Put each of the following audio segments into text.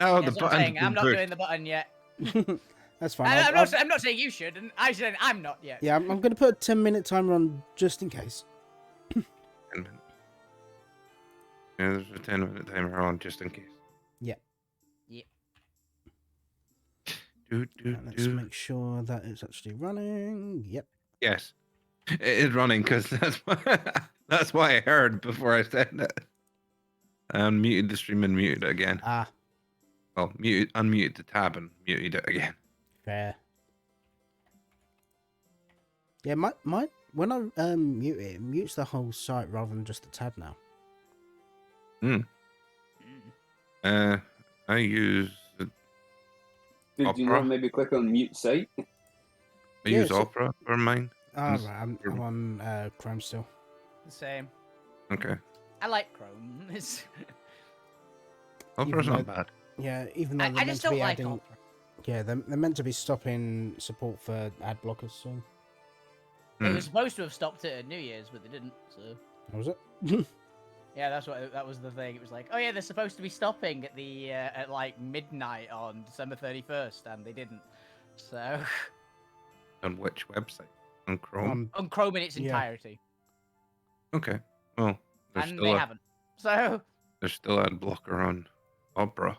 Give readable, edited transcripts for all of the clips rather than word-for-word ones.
Oh, That's the what I'm button. saying. I'm not doing the button yet. That's fine. I'm not saying you should, and I said I'm not yet. Yeah, I'm going to put a 10-minute timer on just in case. 10 minutes. Yeah, there's a 10-minute timer on just in case. Yeah. Yeah. Let's make sure that it's actually running. Yep. Yes, it is running because that's what I heard before I said it. I unmuted the stream and muted it again. Ah. Well, unmuted the tab and muted it again. Fair. Yeah, my when I mute it, it mutes the whole site rather than just the tab now. I use Did Opera. you not maybe click on mute site? I use Opera for mine. Oh, right. I'm on Chrome still. The same. Okay. I like Chrome. Opera's not bad. Yeah, even though I just don't like adding, Opera. Yeah, they're meant to be stopping support for ad blockers soon. They were supposed to have stopped it at New Year's, but they didn't. So. Was it? Yeah, that was the thing. It was like, oh yeah, they're supposed to be stopping at the at like midnight on December 31st, and they didn't. So. On which website? On Chrome. On Chrome in its entirety. Okay. Well, and they haven't. So. There's still ad blocker on Opera.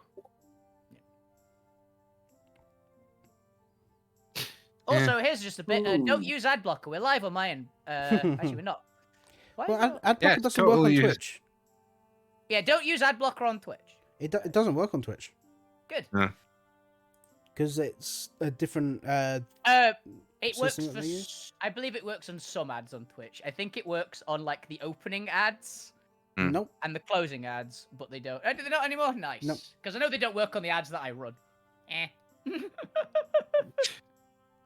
Also, here's just a bit. Don't use ad blocker. We're live on my end. Actually, we're not. Well, ad blocker doesn't work on Twitch. Yeah, don't use ad blocker on Twitch. It doesn't work on Twitch. Good. Because it's a different. It works for. I believe it works on some ads on Twitch. I think it works on like the opening ads. Nope. And the closing ads, but they don't. They're not anymore. Nice. Nope. Because I know they don't work on the ads that I run.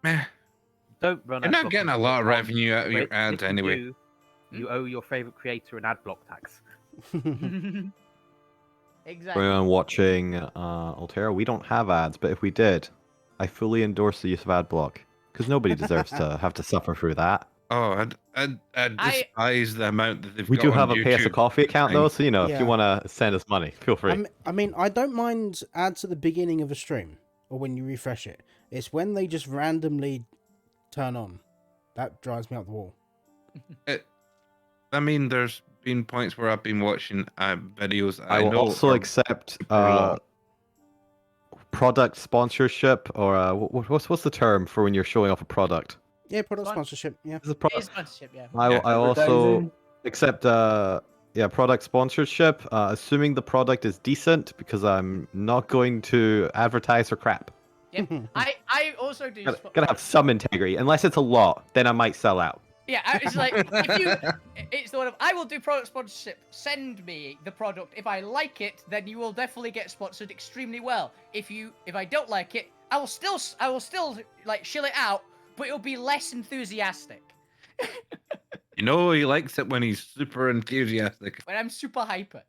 Meh. Don't run. You're not getting a lot of revenue out of your ads anyway. You owe your favorite creator an ad block tax. Exactly. Going on watching Alterra, we don't have ads, but if we did, I fully endorse the use of ad block because nobody deserves to have to suffer through that. Oh, I despise the amount that they've We got do on have a pay us a YouTube. coffee account though, so if you want to send us money, feel free. I mean, I don't mind ads at the beginning of a stream or when you refresh it. It's when they just randomly turn on that drives me up the wall. I mean, there's been points where I've been watching videos. I will also accept product sponsorship or what's the term for when you're showing off a product? Yeah, product sponsorship. Yeah, sponsorship. Yeah. I also accept product sponsorship, assuming the product is decent, because I'm not going to advertise for crap. Yep. I also do. Gotta have some integrity. Unless it's a lot, then I might sell out. Yeah, it's like if you, it's the one of I will do product sponsorship. Send me the product. If I like it, then you will definitely get sponsored extremely well. If I don't like it, I will still like shill it out, but it'll be less enthusiastic. You know, he likes it when he's super enthusiastic. When I'm super hyper.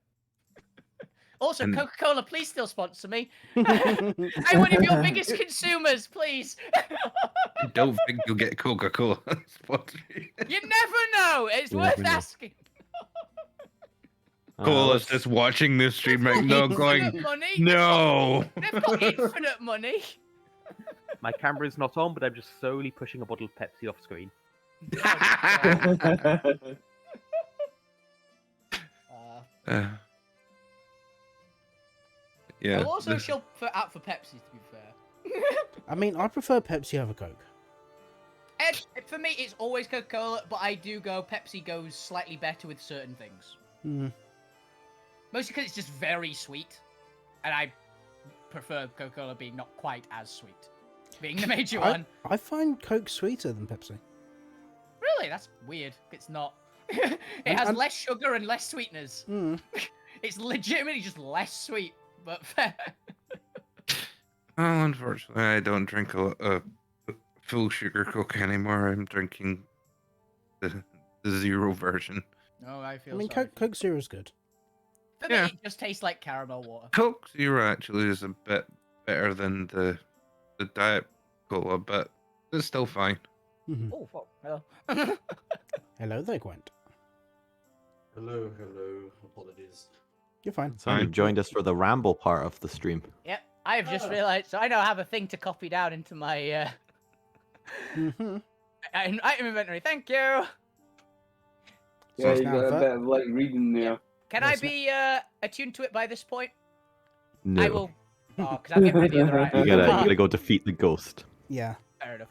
Also, Coca-Cola, please still sponsor me. I'm one of your biggest consumers, please. I don't think you'll get Coca-Cola sponsored. You never know. It's worth asking. Cola's just watching this stream right now going, no. They've got infinite money. My camera is not on, but I'm just slowly pushing a bottle of Pepsi off screen. Yeah. I'll also shill out for Pepsi, to be fair. I mean, I prefer Pepsi over Coke. Ed, for me, it's always Coca-Cola, but I do go Pepsi goes slightly better with certain things. Mostly because it's just very sweet, and I prefer Coca-Cola being not quite as sweet, being the major one. I find Coke sweeter than Pepsi. Really? That's weird. It's not. It has less sugar and less sweeteners. It's legitimately just less sweet, but fair. Well, unfortunately, I don't drink a full sugar Coke anymore. I'm drinking the zero version. No, I feel. I mean, sorry. Coke Zero is good. For me, it just tastes like caramel water. Coke Zero actually is a bit better than the Diet Cola, but it's still fine. Oh, fuck. Hello. Hello there, Gwent. Hello. Apologies. You're fine. So you've joined us for the ramble part of the stream. Yep, I have just realised. So I now have a thing to copy down into my Mm-hmm. item inventory. Thank you. Yeah, it's you now got a ver- bit of light reading there. Can Yes, I be attuned to it by this point? No. I will. Oh, because I've given her the other item. You gotta go defeat the ghost. Yeah. Fair enough.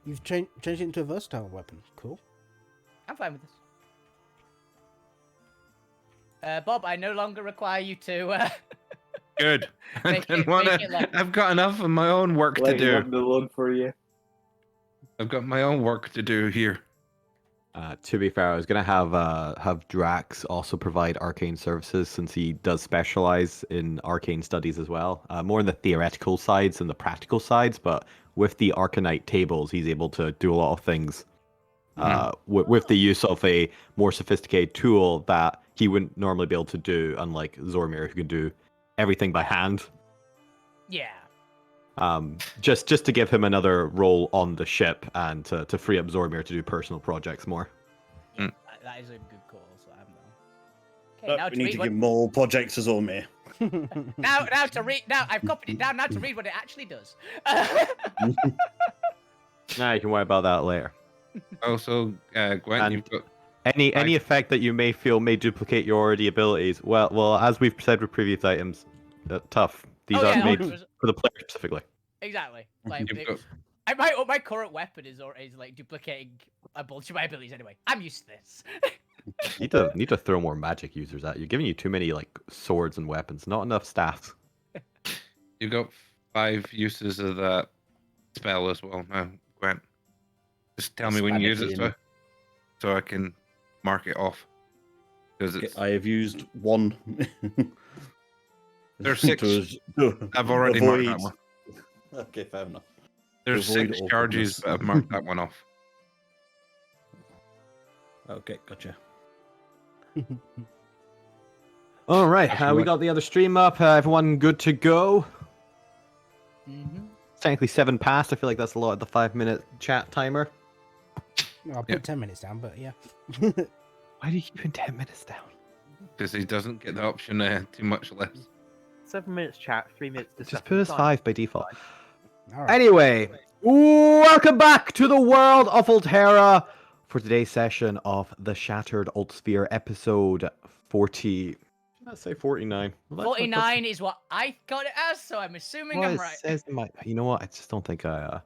You've changed it into a versatile weapon. Cool. I'm fine with this. Bob, I no longer require you to. Good. I Make didn't it- wanna. make it like- I've got enough of my own work to Lighting do. up the load for you. I've got my own work to do here. To be fair, I was gonna have Drax also provide arcane services since he does specialize in arcane studies as well. More in the theoretical sides than the practical sides, but with the Arcanite tables, he's able to do a lot of things. With the use of a more sophisticated tool that he wouldn't normally be able to do, unlike Zormir, who can do everything by hand. Yeah. Just to give him another role on the ship and to free up Zormir to do personal projects more. That is a good call. So I'm now. Okay, now We to need read to what. give more projects as Ormir. Now to read. Now I've copied it down. Now to read what it actually does. Nah, you can worry about that later. Also, Gwen, And- you've got. Any effect that you may feel may duplicate your already abilities. Well, as we've said with previous items, tough. These Oh, aren't yeah, made 100%. for the player specifically. Exactly. Like, You've got my current weapon is like duplicating a bunch of my abilities anyway. I'm used to this. Need to throw more magic users at you. Giving you too many like swords and weapons, not enough staffs. you've got 5 uses of that spell as well now, Gwen. Just tell me when you use it, so I can mark it off. Because it's I have used one. There's 6. I've already marked that one. Okay, fair enough. There's avoid 6 charges, awkwardness. but I've marked that one off. Okay, gotcha. All right, we got the other stream up. Everyone good to go? Mm-hmm. It's technically 7 past. I feel like that's a lot of the 5-minute chat timer. I'll put Yep. 10 minutes down, but yeah. Why do you keep in 10 minutes down? Because he doesn't get the option too much less. 7 minutes chat, 3 minutes Just discussion. put us Fine. 5 by default. All right. Anyway, welcome back to the world of Alterra for today's session of the Shattered Altsphere episode 40. Did I say 49? Well, that's what- 49 is what I got it as, so I'm assuming Well, I'm it right. says in my. You know what? I just don't think I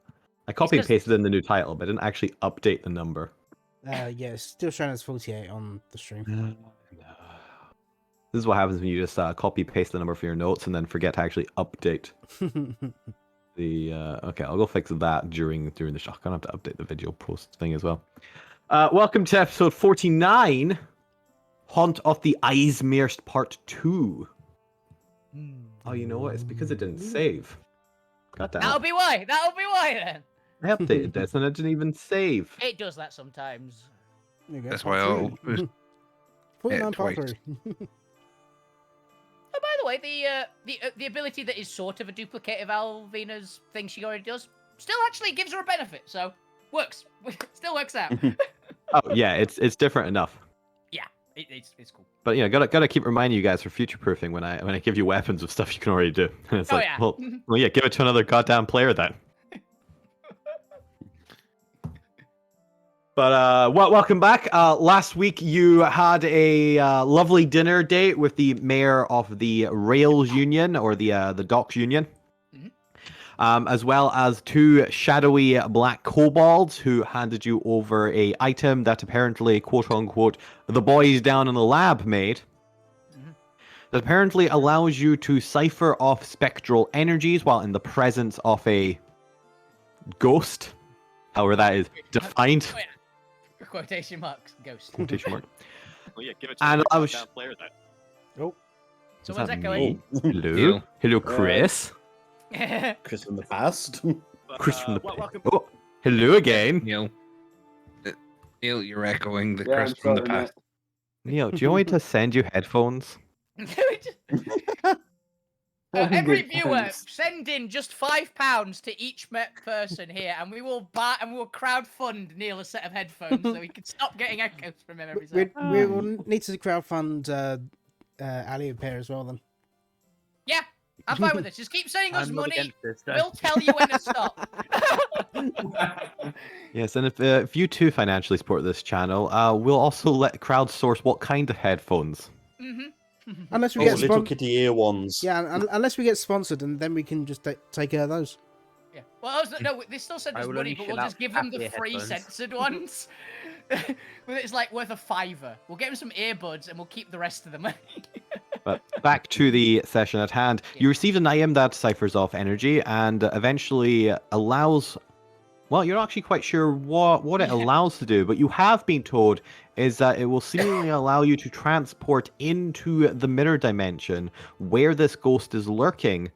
copied and 'cause- pasted in the new title, but I didn't actually update the number. Yeah, it's still showing as 48 on the stream. This is what happens when you just copy paste the number for your notes and then forget to actually update the. Okay, I'll go fix that during the show. I'm gonna have to update the video post thing as well. Welcome to episode 49, Haunt of the Aizmirst Part 2. Oh, you know what? It's because it didn't save. God damn That'll it. be why. That'll be why then. I updated this and it didn't even save. It does that sometimes. There you go, That's part why three. I'll 49 part twice. 3. Oh, by the way, the ability that is sort of a duplicate of Alvina's thing she already does still actually gives her a benefit, so works. Still works out. Oh yeah, it's different enough. Yeah, it's cool. But you know, gotta keep reminding you guys for future proofing when I give you weapons of stuff you can already do. And it's Oh, like, yeah. well, yeah, give it to another goddamn player then. But welcome back. Last week you had a lovely dinner date with the mayor of the Rails Union or the Docks Union, as well as 2 shadowy black kobolds who handed you over a item that apparently, quote unquote, the boys down in the lab made. That apparently allows you to cipher off spectral energies while in the presence of a ghost. However, that is defined. Oh, yeah. Quotation marks. Ghost. Quotation mark. Well, yeah, give it to And the I was- goddamn player then. Oh, Someone's that echoing. Hello, Deal. hello, Chris. Chris from the past. But, Chris from the. welcome. Oh, hello again. Neil. Neil, you're echoing the Yeah, Chris I'm from the sorry, past. Neil, do you want me to send you headphones? Every Good viewer, thanks. send in just £5 to each person here, and we will crowdfund Neil a set of headphones so he can stop getting echoes from him every we second. we will need to crowdfund alley pair as well then. Yeah, I'm fine with this. Just keep sending us I'm not money. against this. No. We'll tell you when to stop. Yes, and if you too financially support this channel, we'll also crowdsource what kind of headphones. Unless we Oh, get little kitty ear ones. Yeah, unless we get sponsored, and then we can just take care of those. Yeah. Well, no, they still send I us will money, only but we'll shell just out give them the half free the headphones. censored ones. It's like worth $5. We'll get them some earbuds, and we'll keep the rest of the money. But back to the session at hand. You received an IM that ciphers off energy and eventually allows... Well, you're not actually quite sure what it allows to do, but you have been told is that it will seemingly allow you to transport into the mirror dimension where this ghost is lurking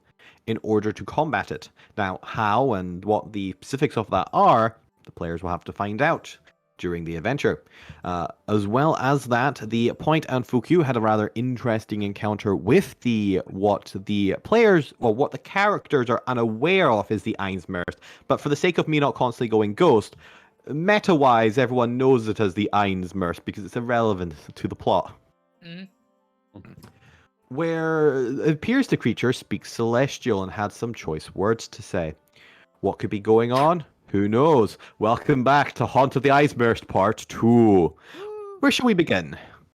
in order to combat it. Now, how and what the specifics of that are, the players will have to find out during the adventure. As well as that, the Point and Fukyu had a rather interesting encounter with what the characters are unaware of is the Aizmirst. But for the sake of me not constantly going ghost, meta-wise, everyone knows it as the Aizmirst because it's irrelevant to the plot. Where it appears the creature speaks Celestial and had some choice words to say. What could be going on? Who knows? Welcome back to Haunt of the Aizmirst Part 2. Where should we begin?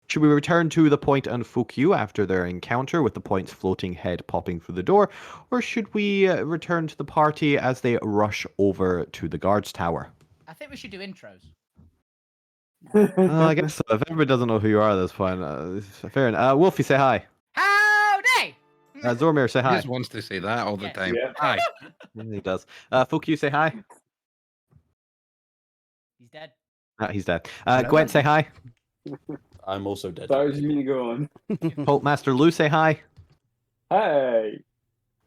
Should we return to the Point and Fukyu after their encounter with the Point's floating head popping through the door? Or should we return to the party as they rush over to the guard's tower? I think we should do intros. I guess so. If everybody doesn't know who you are at this point, fair enough. Wolfie, say hi. Howdy! Zormir, say He hi. just wants to say that all the Yes. time. Yeah. Hi. Yeah, he does. Fukyu, say hi. He's dead. He's dead. Hello. Gwent, say hi. I'm also dead. That was me to go on. Hope Master Lou, say hi. Hey.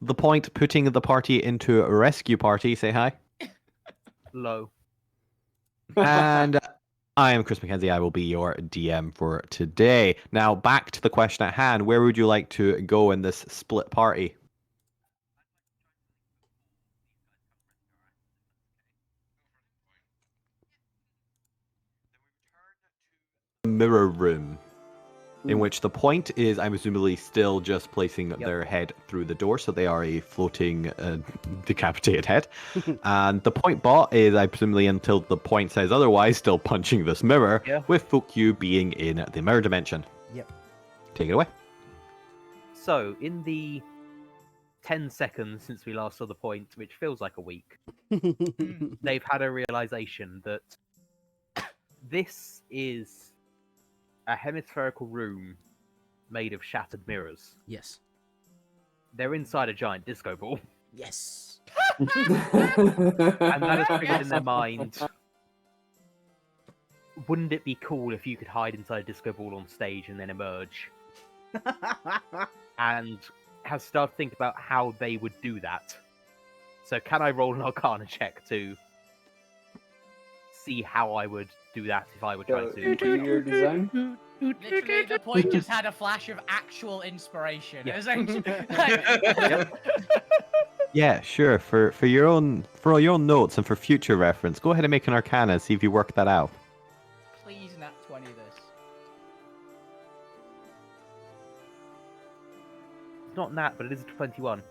The Point putting the party into a rescue party, say hi. Low. And I am Chris McKenzie. I will be your DM for today. Now, back to the question at hand. Where would you like to go in this split party? Mirror room, in which the Point is, I'm presumably still just placing their head through the door, so they are a floating, decapitated head. And the Point bot is, I presumably, until the Point says otherwise, still punching this mirror, with Fukyu being in the mirror dimension. Yep. Take it away. So, in the 10 seconds since we last saw the Point, which feels like a week, they've had a realization that this is a hemispherical room made of shattered mirrors. Yes. They're inside a giant disco ball. Yes. And that has triggered in their mind, wouldn't it be cool if you could hide inside a disco ball on stage and then emerge? And have started to think about how they would do that. So can I roll an Arcana check to see how I would do that if I were trying to... Interior design? Literally, the Point just had a flash of actual inspiration. Yeah. Essentially. Yeah, sure. For your own notes and for future reference, go ahead and make an Arcana and see if you work that out. Please, nat 20 this. It's not nat, but it is a 21.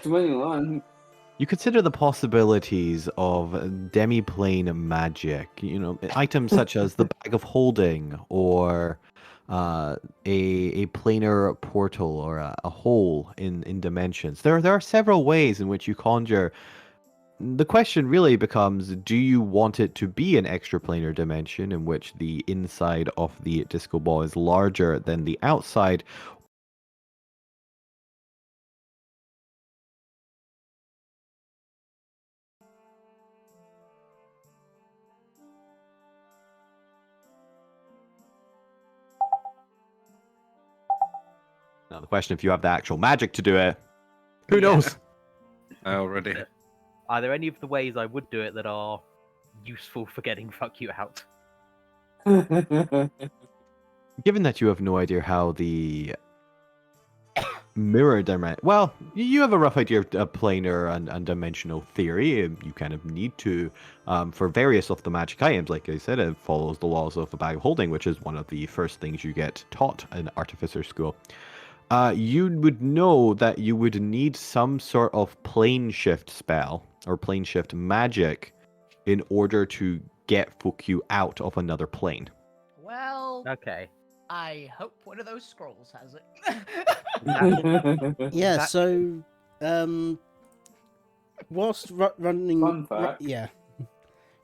21. You consider the possibilities of demiplane magic, items such as the bag of holding or a planar portal or a hole in dimensions. There are several ways in which you conjure. The question really becomes, do you want it to be an extraplanar dimension in which the inside of the disco ball is larger than the outside? Now the question, if you have the actual magic to do it, who knows? Already. Are there any of the ways I would do it that are useful for getting fuck you out? Given that you have no idea how the mirror dimension... Well, you have a rough idea of planar and dimensional theory. You kind of need to, for various of the magic items, like I said, it follows the laws of the bag of holding, which is one of the first things you get taught in Artificer School. You would know that you would need some sort of plane shift spell or plane shift magic in order to get Fukyu out of another plane. Well, Okay. I hope one of those scrolls has it. Yeah, That- so whilst running, Fun fact.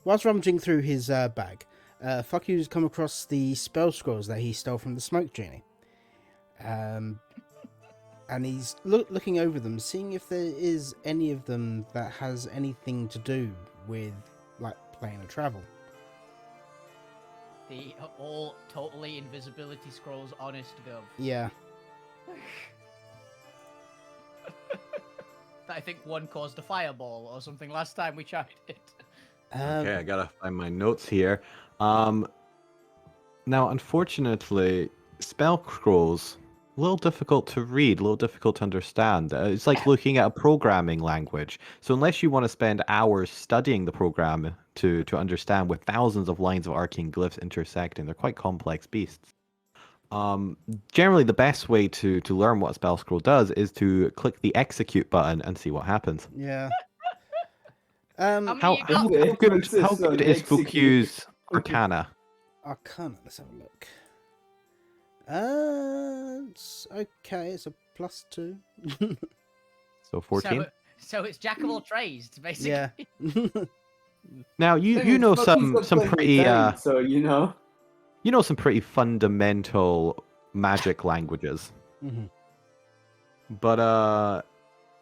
whilst rummaging through his bag, Fucky's come across the spell scrolls that he stole from the smoke genie. And he's looking over them, seeing if there is any of them that has anything to do with like plane of travel. The all totally invisibility scrolls, honest gov. Yeah. I think one caused a fireball or something last time we tried it. Okay, I gotta find my notes here. Now, unfortunately, spell scrolls a little difficult to read, a little difficult to understand. It's like looking at a programming language. So unless you want to spend hours studying the program to understand with thousands of lines of arcane glyphs intersecting, they're quite complex beasts. Generally, the best way to learn what a spell scroll does is to click the execute button and see what happens. Yeah. How you good, got? how good is Fukyu's Arcana? Arcana, let's have a look. It's okay, it's a +2. So 14. So it's jack of all trades, basically. Yeah. Now you know some pretty So you know. you know some pretty fundamental magic languages. Mhm. But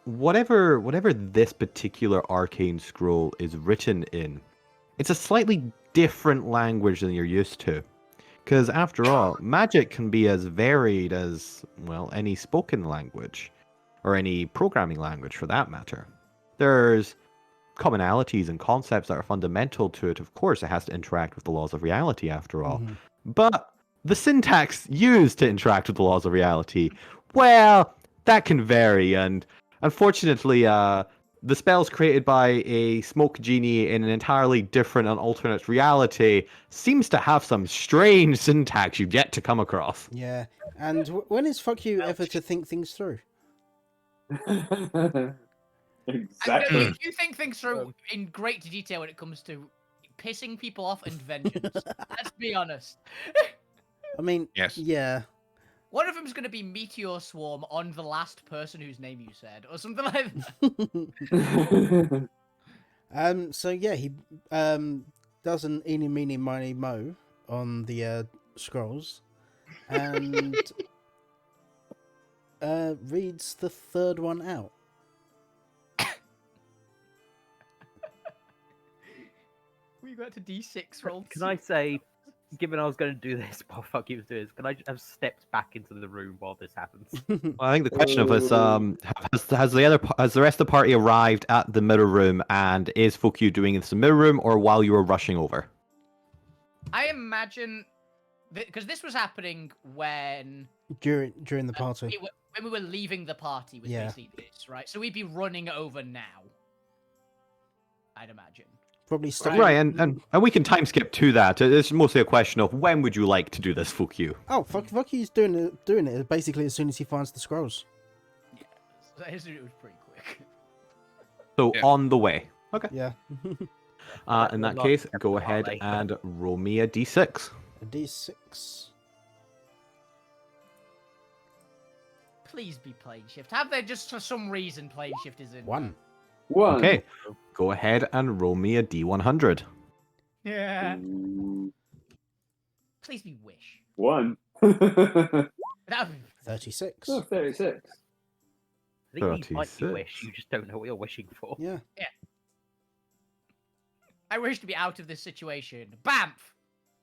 whatever this particular arcane scroll is written in, it's a slightly different language than you're used to. Because after all, magic can be as varied as, well, any spoken language, or any programming language for that matter. There's commonalities and concepts that are fundamental to it. Of course, it has to interact with the laws of reality after all. Mhm. But the syntax used to interact with the laws of reality, well, that can vary. And unfortunately, the spells created by a smoke genie in an entirely different and alternate reality seems to have some strange syntax you've yet to come across. Yeah. And when is fuck you ever to think things through? Exactly. If you think things through in great detail when it comes to pissing people off and vengeance, let's be honest. I mean, Yes. yeah. One of them's going to be Meteor Swarm on the last person whose name you said, or something like that. So yeah, he does an eeny meeny miny mo on the scrolls and reads the third one out. We got to D6 roll. Can I say, given I was going to do this while Fucky was doing this, can I just have stepped back into the room while this happens? Well, I think the question of is, has the rest of the party arrived at the mirror room, and is Fukyu doing this in the mirror room or while you were rushing over? I imagine, because this was happening when during the party. when we were leaving the party was Yeah. basically this, right? So we'd be running over now, I'd imagine. Probably stuff. Right, and we can time skip to that. It's mostly a question of when would you like to do this, Fukyu? Oh, Fucky's doing it basically as soon as he finds the scrolls. Yeah, so I assume it was pretty quick. So Yeah. on the way. Okay. Yeah. In that case, go ahead and roll me a d6. A D6. Please be plane shift. Have they just for some reason plane shift is in? 1. One. Okay, go ahead and roll me a d100. Yeah. Ooh, Please be wish. One. That would be 36. Oh, 36. I think you might be 36. wish, you just don't know what you're wishing for. Yeah. I wish to be out of this situation. Bamf!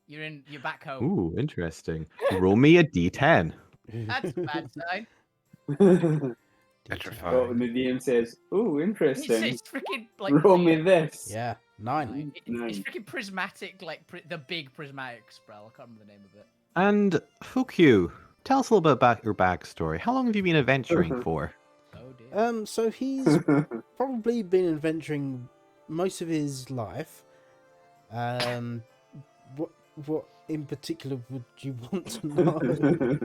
You're back home. Ooh, interesting. Roll me a d10. That's a bad sign. Petrified. Oh, and the DM says, "Ooh, interesting. It's freaking like Roll me this." Yeah. 9. It's Nine. freaking prismatic, like the big prismatic spell. I can't remember the name of it. And Fukyu, tell us a little bit about your backstory. How long have you been adventuring for? Oh dear. So he's probably been adventuring most of his life. What in particular would you want to know?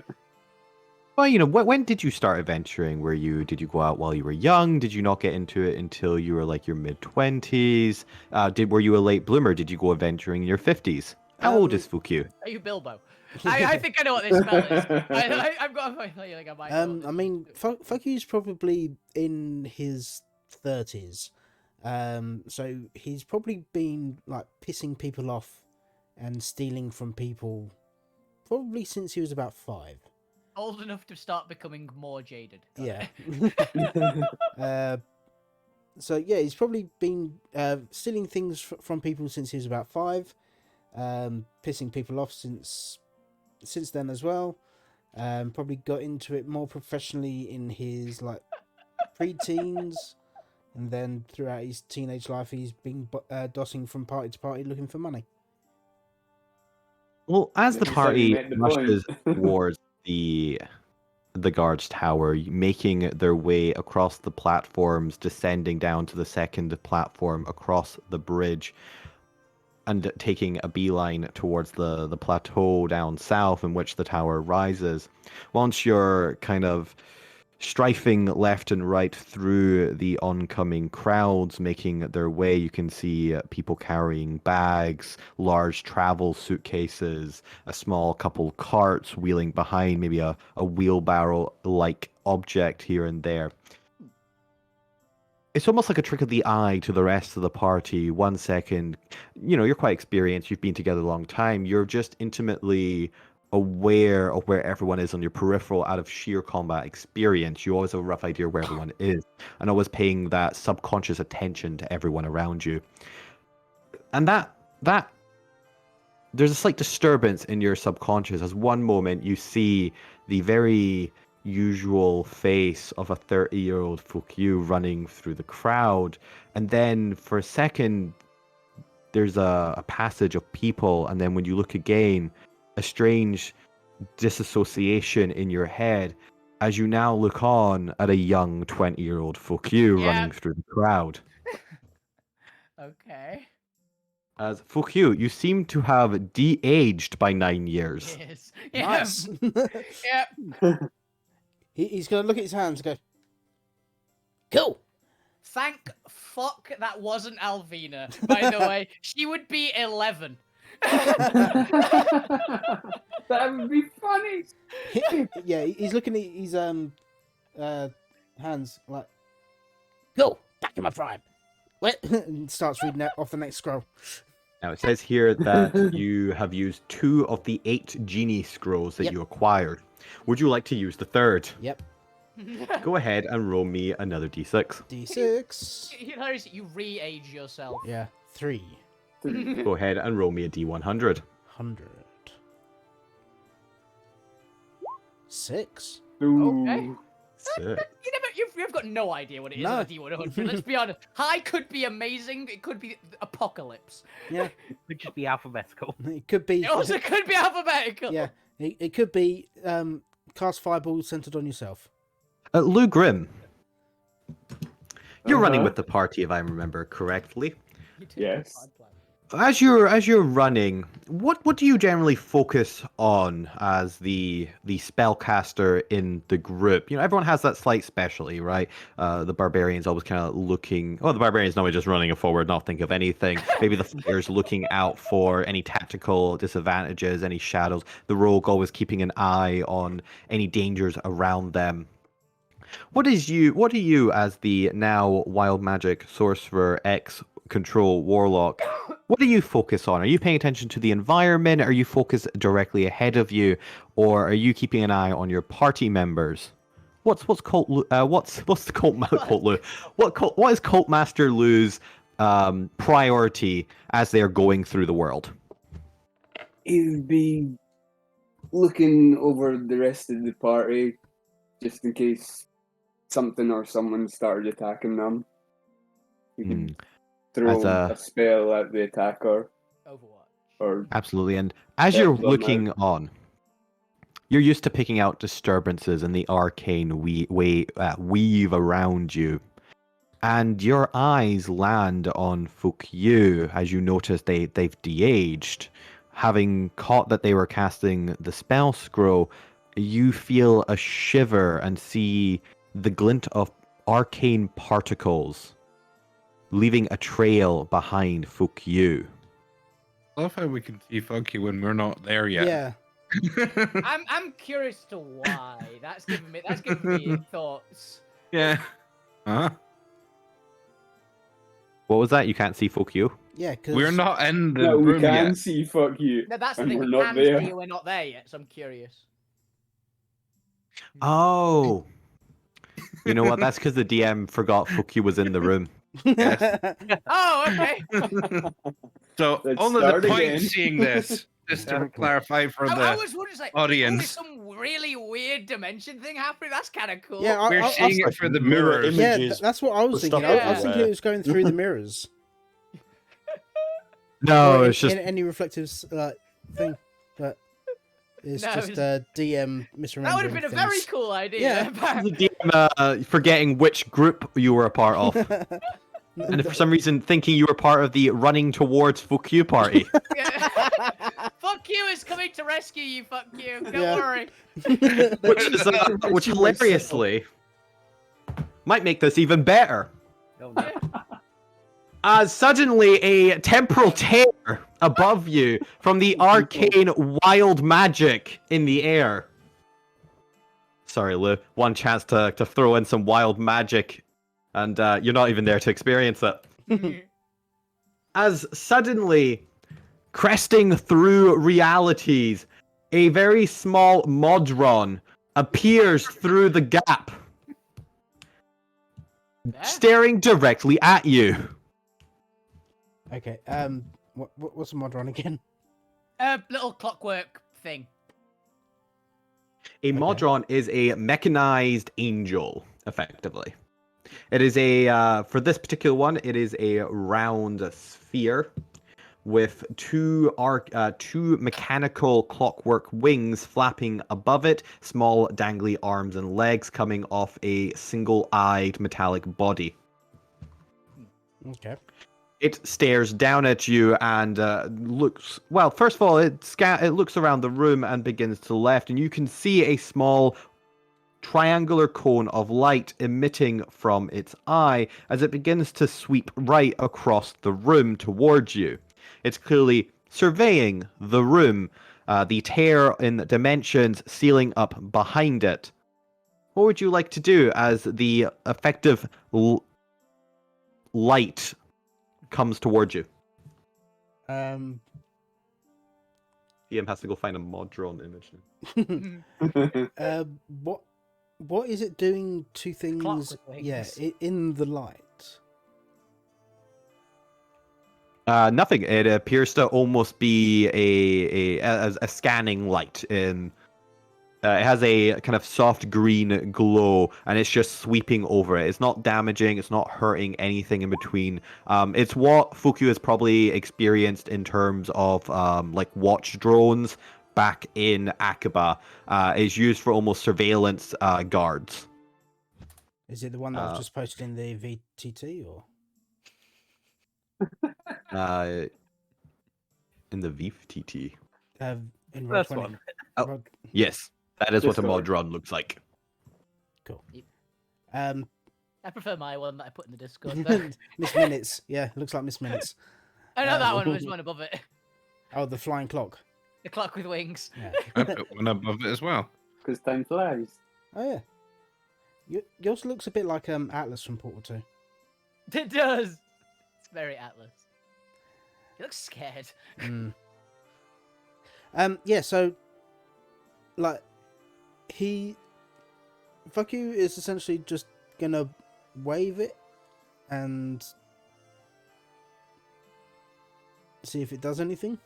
Well, when did you start adventuring? Did you go out while you were young? Did you not get into it until you were like your mid-20s? Were you a late bloomer? Did you go adventuring in your 50s? How old is Fukyu? Are you Bilbo? I think I know what this spell is. I've got a feeling I might know. I mean, Fucky's probably in his 30s. So he's probably been like pissing people off and stealing from people probably since he was about 5. Old enough to start becoming more jaded. Yeah. So yeah, he's probably been stealing things from people since he was about 5. Pissing people off since then as well. Probably got into it more professionally in his like pre-teens, and then throughout his teenage life, he's been dossing from party to party looking for money. Well, as the Maybe party make the rushes point. towards the guard's tower, making their way across the platforms, descending down to the second platform across the bridge, and taking a beeline towards the plateau down south in which the tower rises. Once you're kind of strifing left and right through the oncoming crowds, making their way, you can see people carrying bags, large travel suitcases, a small couple carts wheeling behind, maybe a wheelbarrow-like object here and there. It's almost like a trick of the eye to the rest of the party. 1 second, you're quite experienced, you've been together a long time, you're just intimately aware of where everyone is on your peripheral out of sheer combat experience. You always have a rough idea where everyone is, and always paying that subconscious attention to everyone around you. And that there's a slight disturbance in your subconscious as one moment you see the very usual face of a 30-year-old Fukyu running through the crowd, and then for a second there's a passage of people, and then when you look again, a strange disassociation in your head as you now look on at a young 20-year-old Fukyu running through the crowd. Okay. As Fukyu, you seem to have de-aged by 9 years. Yes. Nice. Yeah. He's gonna look at his hands and go, cool. Thank fuck that wasn't Alvina, by the way. She would be 11. That would be funny. Yeah, he's looking at his hands like, go back in my prime. And starts reading off the next scroll. Now it says here that you have used 2 of the 8 genie scrolls that you acquired. Would you like to use the 3rd? Yep. Go ahead and roll me another d6. D6. Hilarious, you re-age yourself. Yeah, 3. Go ahead and roll me a d100. 100. 6. Ooh. Okay. Six. You've got no idea what it is No. on a D100. Let's be honest. High could be amazing. It could be apocalypse. Yeah, It could just be alphabetical. it could be. It also could be alphabetical. Yeah, it could be cast fireball centered on yourself. Lou Grimm, you're running Uh-huh. with the party, if I remember correctly. Yes. As you're running, what do you generally focus on as the spellcaster in the group? Everyone has that slight specialty, right? The barbarian's always kind of looking. Oh, the barbarian's normally just running forward, not think of anything. Maybe the fighter's looking out for any tactical disadvantages, any shadows. The rogue always keeping an eye on any dangers around them. What are you as the now wild magic sorcerer X control warlock? What do you focus on? Are you paying attention to the environment? Are you focused directly ahead of you, or are you keeping an eye on your party members? What's the cult? What's the cult? Cult Lou? What is Cult Master Lou's priority as they are going through the world? He'd be looking over the rest of the party just in case something or someone started attacking them. You could throw As a- a spell at the attacker. Overwatch. Or Absolutely. And as Yeah, you're well, looking on, you're used to picking out disturbances in the arcane weave around you. And your eyes land on Fukyu as you notice they've de-aged. Having caught that they were casting the spell scroll, you feel a shiver and see the glint of arcane particles leaving a trail behind Fuck you. I love how we can see Funky when we're not there yet. Yeah. I'm curious to why. That's giving me thoughts. Yeah. Huh? What was that? You can't see Fuck you? Yeah, because We're not in the No, we room can yet. see fuck you. No, that's the and thing. we're We not can there. see we're not there yet, so I'm curious. Oh. You know what? That's because the DM forgot Fuck you was in the room. Oh, okay. So Let's only the start point again. seeing this, just to clarify for I the was wondering, like, audience. there's some really weird dimension thing happening. That's kind of cool. Yeah, We're seeing it like for the mirror mirrors. yeah, images. that's what I was We're thinking. stuck I was thinking everywhere. it was going through the mirrors. No, Or it's just in any reflective thing, but it's No, just it's- DM misremembering that would have been a very things. cool idea. Yeah. the DM forgetting which group you were a part of. And for some reason thinking you were part of the running towards Fuck you party. Fuck you is coming to rescue you. Fuck you. Don't Yeah. worry. which hilariously might make this even better. Oh, no. As suddenly a temporal tear above you from the arcane wild magic in the air. Sorry, Lou. One chance to throw in some wild magic, and you're not even there to experience it. As suddenly, cresting through realities, a very small Modron appears through the gap, staring directly at you. Okay. What's a Modron again? Little clockwork thing. A Modron is a mechanized angel, effectively. It is a, for this particular one, it is a round sphere with two mechanical clockwork wings flapping above it, small dangly arms and legs coming off a single-eyed metallic body. Okay. It stares down at you and looks... Well, first of all, it looks around the room and begins to the left, and you can see a small triangular cone of light emitting from its eye as it begins to sweep right across the room towards you. It's clearly surveying the room, the tear in dimensions sealing up behind it. What would you like to do as the effective light comes towards you? Um. DM has to go find a Modron image. What is it doing to things? Clockwork wings. Yeah, in the light. Nothing. It appears to almost be a scanning light. It has a kind of soft green glow, and it's just sweeping over it. It's not damaging. It's not hurting anything in between. It's what Fuku has probably experienced in terms of like watch drones back in Akaba. Is used for almost surveillance guards. Is it the one that I've just posted in the VTT or? In the VTT. In First Roll20. one. Oh. Roll- Yes, that is what a Discord. Modron looks like. Cool. Yep. Um, I prefer my one that I put in the Discord. Though. Miss Minutes. Yeah, looks like Miss Minutes. I know that one was one above it. Oh, the flying clock. The clock with wings. Yeah. I put one above it as well. Because time flies. Oh yeah. Yours looks a bit like Atlas from Portal 2. It does. It's very Atlas. He looks scared. Mm. Yeah, so like Fuck you is essentially just gonna wave it and see if it does anything.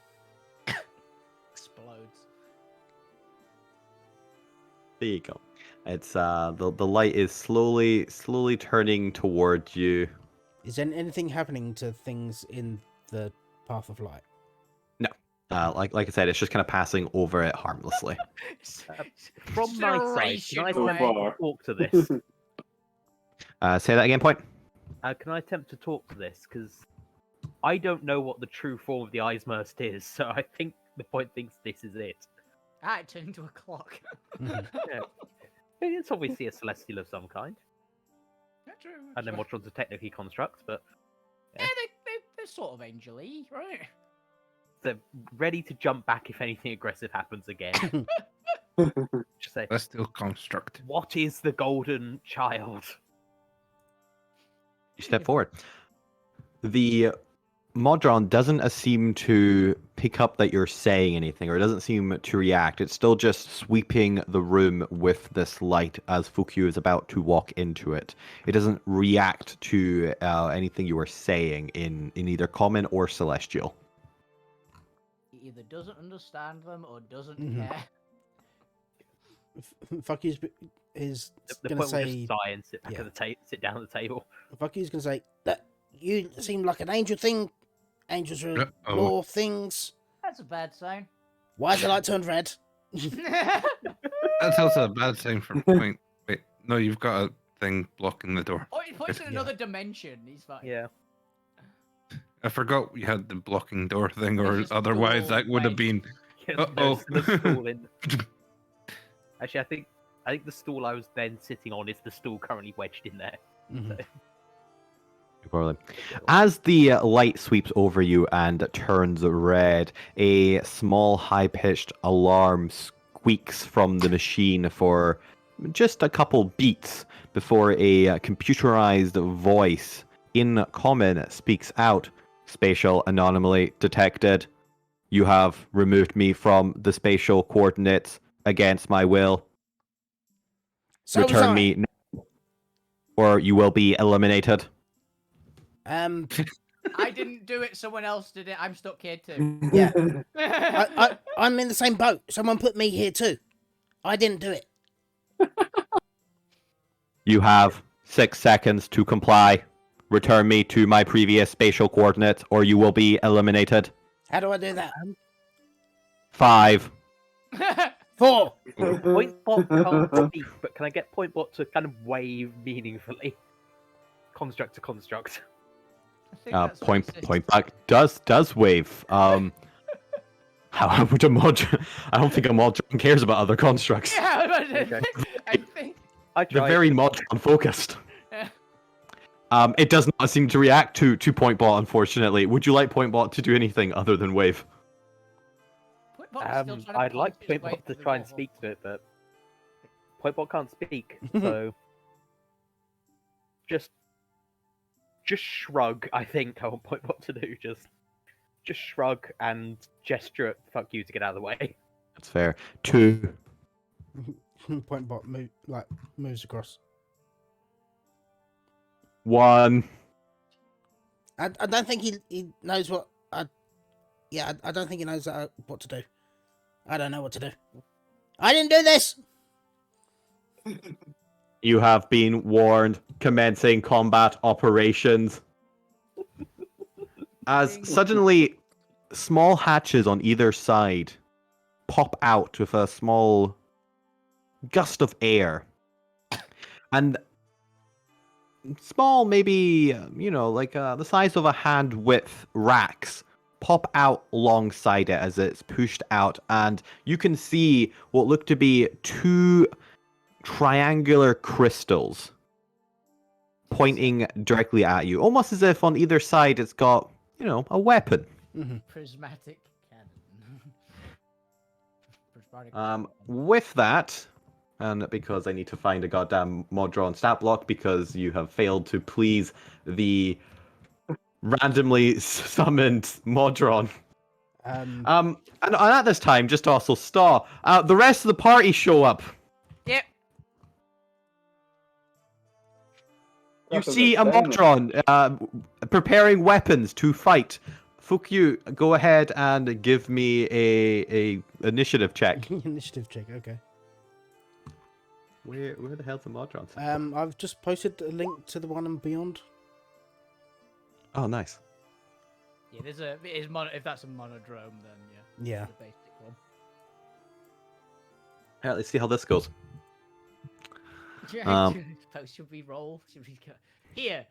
Explodes. There you go. It's the light is slowly turning towards you. Is there anything happening to things in the path of light? Like I said, it's just kind of passing over it harmlessly. From my side, can I So attempt far. to talk to this? Say that again, Point. Can I attempt to talk to this? Because I don't know what the true form of the Aizmirst is, so I think the Point thinks this is it. Ah, it turned into a clock. Mhm. Yeah. It's obviously a celestial of some kind. Yeah, true. And then Modrons are technically constructs, but Yeah, they're sort of angel-y, right? they're ready to jump back if anything aggressive happens again. Just say, Let's still construct. what is the golden child? You step forward. The Modron doesn't seem to pick up that you're saying anything, or doesn't seem to react. It's still just sweeping the room with this light as Fukyu is about to walk into it. It doesn't react to anything you are saying in either common or celestial. He either doesn't understand them or doesn't Mhm. care. Fuck is The gonna point will say. just sigh and sit back yeah. at the sit down at the table. Fuck you's gonna say that you seem like an angel thing. Angels are Uh-oh. law things. That's a bad sign. Why is the light turned red? That's also a bad sign for point. Wait, no, you've got a thing blocking the door. Oh, he points in Yeah. another dimension. He's fine. Yeah. I forgot we had the blocking door thing, or just otherwise stool that would have wedged. been. Yeah, Uh-oh. there's the stool in. Actually, I think the stool I was then sitting on is the stool currently wedged in there. Mhm. Probably. As the light sweeps over you and turns red, a small high-pitched alarm squeaks from the machine for just a couple beats before a computerized voice in common speaks out. Spatial anomaly detected. You have removed me from the spatial coordinates against my will. So was Return I. me now, or you will be eliminated. I didn't do it. Someone else did it. I'm stuck here too. Yeah. I'm in the same boat. Someone put me here too. I didn't do it. You have 6 seconds to comply. Return me to my previous spatial coordinates, or you will be eliminated. How do I do that? 5. 4. Pointbot can't speak, but can I get Pointbot to kind of wave meaningfully? Construct to construct. I think that's what it says. Point back does wave. How would a mod? I don't think a Modron cares about other constructs. Yeah, Okay. I think. I They're tried. very Modron focused. Yeah. It does not seem to react to Pointbot, unfortunately. Would you like Pointbot to do anything other than wave? Pointbot's still trying to I'd like punch his way Pointbot to through the try and wall. speak to it, but Pointbot can't speak, so just shrug. I think I want Pointbot to do just shrug and gesture at fuck you to get out of the way. That's fair. 2. Point bot moves across. 1. I don't think he knows what. I don't think he knows what to do. I don't know what to do. I didn't do this. You have been warned. Commencing combat operations. As suddenly, small hatches on either side pop out with a small gust of air. And small, maybe, like the size of a hand width racks pop out alongside it as it's pushed out. And you can see what look to be 2 triangular crystals pointing directly at you, almost as if on either side it's got, a weapon. Mm-hmm. Prismatic cannon. Prismatic With that, and because I need to find a goddamn Modron stat block because you have failed to please the randomly summoned Modron. Um, And at this time, just to also star, the rest of the party show up. Yep. You That's a see bit a down Modron preparing weapons to fight. Fukyu, go ahead and give me a initiative check. initiative check. Okay. Where the hell's the Modron? I've just posted a link to the one and beyond. Oh, nice. Yeah, if that's a monodrome, then yeah. Yeah. The basic one. All right, let's see how this goes. Yeah, should we roll? Should we go? Here.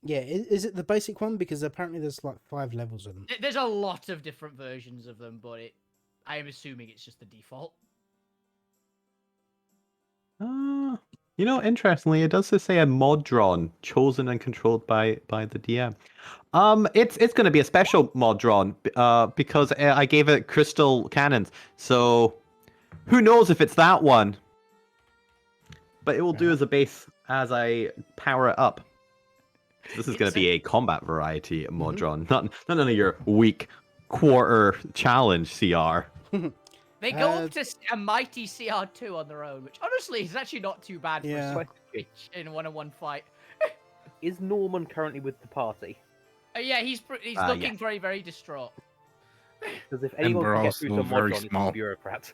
Yeah. Is it the basic one? Because apparently there's like 5 levels of them. There's a lot of different versions of them, but I am assuming it's just the default. Interestingly, it does say a mod drawn, chosen and controlled by the DM. It's going to be a special mod drawn, because I gave it crystal cannons. So, who knows if it's that one? But it will do as a base as I power it up. This is going to be a combat variety mod drawn, not none of your weak quarter challenge CR. They go up to a mighty CR2 on their own, which honestly is actually not too bad for a switch in a one-on-one fight. Is Norman currently with the party? Yeah, he's looking very, very distraught. Because if anyone we're can get also through to very Modron, it's small. the bureaucrat.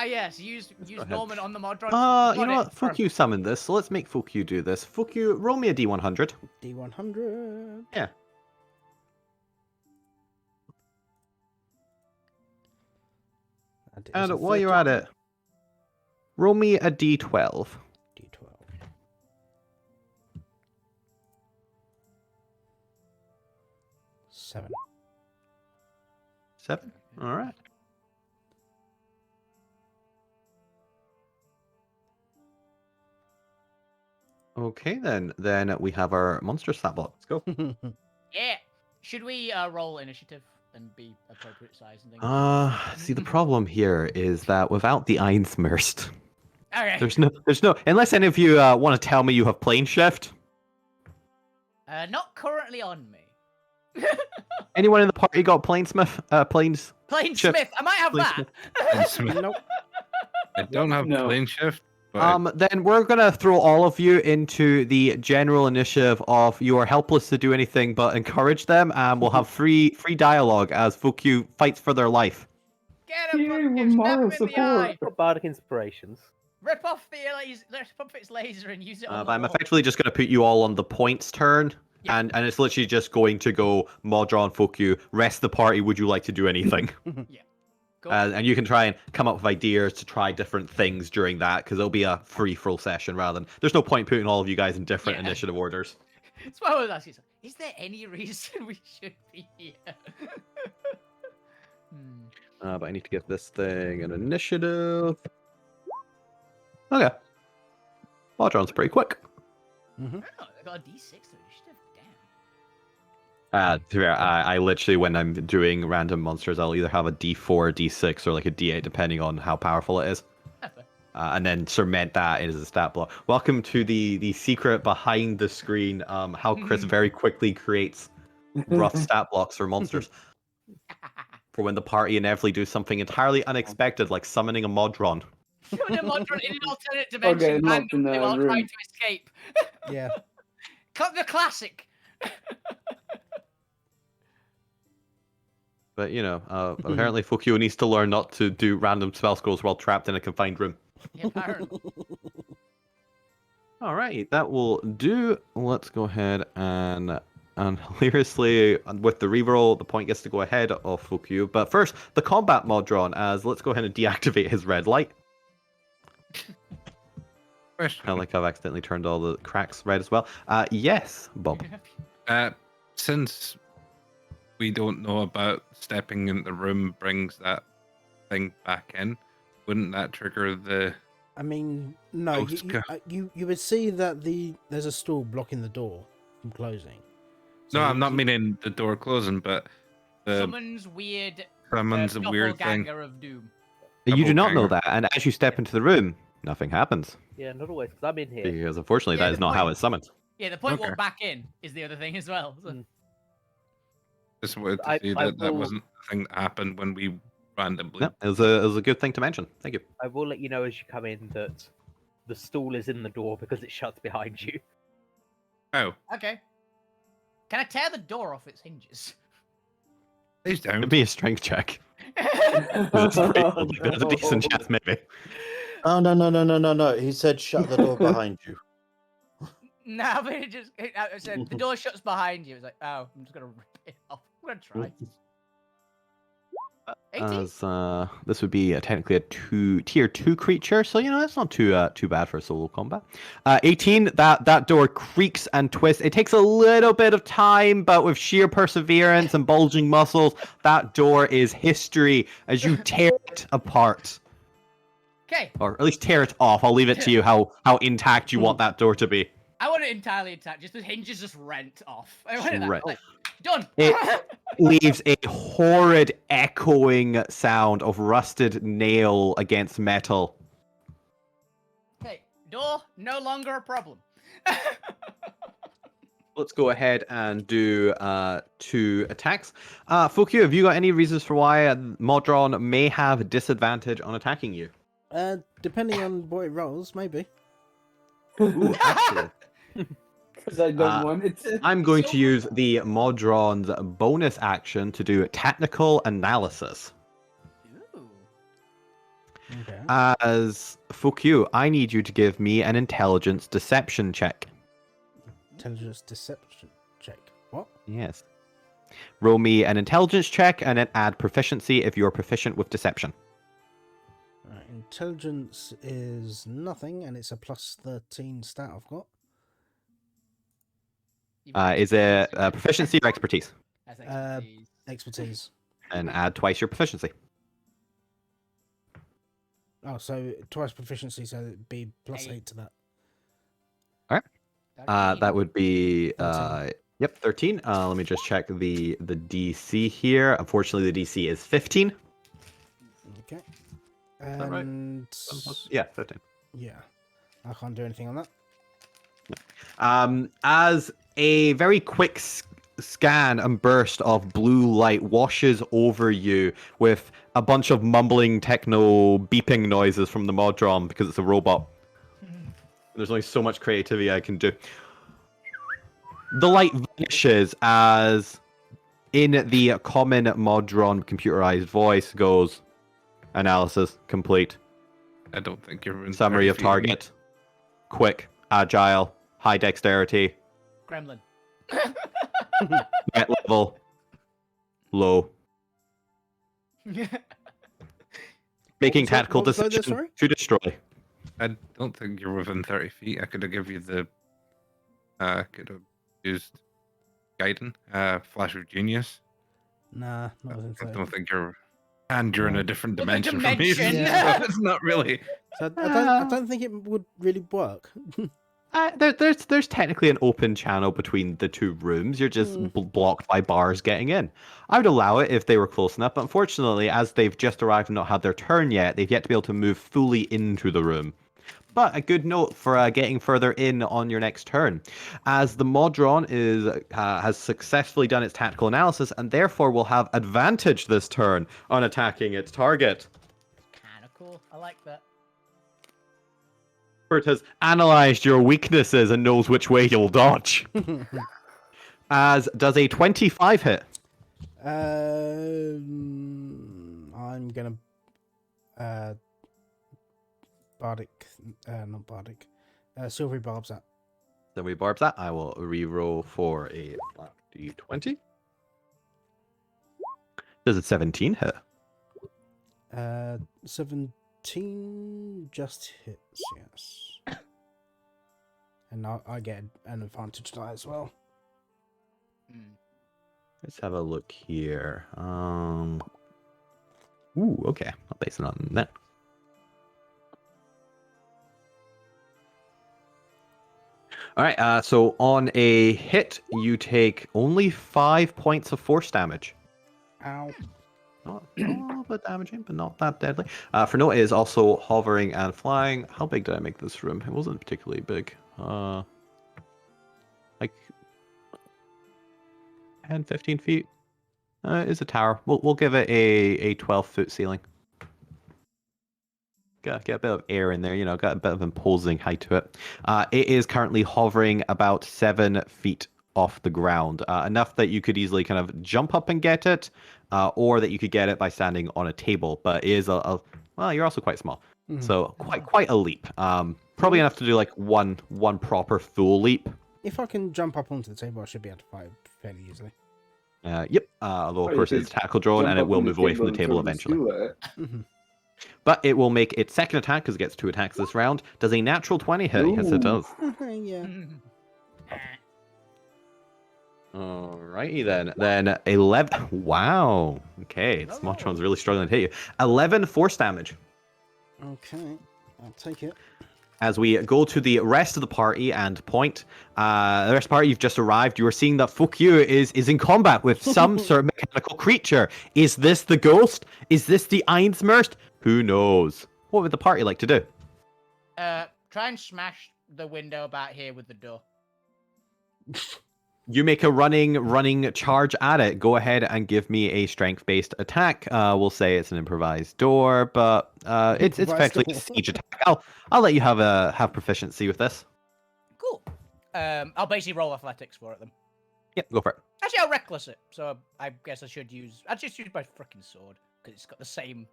Yes, use Norman on the Modron. You know what? Fuku summoned this, so let's make Fuku do this. Fuku, roll me a D100. D100. Yeah. And while you're at it, roll me a D12. D12. 7. 7? Alright. Okay, then we have our monster stat block. Let's go. Yeah. Should we roll initiative and be appropriate size and things? See, the problem here is that without the Aizmirst, Okay. there's no, unless any of you want to tell me you have plane shift. Not currently on me. Anyone in the party got planesmith? Planes? Planesmith. I might have that. Nope. I don't have No. plane shift. But Then we're gonna throw all of you into the general initiative of you are helpless to do anything but encourage them, and we'll have free dialogue as Fuku fights for their life. Get him, Yay, fucking with stab moral him in the support. eye. Got bardic inspirations. Rip off its laser and use it on But the I'm wall. effectively just gonna put you all on the points turn, Yeah. and it's literally just going to go Modron, Fuku, rest the party. Would you like to do anything? Go. And you can try and come up with ideas to try different things during that, because it'll be a free-for-all session rather than... There's no point putting all of you guys in different initiative orders. That's why I was asking. Is there any reason we should be here? But I need to give this thing an initiative. Okay. Modron's pretty quick. Oh, I got a D6 to initiative. Damn. To be fair, I literally, when I'm doing random monsters, I'll either have a D4, D6, or like a D8, depending on how powerful it is. And then cement that as a stat block. Welcome to the secret behind the screen, how Chris very quickly creates rough stat blocks for monsters. For when the party inevitably do something entirely unexpected, like summoning a Modron. Summon a Modron in an alternate dimension locked in randomly the while room. trying to escape. Yeah. Cut the classic. But, apparently Fuku needs to learn not to do random spell scrolls while trapped in a confined room. Yeah, apparently. Alright, that will do. Let's go ahead and hilariously, with the reroll, the point gets to go ahead of Fuku. But first, the combat mod drawn, as let's go ahead and deactivate his red light. Kind of like I've accidentally turned all the cracks red as well. Yes, Bob. Since we don't know about stepping in the room brings that thing back in, wouldn't that trigger the... I mean, no. You would see that there's a stall blocking the door from closing. So No, I'm not meaning the door closing, but Summons weird. Summons a weird thing. Doppelganger of doom. You do not know Doppelganger. that, and as you step into the room, nothing happens. Yeah, not always, because I'm in here. Because unfortunately, Yeah, that is the not how point- it's summoned. Yeah, the point Okay. walk back in is the other thing as well. So. Just wanted to I- see I that that will- wasn't a thing that happened when we randomly... No, it was a good thing to mention. Thank you. I will let you know as you come in that the stool is in the door because it shuts behind you. Oh, Okay. Can I tear the door off its hinges? please don't. Give me a strength check. There's a decent chance, maybe. Oh, no. He said shut the door behind you. No, but it said the door shuts behind you. It's like, oh, I'm just gonna rip it off. I'm gonna try. 18? As this would be technically a tier 2 creature, so that's not too bad for solo combat. 18. That door creaks and twists. It takes a little bit of time, but with sheer perseverance and bulging muscles, that door is history as you tear it apart, Okay. or at least tear it off. I'll leave it to you how intact you want that door to be. I want it entirely intact. Just the hinges just rent off. I want it Rent. like, done. It leaves a horrid echoing sound of rusted nail against metal. Okay, door no longer a problem. Let's go ahead and do 2 attacks. Fukyu, have you got any reasons for why Modron may have disadvantage on attacking you? Depending on what it rolls, maybe. Ooh, actually. Because I don't want it to. I'm going to use the Modron's bonus action to do technical analysis. Ooh. Okay. As Fukyu, I need you to give me an intelligence deception check. Intelligence deception check. What? Yes. Roll me an intelligence check and then add proficiency if you're proficient with deception. Right, intelligence is nothing, and it's a plus 13 stat I've got. Is it proficiency or expertise? That's expertise. Expertise. And add twice your proficiency. Oh, so twice proficiency, so it'd be plus 8 to that. That would be 13. Yep, 13. Let me just check the DC here. Unfortunately, the DC is 15. Okay. that right? And Yeah, 15. yeah, I can't do anything on that. As a very quick scan and burst of blue light washes over you with a bunch of mumbling techno beeping noises from the Modron because it's a robot. There's only so much creativity I can do. The light vanishes as in the common Modron computerized voice goes, analysis complete. I don't think you're in Summary of 30 feet of me. target. Quick, agile, high dexterity, Gremlin. threat level, low. Making was that? tactical What was that there, decision sorry? to destroy. I don't think you're within 30 feet. I could have given you the. Could have used Gaiden, Flash of Genius. Nah, not within I 30. don't think you're. And you're in a different Well, the dimension from me. dimension. Yeah. So it's not really. So I don't think it would really work. There's technically an open channel between the two rooms. You're just blocked by bars getting in. I would allow it if they were close enough, but unfortunately, as they've just arrived and not had their turn yet, they've yet to be able to move fully into the room. But a good note for getting further in on your next turn, as the Modron has successfully done its tactical analysis and therefore will have advantage this turn on attacking its target. Kind of cool. I like that. It has analyzed your weaknesses and knows which way you'll dodge. As does a 25 hit. I'm gonna not bardic, silvery barbs that. Then we barbs that. I will re-roll for a flat d20. Does it 17 hit? 17 just hits, yes. And I get an advantage to that as well. Let's have a look here. Ooh, okay. I'll base it on that. All right. So on a hit, you take only 5 points of force damage. Ow. Not a little bit damaging, but not that deadly. For note, it is also hovering and flying. How big did I make this room? It wasn't particularly big. Like 10, 15 feet. Is a tower. We'll give it a 12-foot ceiling. Get a bit of air in there, got a bit of imposing height to it. It is currently hovering about 7 feet off the ground, enough that you could easily kind of jump up and get it, or that you could get it by standing on a table. But it is well, you're also quite small, so quite a leap. Probably enough to do like one proper full leap. If I can jump up onto the table, I should be able to fight fairly easily. Yep. Although, of course, it's a tackle drone, and it will move away from the table eventually. But it will make its second attack, because it gets 2 attacks this round. Does a natural 20 hit? Yes, it does. Yeah. Alrighty then. Then 11. Wow. Okay, Smotron's really struggling to hit you. 11 force damage. Okay, I'll take it. As we go to the rest of the party and point, the rest of the party, you've just arrived. You are seeing that Fuck You is in combat with some sort of mechanical creature. Is this the ghost? Is this the Aizmirst? Who knows? What would the party like to do? Try and smash the window about here with the door. You make a running charge at it. Go ahead and give me a strength-based attack. We'll say it's an improvised door, but it's effectively a siege attack. I'll let you have proficiency with this. Cool. I'll basically roll athletics for it then. Yep, go for it. Actually, I'll reckless it. So I guess I'll just use my freaking sword because it's got the same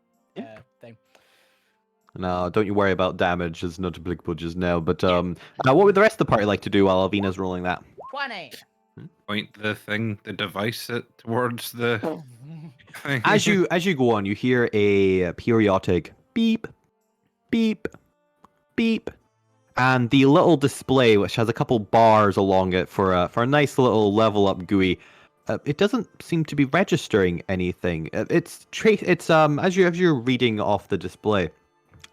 thing. No, don't you worry about damage. It's not applicable just now. But what would the rest of the party like to do while Alvina's rolling that? 20. Point the device towards the thing. As you go on, you hear a periodic beep, beep, beep, and the little display, which has a couple bars along it for a nice little level up GUI. It doesn't seem to be registering anything. It's as you're reading off the display.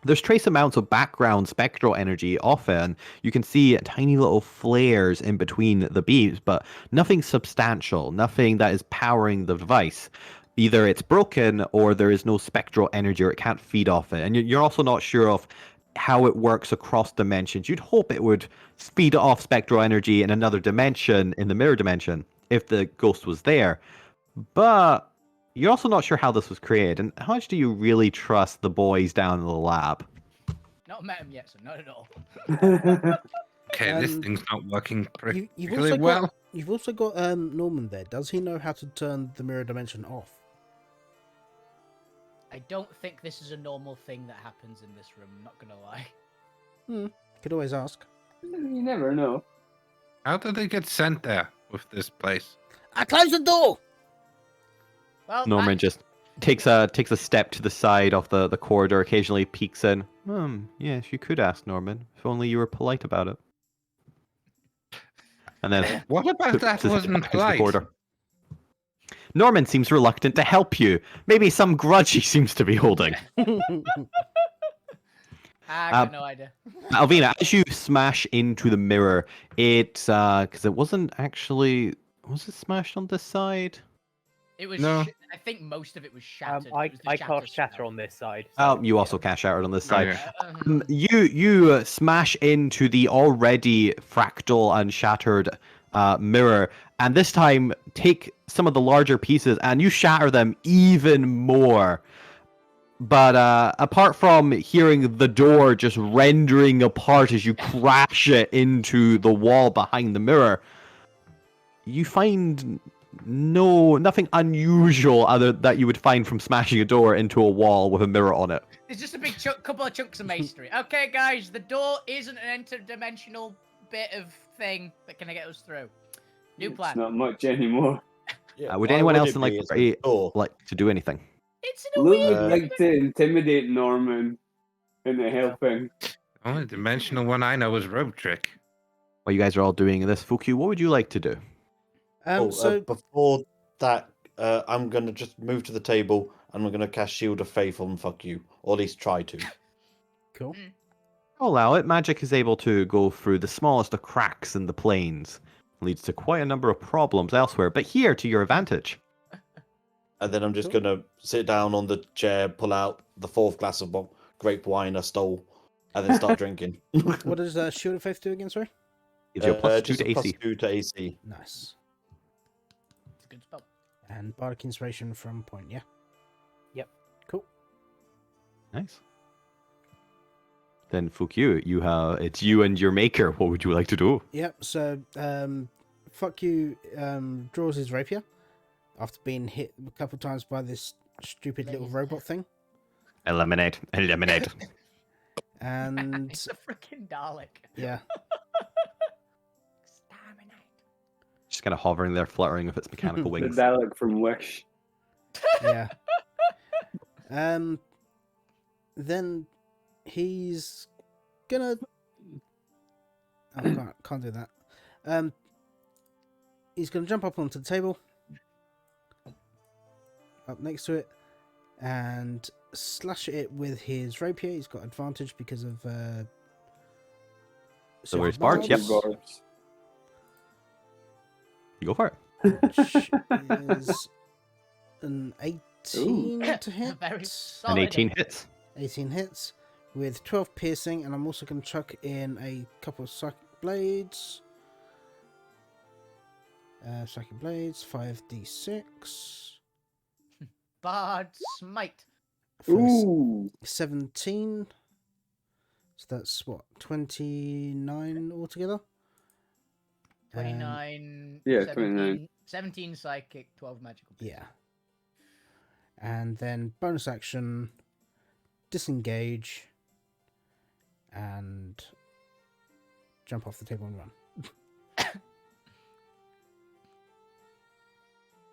There's trace amounts of background spectral energy off it, and you can see tiny little flares in between the beams, but nothing substantial, nothing that is powering the device. Either it's broken or there is no spectral energy or it can't feed off it. And you're also not sure of how it works across dimensions. You'd hope it would feed off spectral energy in another dimension, in the mirror dimension, if the ghost was there. But you're also not sure how this was created, and how much do you really trust the boys down in the lab? Not met him yet, so not at all. Okay, this thing's not working You've particularly also well. got you've also got Norman there. Does he know how to turn the mirror dimension off? I don't think this is a normal thing that happens in this room. I'm not gonna lie. Could always ask. You never know. How did they get sent there with this place? I close the door. Well, Norman just takes a step to the side of the corridor, occasionally peeks in. Yes, you could ask Norman, if only you were polite about it. And then What about that wasn't polite? Norman seems reluctant to help you. Maybe some grudge he seems to be holding. I got no idea. Alvina, as you smash into the mirror, because it wasn't actually, was it smashed on this side? It was. No. I think most of it was shattered. I It was the cast shatter spell. on this side. Oh, you also cast shattered on this side. Okay. You smash into the already fractal and shattered mirror, and this time take some of the larger pieces and you shatter them even more. But apart from hearing the door just rendering apart as you crash it into the wall behind the mirror, you find nothing unusual other that you would find from smashing a door into a wall with a mirror on it. There's just a big couple of chunks of masonry. Okay, guys, the door isn't an interdimensional bit of thing that can get us through. New plan. It's not much anymore. Yeah, Would why anyone else it in be? It's a door. like to do anything? It's in a Luke weird. would like to intimidate Norman into helping. The only dimensional one I know is rope trick. While you guys are all doing this, Fuku, what would you like to do? Before that, I'm gonna just move to the table and we're gonna cast Shield of Faith on Fuck You, or at least try to. Cool. I'll allow it. Magic is able to go through the smallest of cracks in the planes. Leads to quite a number of problems elsewhere, but here to your advantage. And then I'm just gonna sit down on the chair, pull out the 4th glass of grape wine I stole, and then start drinking. What does Shield of Faith do again, sorry? Gives you a +2 just to a AC. +2 to AC. Nice. It's a good spell. And Bardic Inspiration from point, yeah? Yep. Cool. Nice. Then Fuku, it's you and your maker. What would you like to do? Yep, so Fuck You draws his rapier after being hit a couple times by this stupid little robot thing. Eliminate. And It's a freaking Dalek. yeah, Exterminate. Just kind of hovering there, fluttering with its mechanical The wings. Dalek from Wish. Yeah. Then he's gonna. Oh, can't do that. He's gonna jump up onto the table, up next to it, and slash it with his rapier. He's got advantage because of Silver silver sparks, yep. barbs, You go for it. which is an 18 to hit. Very An solid. 18 hits. 18 hits with 12 piercing, and I'm also going to chuck in a couple of psychic blades. Psychic blades, 5d6 Bard smite. for Ooh. 17. So that's what, 29 altogether? 29. Yeah, 17, 29. 17 psychic, 12 magical. Yeah. And then bonus action, disengage, and jump off the table and run.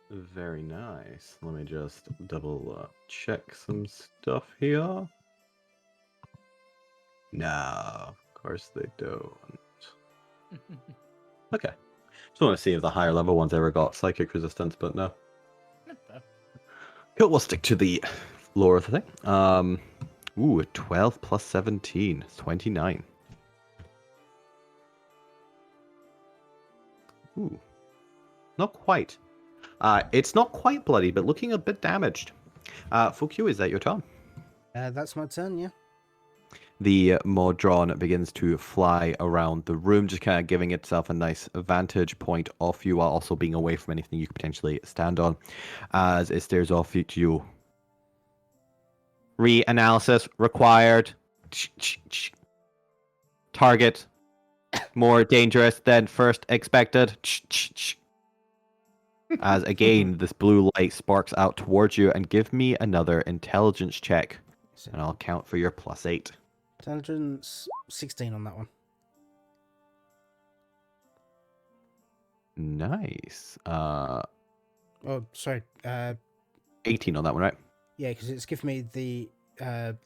Very nice. Let me just double check some stuff here. No, of course they don't. Okay. Just want to see if the higher level ones ever got psychic resistance, but no. Cool, we'll stick to the lore of the thing. Ooh, 12 plus 17. 29. Ooh. Not quite. It's not quite bloody, but looking a bit damaged. Fuck you, is that your turn? That's my turn, yeah. The Modron begins to fly around the room, just kind of giving itself a nice vantage point off you while also being away from anything you could potentially stand on as it stares off at you. Reanalysis required. Target more dangerous than first expected. As again, this blue light sparks out towards you, and give me another intelligence check, and I'll count for your +8. Intelligence 16 on that one. Nice. Oh, sorry. 18 on that one, right? Yeah, because it's given me the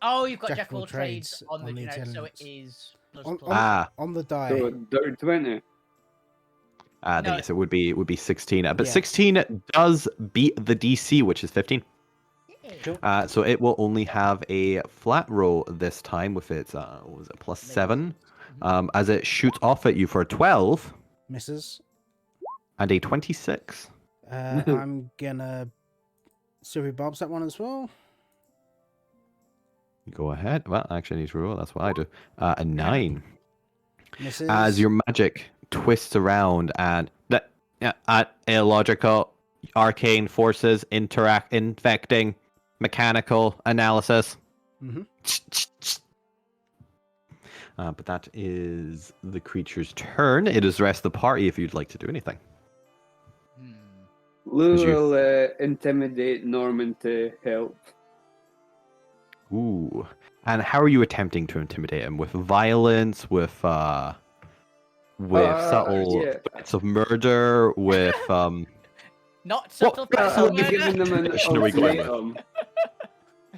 Oh, you've got Jack Jack of all of all trades trades on the on the generic, so it intelligence. is on, plus. Ah. on the die. So, dirty 20. Then No. yes, it would be 16. But Yeah. 16 does beat the DC, which is 15. Cool. So it will only have a flat roll this time with its what was it, +7, as it shoots off at you for a 12 Misses. and a 26. I'm gonna silver barbs that one as well. Go ahead. Well, actually, I need to roll. That's what I do. A 9. Misses. As your magic twists around and illogical arcane forces infecting mechanical analysis. Mm-hmm. But that is the creature's turn. It is the rest of the party if you'd like to do anything. Lou As you- will intimidate Norman to help. Ooh. And how are you attempting to intimidate him? With violence? With subtle yeah. threats of murder? With Not subtle What threats I'll of be murder. giving them an Direction are we going with? ultimatum.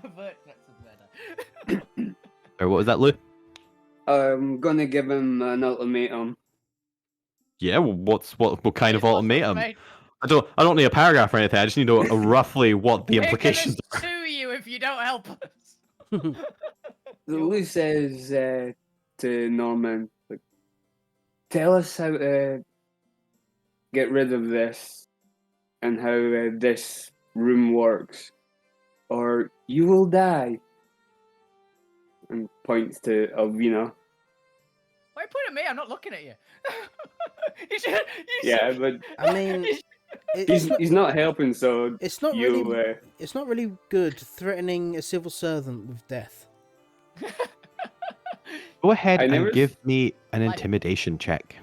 Avert threats of murder. or what was that, Lou? I'm gonna give him an ultimatum. Yeah, well, what kind of What's ultimatum? right? I don't need a paragraph or anything. I just need to know roughly what the We're gonna implications are. sue you if you don't help us. Lou says to Norman, like, tell us how to get rid of this and how this room works, or you will die. And points to Alvina. Why point at me? I'm not looking at you. You should- Yeah, but I mean, he's not helping, so it's not you. really. It's not really good threatening a civil servant with death. Go ahead I and never give me an Like- intimidation check.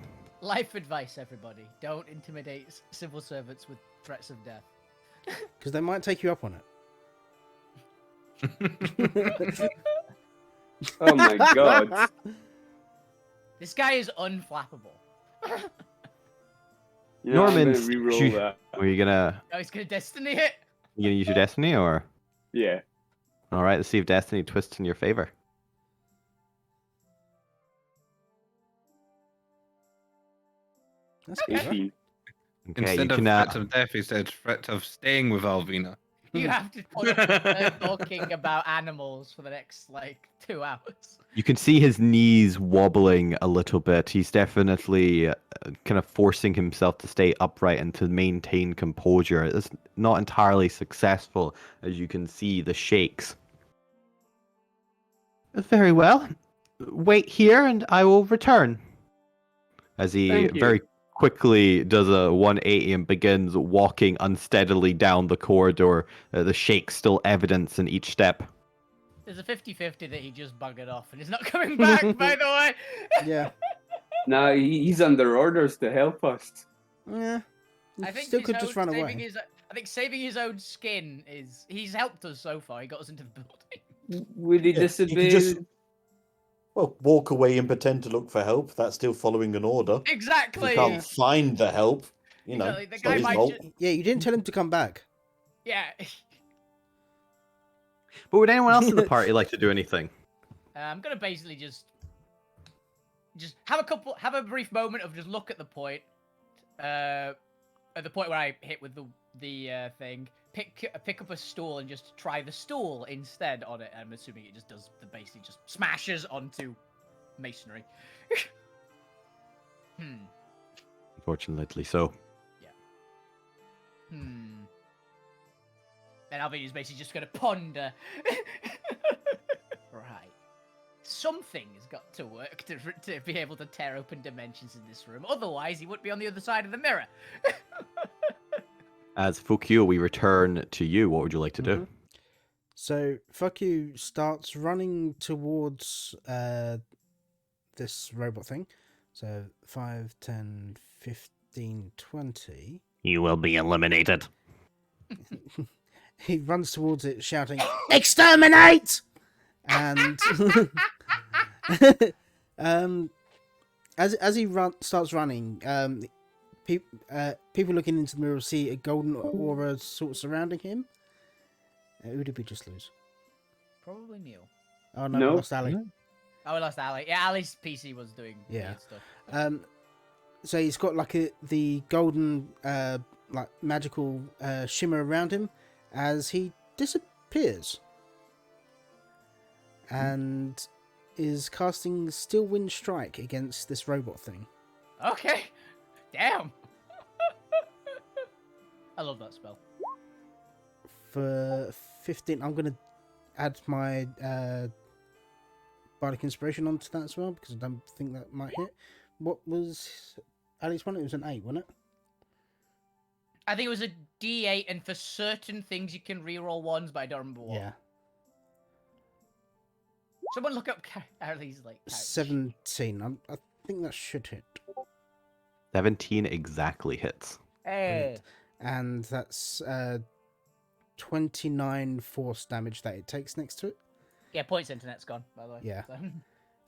Life advice, everybody. Don't intimidate civil servants with threats of death. Because they might take you up on it. Oh my god. You know, Norman, I'm gonna re-roll that. were you gonna Oh, he's gonna destiny it. use your destiny or? Yeah. All right, let's see if destiny twists in your favor. That's good. 18. Okay, Instead you of can. threats of death, he said threats of staying with Alvina. You have to put up with her talking about animals for the next like 2 hours. You can see his knees wobbling a little bit. He's definitely kind of forcing himself to stay upright and to maintain composure. It's not entirely successful, as you can see the shakes. Very well. Wait here and I will return. As he Thank you. very quickly does a 180 and begins walking unsteadily down the corridor, the shakes still evident in each step. There's a 50-50 that he just buggered off and is not coming back, by the way. Yeah. Nah, he's under orders to help us. Yeah. I think Still his could just own- run saving away. I think saving his own skin is... He's helped us so far. He got us into the building. Would he Yeah, you disobey? could just walk away and pretend to look for help. That's still following an order. If Exactly. you can't find the help, you know, Exactly, the it's guy not his might fault. Yeah, you didn't tell him to come back. Yeah. But would anyone else in the party like to do anything? I'm gonna basically just have a brief moment of just look at the point, at the point where I hit with the thing, pick up a stool and just try the stool instead on it. I'm assuming it just does basically just smashes onto masonry. Unfortunately, so. And Alvina's basically just gonna ponder. Right. Something has got to work to be able to tear open dimensions in this room. Otherwise, he would be on the other side of the mirror. As Fukio, we return to you. What would you like to do? So, fuck you starts running towards this robot thing. So, 5, 10, 15, 20. You will be eliminated. He runs towards it shouting, "Exterminate!" And as he starts running, people looking into the mirror see a golden aura sort of surrounding him. Who did we just lose? Probably Neil. Oh no, No. we lost Ali. Oh, we lost Ali. Yeah, Ali's PC was doing Yeah. weird stuff. So he's got like the golden like magical shimmer around him as he disappears and is casting Steel Wind Strike against this robot thing. Okay. Damn. I love that spell. For 15, I'm going to add my Bardic Inspiration onto that as well because I don't think that might hit. What was Ali's one? It was an 8, wasn't it? I think it was a D8, and for certain things you can reroll ones, but I don't remember what. Yeah. Someone look up Ali's like couch. 17. I think that should hit. 17 exactly hits. Hey. And that's 29 force damage that it takes next to it. Yeah, Points Internet's gone, by the way. Yeah. So.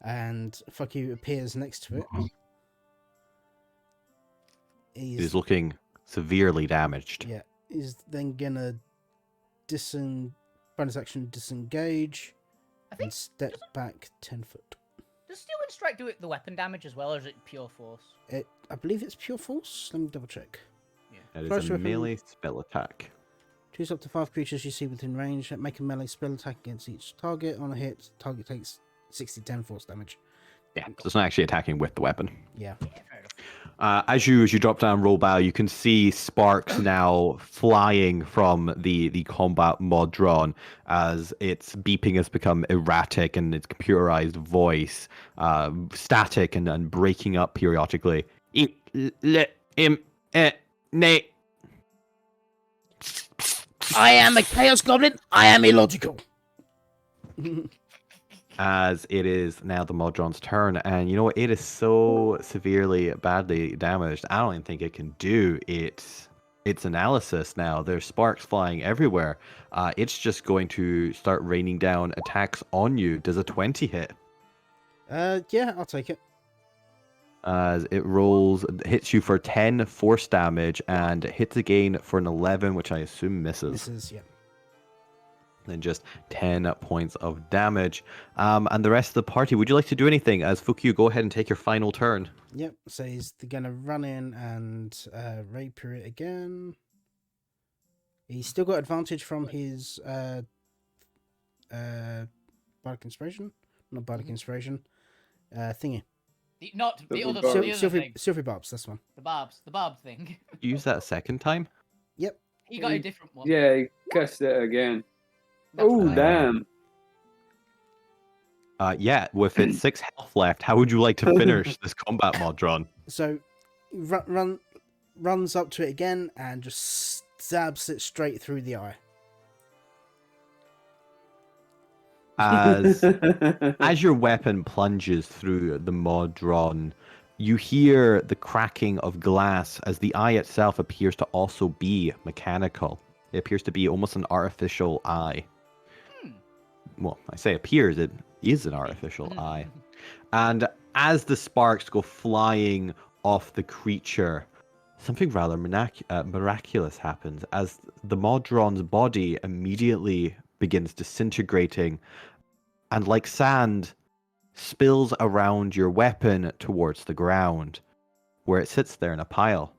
And fuck you appears next to it. He's looking severely damaged. Yeah, he's then gonna bonus action disengage I think and step back 10 foot. does Steel Wind Strike do it the weapon damage as well, or is it pure force? I believe it's pure force. Let me double check. That Close is a weapon. melee spell attack. Choose up to 5 creatures you see within range. Make a melee spell attack against each target. On a hit, target takes 60-10 force damage. Yeah, so it's not actually attacking with the weapon. Yeah. Yeah, fair enough. As you drop down roll bow, you can see sparks now flying from the combat mod drawn as its beeping has become erratic and its computerized voice static and breaking up periodically. I am a Chaos Goblin. I am illogical. As it is now the Modron's turn, and you know what? It is so severely badly damaged. I don't even think it can do its analysis now. There's sparks flying everywhere. It's just going to start raining down attacks on you. Does a 20 hit? Yeah, I'll take it. As it rolls, hits you for 10 force damage and hits again for an 11, which I assume misses. Misses, yeah. Then just 10 points of damage. And the rest of the party, would you like to do anything? As Fukyu, go ahead and take your final turn. Yep, so he's going to run in and rapier it again. He's still got advantage from his Bardic Inspiration? Not Bardic Inspiration. Thingy. The other thing. Sylphie Barbs, that's one. The barb thing. Use that a second time? Yep. He got a different one. Yeah, he cast it again. That's Oh, fine. damn. Yeah, with its 6 health left, how would you like to finish this combat mod, John? So, runs up to it again and just stabs it straight through the eye. As your weapon plunges through the Modron, you hear the cracking of glass as the eye itself appears to also be mechanical. It appears to be almost an artificial eye. Well, I say appears, it is an artificial eye. And as the sparks go flying off the creature, something rather miraculous happens as the Modron's body immediately begins disintegrating and, like sand, spills around your weapon towards the ground, where it sits there in a pile.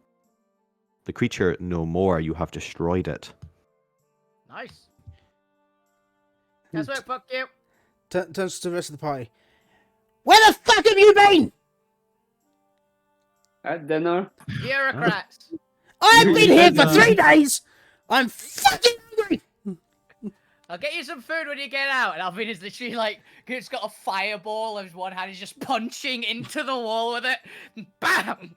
The creature no more, you have destroyed it. Nice. That's what, fuck you. Turns to the rest of the party. Where the fuck have you been? At dinner. Bureaucrats. I've been here for 3 days. I'm fucking hungry. I'll get you some food when you get out. And Alvin is literally like, it's got a fireball in one hand. He's just punching into the wall with it. Bam!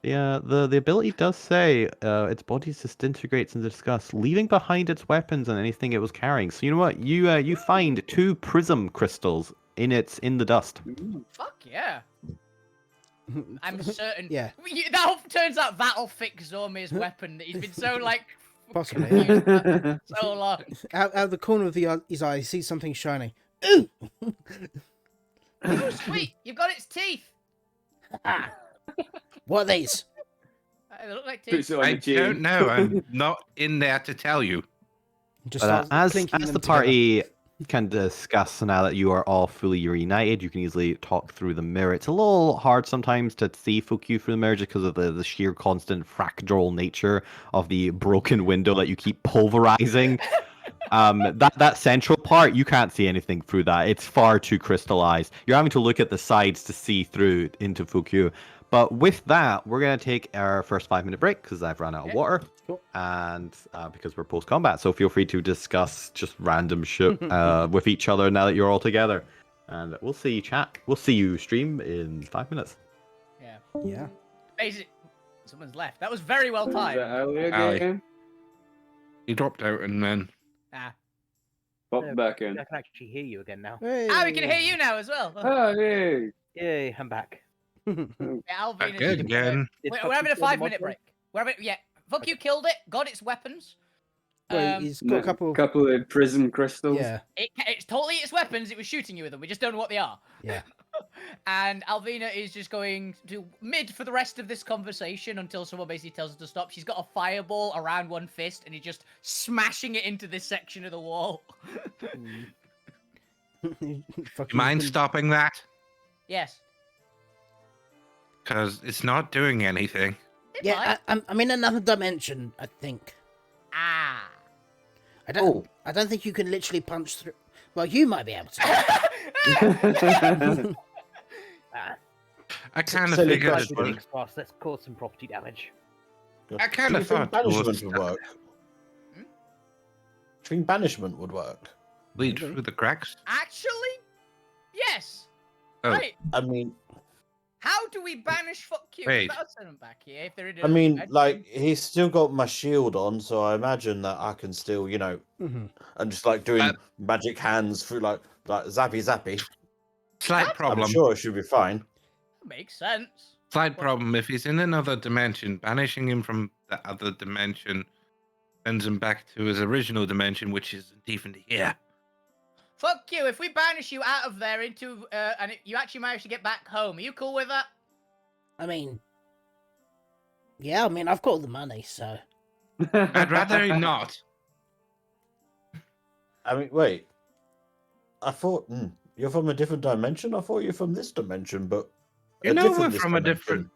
Yeah, the ability does say its body disintegrates in disgust, leaving behind its weapons and anything it was carrying. So you know what? You find 2 prism crystals in the dust. Fuck yeah. I'm certain. Yeah. That turns out that'll fix Zormir's weapon. He's been so like Possibly. confused for so long. Out of the corner of his eye, he sees something shining. Ooh! Oh, sweet! You've got its teeth. What are these? They look like Puts teeth. it on I the chain. don't know. I'm not in there to tell you. Just But starts as clinking the them party can discuss now that you are all fully reunited, you can easily talk through the mirror. It's a little hard sometimes to see Fukyu through the mirror just because of the sheer constant fractal nature of the broken window that you keep pulverizing. That central part, you can't see anything through that. It's far too crystallized. You're having to look at the sides to see through into Fukyu. But with that, we're going to take our first 5-minute break because I've run out of water. Cool. And because we're post-combat. So feel free to discuss just random shit with each other now that you're all together. And we'll see you chat. We'll see you stream in 5 minutes. Yeah. Yeah. Basic. Someone's left. That was very well Is that timed. Ali Ali. again? He dropped out and then Ah. Pop back in. I can actually hear you again now. Hey. Ah, we can hear you now as well. Oh, hey. Yay, I'm back. Yeah, Alvin back is again. We're having a 5-minute break. Fuck you, killed it. Got its weapons. Well, he's got a couple. of prism crystals. Yeah. It's totally its weapons. It was shooting you with them. We just don't know what they are. Yeah. And Alvina is just going to mid for the rest of this conversation until someone basically tells her to stop. She's got a fireball around one fist and he's just smashing it into this section of the wall. Mind stopping that? Yes. Because it's not doing anything. Yeah, I'm in another dimension, I think. Ah. I don't think you can literally punch through. Well, you might be able to. I kind of Silly figured question. it was. Things fast. Let's cause some property damage. I kind Do you of think thought it banishment was would work. Do you think banishment would work? lead through the cracks. Actually, yes. Oh, Right. I mean, How do we banish fuck you? Wait. That'll send them back here if they're in. like he's still got my shield on, so I imagine that I can still, Mhm. and just like doing magic hands through like zappy zappy. slight That's- I'm problem. sure it should be fine. Makes sense. Slight problem. If he's in another dimension, banishing him from the other dimension sends him back to his original dimension, which isn't even here. Fuck you. If we banish you out of there into, you actually manage to get back home, are you cool with that? I mean, yeah, I mean, I've got all the money, so. I'd rather not. I mean, wait. I thought you're from a different dimension. I thought you're from this dimension, but You a know different we're this from a dimension. different.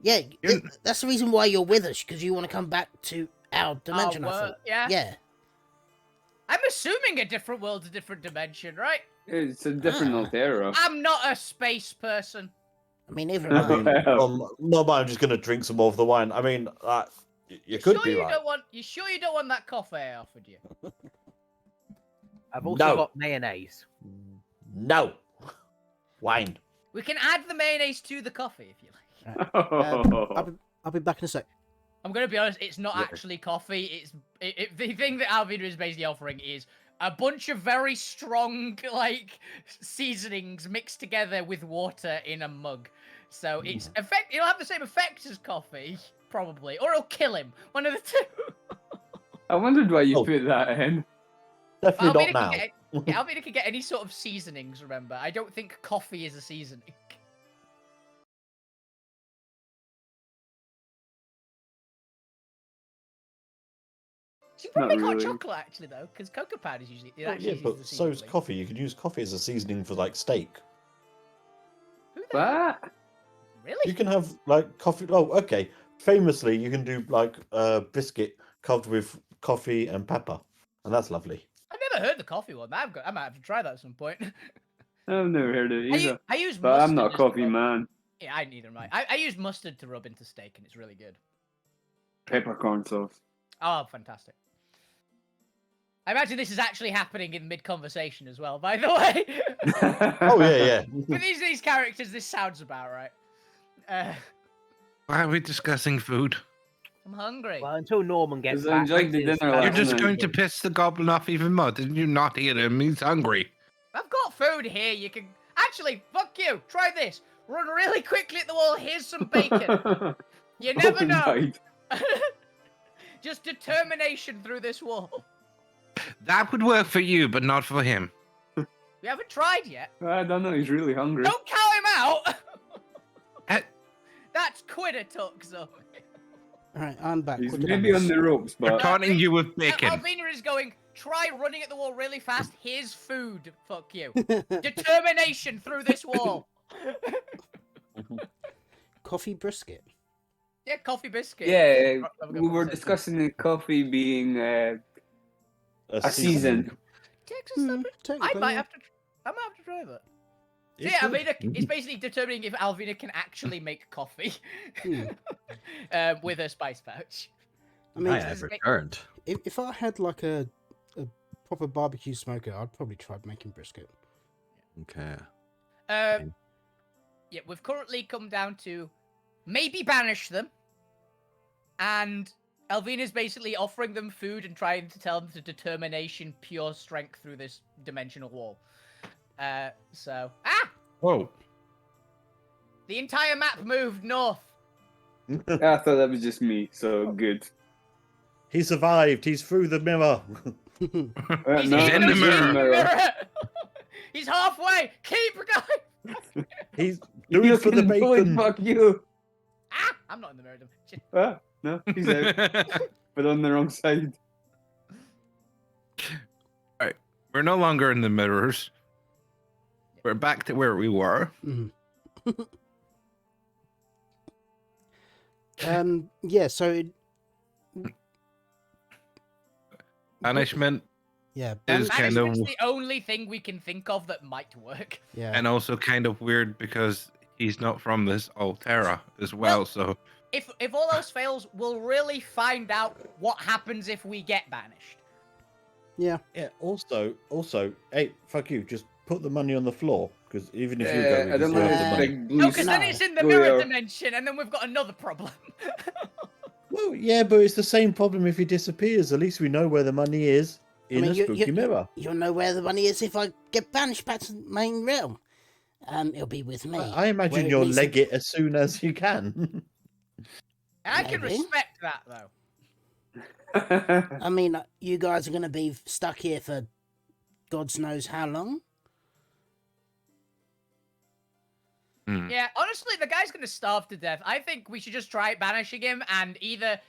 Yeah, You're- that's the reason why you're with us, because you want to come back to our dimension, I thought. Yeah. Yeah. I'm assuming a different world's a different dimension, right? It's a different Alterra. I'm not a space person. I mean, neither am I mean, I. no, but I'm just gonna drink some more of the wine. I mean, you could sure be you right. You sure you don't want that coffee I offered you? I've also No. got mayonnaise. No, wine. We can add the mayonnaise to the coffee if you like. I'll be back in a sec. I'm gonna be honest, it's not Yeah. actually coffee. The thing that Alvina is basically offering is a bunch of very strong like seasonings mixed together with water in a mug. So it's it'll have the same effect as coffee, probably, or it'll kill him. One of the two. I wondered why you Oh. put that in. Definitely not now. Alvina can get any sort of seasonings. Remember, I don't think coffee is a seasoning. She can probably Not make hot really. chocolate actually though, because cocoa powder is usually Oh, actually yeah, uses but the so is seasoning. coffee. You can use coffee as a seasoning for like steak. Who the hell? What? Really? You can have like coffee. Oh, okay. Famously, you can do like a biscuit covered with coffee and pepper, and that's lovely. I've never heard the coffee one. I might have to try that at some point. I've never heard of it either. I use But I'm mustard not a as coffee well. man. Yeah, I neither am I use mustard to rub into steak, and it's really good. Peppercorn sauce. Oh, fantastic. I imagine this is actually happening in mid-conversation as well, by the way. Oh yeah, With these characters, this sounds about right. Why are we discussing food? I'm hungry. Well, until Norman gets 'Cause I back. enjoyed the this is, dinner You're last just night. going to piss the goblin off even more. Did you not hear him? He's hungry. I've got food here. You can actually fuck you. Try this. Run really quickly at the wall. Here's some bacon. You never Open know. wide. Just determination through this wall. That would work for you, but not for him. We haven't tried yet. I don't know. He's really hungry. Don't count him out. Eh. That's quitter talk, so. Alright, I'm back. He's Quick maybe on announcement. the ropes, We're but taunting you with bacon. Alvina is going, try running at the wall really fast. Here's food. Fuck you. Determination through this wall. Coffee brisket. Yeah, coffee biscuit. yeah, I'm gonna we were put it. discussing the coffee being a season. Texas Hmm, I technically, might yeah. have to. I might have to try that. So It's yeah, good. Alvina is basically determining if Alvina can actually make coffee Hmm. with her spice pouch. I mean, I have returned. if I had like a proper barbecue smoker, I'd probably try making brisket. Okay. Yeah, we've currently come down to maybe banish them, and Alvina's basically offering them food and trying to tell them to determination, pure strength through this dimensional wall. Whoa. The entire map moved north. I thought that was just me, so good. He survived. He's through the mirror. He's No, in the he's mirror. He's halfway. Keep going. He's You doing for the can go and bacon. fuck you. I'm not in the mirror. Shit. Ah, no, he's out, but on the wrong side. We're no longer in the mirrors. We're back to where we were. Mhm. Yeah, so Banishment yeah, is kind of, Banishment's the only thing we can think of that might work. yeah. and also kind of weird because he's not from this Alterra as well. Well- So If all else fails, we'll really find out what happens if we get banished. Yeah. Yeah. Also, hey, fuck you. Just put the money on the floor because even if you I go, don't you know deserve the if money. big blue No, because then No. it's in the Oh, mirror yeah. dimension, and then we've got another problem. Well, yeah, but it's the same problem if he disappears. At least we know where the money is in mean, a spooky mirror. You'll know where the money is if I get banished back to the main realm. It'll be with me. I imagine where it you'll needs to leg it as soon as you can. I can Maybe. respect that, though. I mean, you guys are going to be stuck here for God knows how long. Yeah, honestly, the guy's gonna starve to death. I think we should just try banishing him, and either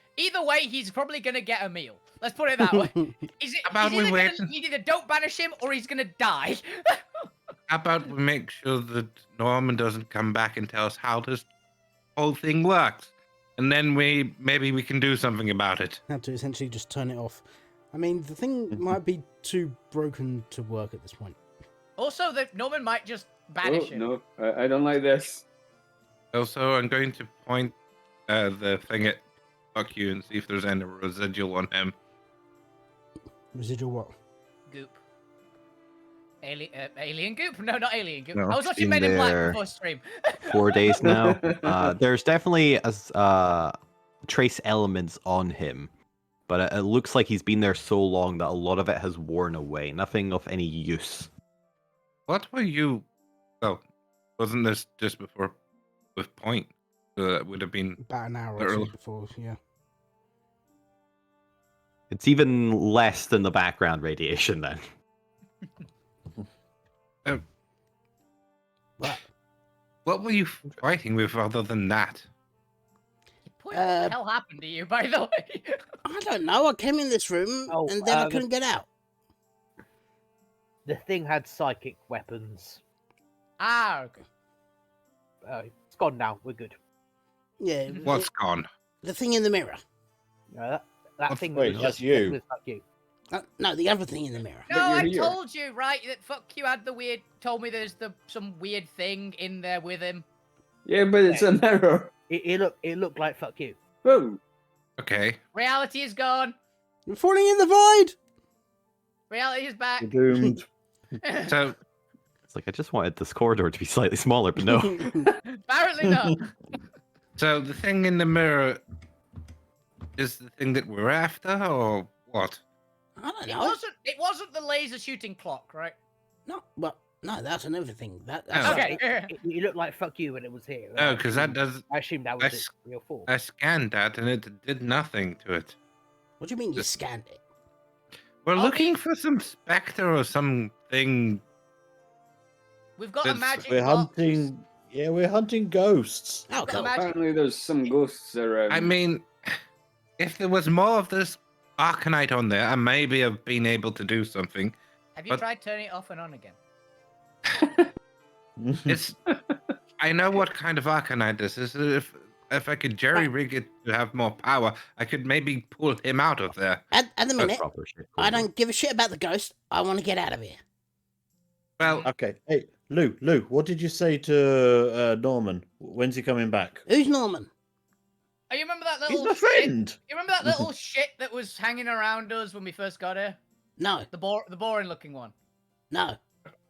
way, he's probably gonna get a meal. Let's put it that way. About we wait? You either don't banish him, or he's gonna die. How about we make sure that Norman doesn't come back and tell us how this whole thing works, and then maybe we can do something about it. Have to essentially just turn it off. I mean, the thing might be too broken to work at this point. Also, that Norman might just banish him. No, I don't like this. Also, I'm going to point the thing at fuck you and see if there's any residual on him. Residual what? Goop. Alien goop? No, not alien goop. No, I was watching been Men in Black there. before stream. 4 days now. There's definitely trace elements on him, but it looks like he's been there so long that a lot of it has worn away. Nothing of any use. What were you? Oh, wasn't this just before with Point? So that would have been About an hour or so before, yeah. It's even less than the background radiation then. What were you fighting with other than that? What the hell happened to you, by the way? I don't know. I came in this room and then I couldn't get out. The thing had psychic weapons. Ah, okay. It's gone now. We're good. Yeah. What's gone? The thing in the mirror. That thing. Wait, that's you. Fuck you. No, the other thing in the mirror. No, I told you, right? That fuck you had the weird. Told me there's some weird thing in there with him. Yeah, but it's a mirror. It looked like fuck you. Whoa. Okay. Reality is gone. You're falling in the void. Reality is back. You're doomed. So It's like I just wanted this corridor to be slightly smaller, but no. Apparently not. So the thing in the mirror is the thing that we're after, or what? I don't It know. wasn't the laser shooting clock, right? No, well, no, that's another thing. That's Oh. Okay. It looked like fuck you when it was here. Oh, because that does. I assumed that was it, 3 or 4. I scanned that and it did nothing to it. What do you mean you scanned it? We're looking for some specter or something. We've got a That's- magic We're box. hunting. Yeah, we're hunting ghosts. Oh, cool. Apparently, there's some ghosts around. I mean, if there was more of this Arcanite on there, I maybe have been able to do something. Have you but- tried turning it off and on again? It's. I know what kind of Arcanite this is. If I could jerry rig it to have more power, I could maybe pull him out of there. At the minute, Proper shit. I don't give a shit about the ghost. I want to get out of here. Well, Okay. Hey, Lou, what did you say to Norman? When's he coming back? Who's Norman? Oh, you remember that He's little my friend. You remember that little shit that was hanging around us when we first got here? No, The boring looking one. no.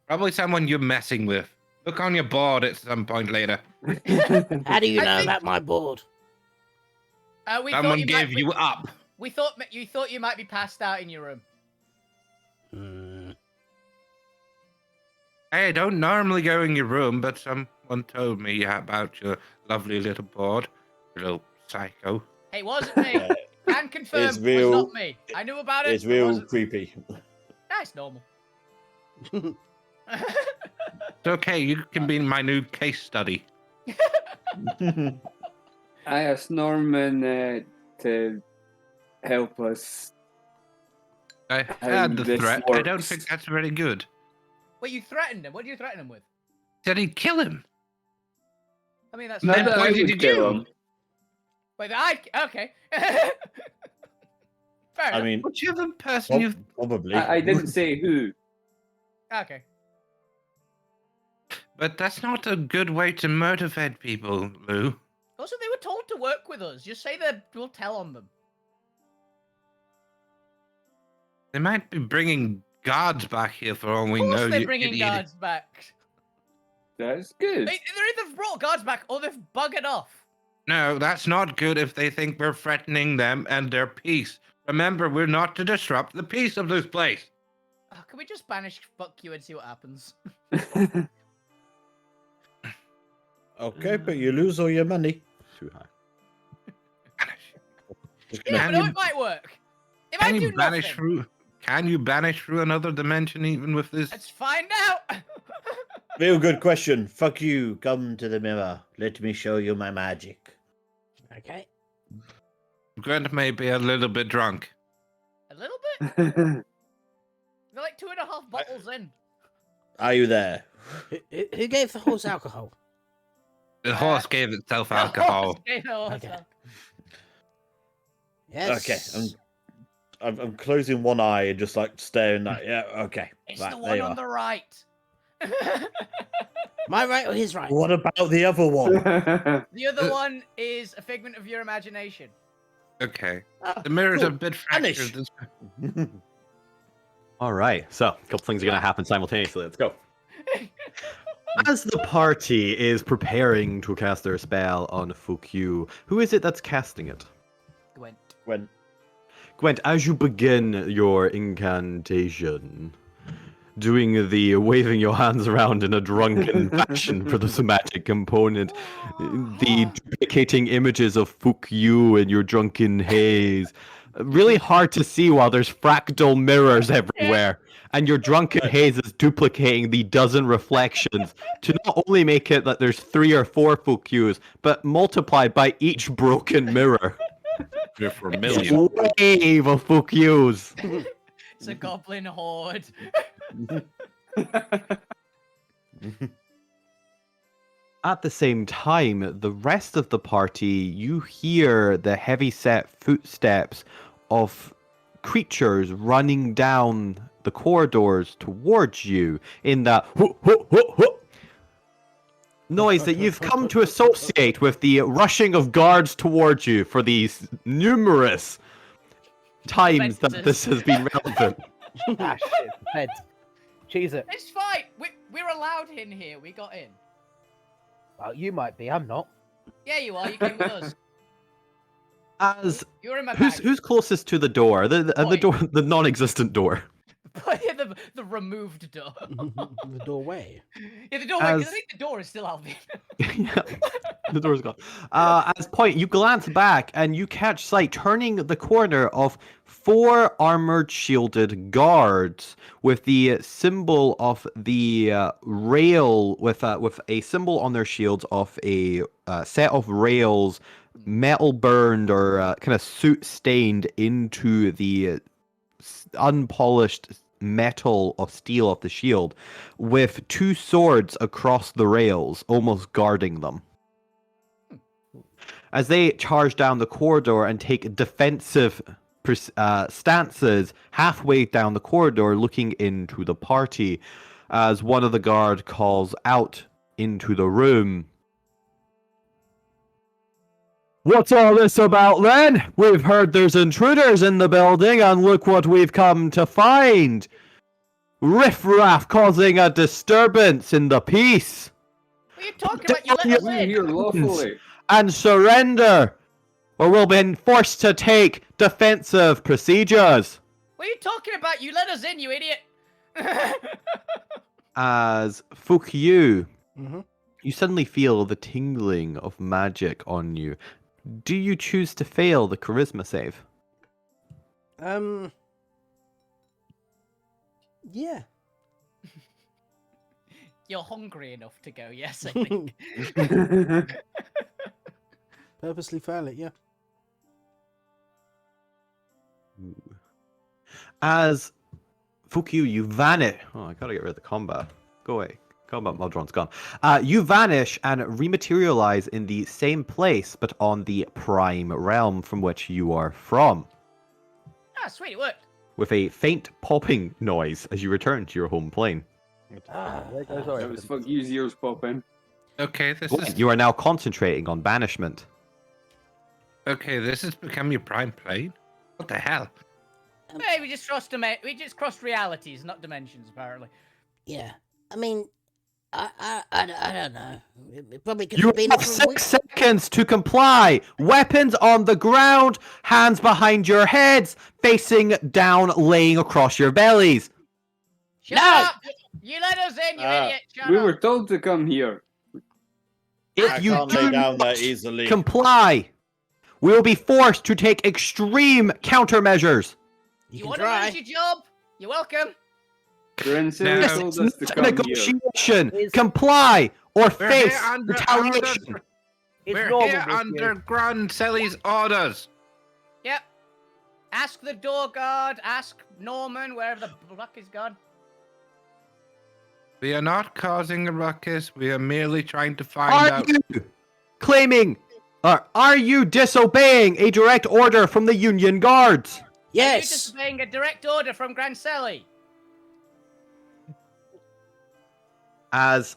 probably someone you're messing with. Look on your board at some point later. How do you I know think- about my board? We Someone thought gave you up. We thought you thought you might be passed out in your room. Hmm. I don't normally go in your room, but someone told me about your lovely little board. You little psycho. Hey, it wasn't me. Can confirm, It's it real- was not me. I knew about it. It's it real wasn't- creepy. That's normal. It's okay, you can be my new case study. I asked Norman to help us. I had the this threat. I don't works. think that's very good. Wait, you threatened him? What did you threaten him with? Said he'd kill him. I mean, that's No, fair. that- I what did would you kill do? him. Wait, okay. Fair enough. I mean, Whichever person you. probably. I didn't say who. Okay. But that's not a good way to motivate people, Lou. Also, they were told to work with us. Just say that we'll tell on them. They might be bringing guards back here for all we Of course know. they're you bringing idiot. guards back. That's good. They're either brought guards back or they've buggered off. No, that's not good if they think we're threatening them and their peace. Remember, we're not to disrupt the peace of this place. Oh, can we just banish fuck you and see what happens? Okay, but you lose all your money. Too high. Just You gonna- never know, it might work. If I Can do you banish nothing, through? Can you banish through another dimension even with this? let's find out. Real good question. Fuck you. Come to the mirror. Let me show you my magic. Okay. Grant may be a little bit drunk. A little bit? We're like 2.5 bottles in. Are you there? Who gave the horse alcohol? The horse gave itself The alcohol. horse gave the horse Okay. alcohol. Yes. Okay, I'm closing one eye and just like staring at. Yeah. Okay. It's right, the there one you on are. the right. My right or his right? What about the other one? The other one is a figment of your imagination. Okay. Ah, The mirror's cool. a bit Vanish. fractured. This... All right, so a couple things are going to happen simultaneously. Let's go. As the party is preparing to cast their spell on Fukyu, who is it that's casting it? Gwent. When Gwent, as you begin your incantation, doing the waving your hands around in a drunken fashion for the somatic component, the duplicating images of Fukyu in your drunken haze, really hard to see while there's fractal mirrors everywhere, and your drunken haze is duplicating the dozen reflections to not only make it that there's 3 or 4 Fukyus, but multiplied by each broken mirror. 3 or 4 It's million. a wave of Fukyus. It's a goblin horde. At the same time, the rest of the party, you hear the heavy-set footsteps of creatures running down the corridors towards you in that noise that you've come to associate with the rushing of guards towards you for these numerous times that this has been relevant. Ah, shit. Bed. Cheese it. It's fine. We're allowed in here. We got in. Well, you might be. I'm not. Yeah, you are. You came with us. As You're in my bag. who's closest to the door? The door, the non-existent door. Yeah, the removed door. The doorway. Yeah, the doorway. 'Cause As- I think the door is still Alvin. Yeah, the door's gone. As point, you glance back and you catch sight, turning the corner of 4 armored, shielded guards with the symbol of the rail, with a symbol on their shields of a set of rails, metal burned or kind of soot stained into the unpolished metal of steel of the shield, with 2 swords across the rails, almost guarding them. As they charge down the corridor and take defensive stances halfway down the corridor, looking into the party, as one of the guard calls out into the room. What's all this about then? We've heard there's intruders in the building, and look what we've come to find. Riff-raff causing a disturbance in the peace. What are you talking about? You let us We're in. here lawfully. And surrender, or we'll be forced to take defensive procedures. What are you talking about? You let us in, you idiot. As Fukyu, Mm-hmm. you suddenly feel the tingling of magic on you. Do you choose to fail the charisma save? Yeah. You're hungry enough to go, yes, I think. Purposely fail it, yeah. As Fukyu, you vanish. Oh, I gotta get rid of the combat. Go away. Combat Modron's gone. You vanish and rematerialize in the same place, but on the prime realm from which you are from, Ah, sweet, it worked. with a faint popping noise as you return to your home plane. There goes our That was fuck you, ears popping. Okay, this Gwent, is you are now concentrating on banishment. okay. This has become your prime plane. What the hell? Hey, we just crossed realities, not dimensions, apparently. Yeah. I mean, I don't know. It probably could You have been have it for a week. 6 seconds to comply. Weapons on the ground, hands behind your heads, facing down, laying across your bellies. Shut No! up! You let us in, you idiot! Shut We up! were told to come here. If I you can't lay do down not that easily. comply, we will be forced to take extreme countermeasures. You You can want to try. lose your job? You're welcome. Grancelli No. told It's us to not a come here. negotiation. Is- Comply or We're face here under retaliation. orders. It's We're normal here with under you. Grancelli's orders. Yep. Ask the door guard. Ask Norman wherever the fuck is gone. We are not causing a ruckus. We are merely trying to find Are out. you claiming, or are you disobeying a direct order from the Union Guards? Are you Yes. disobeying a direct order from Grancelli? As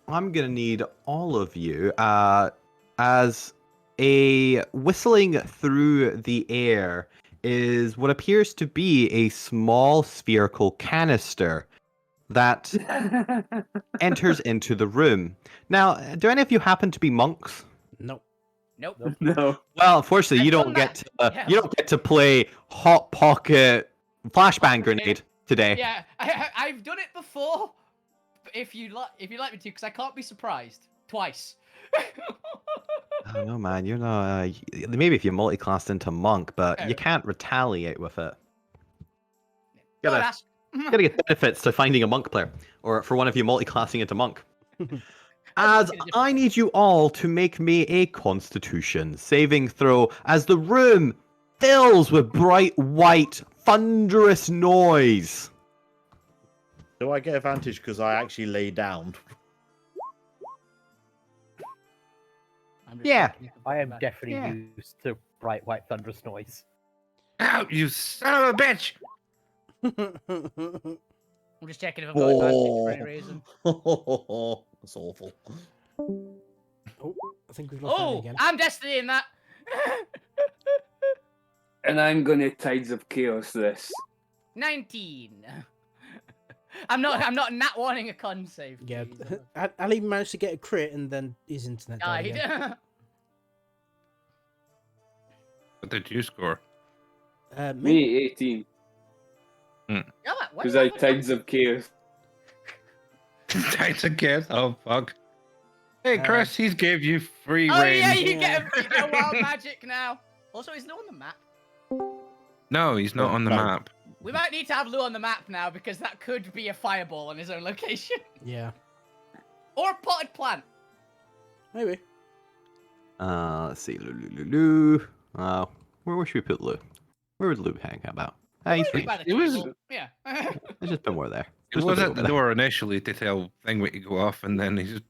I'm gonna need all of you, as a whistling through the air is what appears to be a small spherical canister that enters into the room. Now, do any of you happen to be monks? Nope. Nope. No. Well, unfortunately, you I've don't done get that. to, Yeah. you don't get to play Hot Pocket Flashbang Grenade today. Yeah, I've done it before. If you like me to, because I can't be surprised. Twice. Oh no, man, you're not. Maybe if you multi-classed into monk, but you Oh. can't retaliate with it. Don't Gotta, ask. gotta get benefits to finding a monk player, or for one of you multi-classing into monk. I'll As look at a different I thing. need you all to make me a Constitution saving throw, as the room fills with bright white thunderous noise. Do I get advantage because I actually lay down? I'm just Yeah. checking if I am back. definitely Yeah. used to bright white thunderous noise. Out, you son of a bitch! I'm just checking if I've got advantage for any Oh. reason. That's awful. Oh, I think we've lost Danny Oh, again. I'm Destiny in that. And I'm gonna Tides of Chaos this. 19. I'm not wanting a con save. Yeah, please. Ali managed to get a crit and then his internet died Died. again. What did you score? Me? Me, 18. Yeah, why Because do I have a Tides of Chaos. Tides of Chaos. Oh fuck. Hey Chris, he's gave you free Oh reign. yeah, you get a wild magic now. Also, is Lou on the map? No, he's not on the No. map. We might need to have Lou on the map now because that could be a fireball on his own location. Yeah, Or a potted plant. maybe. Let's see, Lou. Where should we put Lou? Where would Lou hang about? He's Right ranged. by the It was- table. Yeah. There's just been more there. He was at the door initially to tell Thingway to go off, and then he just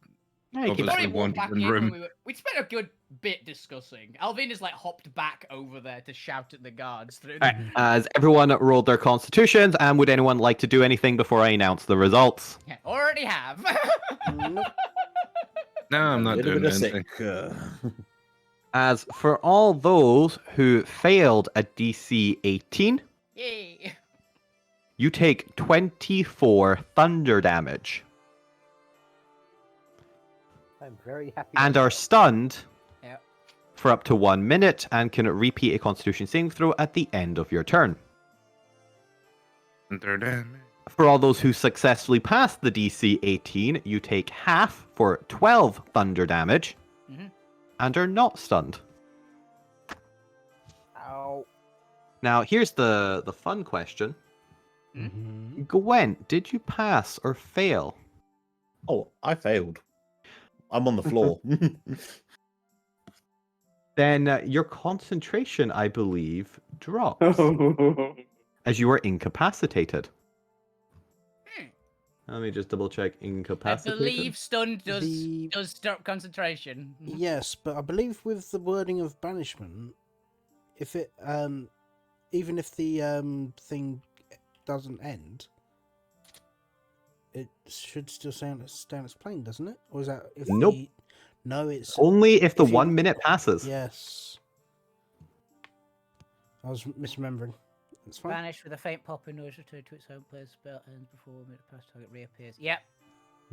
Yeah, he keeps Obviously Already walked back wandered in in when room. we spent a good bit discussing. Alvina's like hopped back over there to shout at the guards through the... Alright, as everyone rolled their constitutions, and would anyone like to do anything before I announce the results? Yeah, already have. Nope. no, I'm not Little doing bit of anything. sick. As for all those who failed a DC 18, Yay. you take 24 thunder damage I'm very happy. and are stunned Yeah. for up to 1 minute and can repeat a constitution saving throw at the end of your turn. Thunder damage. For all those who successfully passed the DC 18, you take half for 12 thunder damage Mhm. and are not stunned. Ow. Now, here's the fun question. Mhm. Gwen, did you pass or fail? Oh, I failed. I'm on the floor. Then your concentration, I believe, drops as you are incapacitated. Hmm. Let me just double check I incapacitated. believe stunned The- does stop concentration. Yes, but I believe with the wording of banishment, if it even if the thing doesn't end, it should still stay on its plane, doesn't it? Or is that if Nope. No, it's Only if the If you- 1 minute passes. yes. I was misremembering. It's fine. Vanish with a faint popping noise, return to its home place, spell ends before a minute past target reappears. Yep.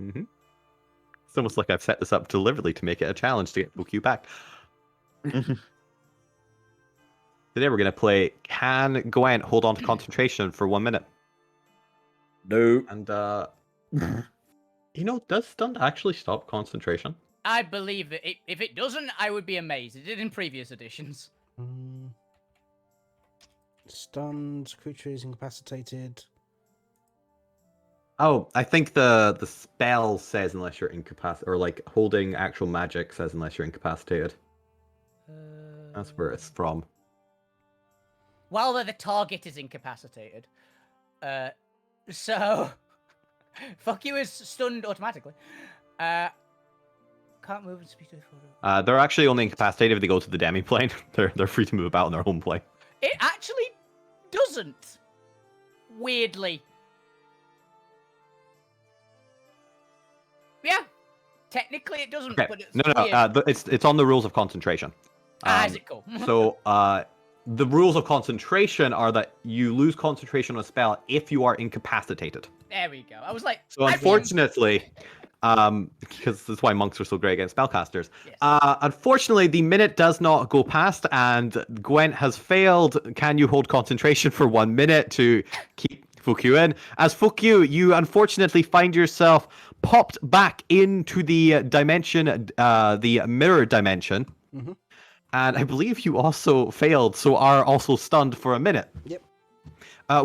Mm-hmm. It's almost like I've set this up deliberately to make it a challenge to get Q back. Today we're going to play Can Gwen hold on to concentration for 1 minute? No. And, does stunned actually stop concentration? I believe that if it doesn't, I would be amazed. It did in previous editions. Stunned, creature is incapacitated. Oh, I think the spell says unless you're incapacitated, or like holding actual magic says unless you're incapacitated. That's where it's from. While the target is incapacitated. So fuck you is stunned automatically. Can't move and speak to the They're actually only incapacitated if they go to the demi-plane. They're free to move about in their home plane. It actually doesn't. Weirdly. Yeah. Technically it doesn't, Okay. but it's No. weird. It's on the rules of concentration. Is it cool? So the rules of concentration are that you lose concentration on a spell if you are incapacitated. There we go. I was like, So unfortunately, because that's why monks are so great against spellcasters. Yes. Unfortunately, the minute does not go past, and Gwent has failed. Can you hold concentration for 1 minute to keep Fukyu in? As Fukyu, you unfortunately find yourself popped back into the dimension, the mirror dimension. Mm-hmm. And I believe you also failed, so are also stunned for a minute. Yep.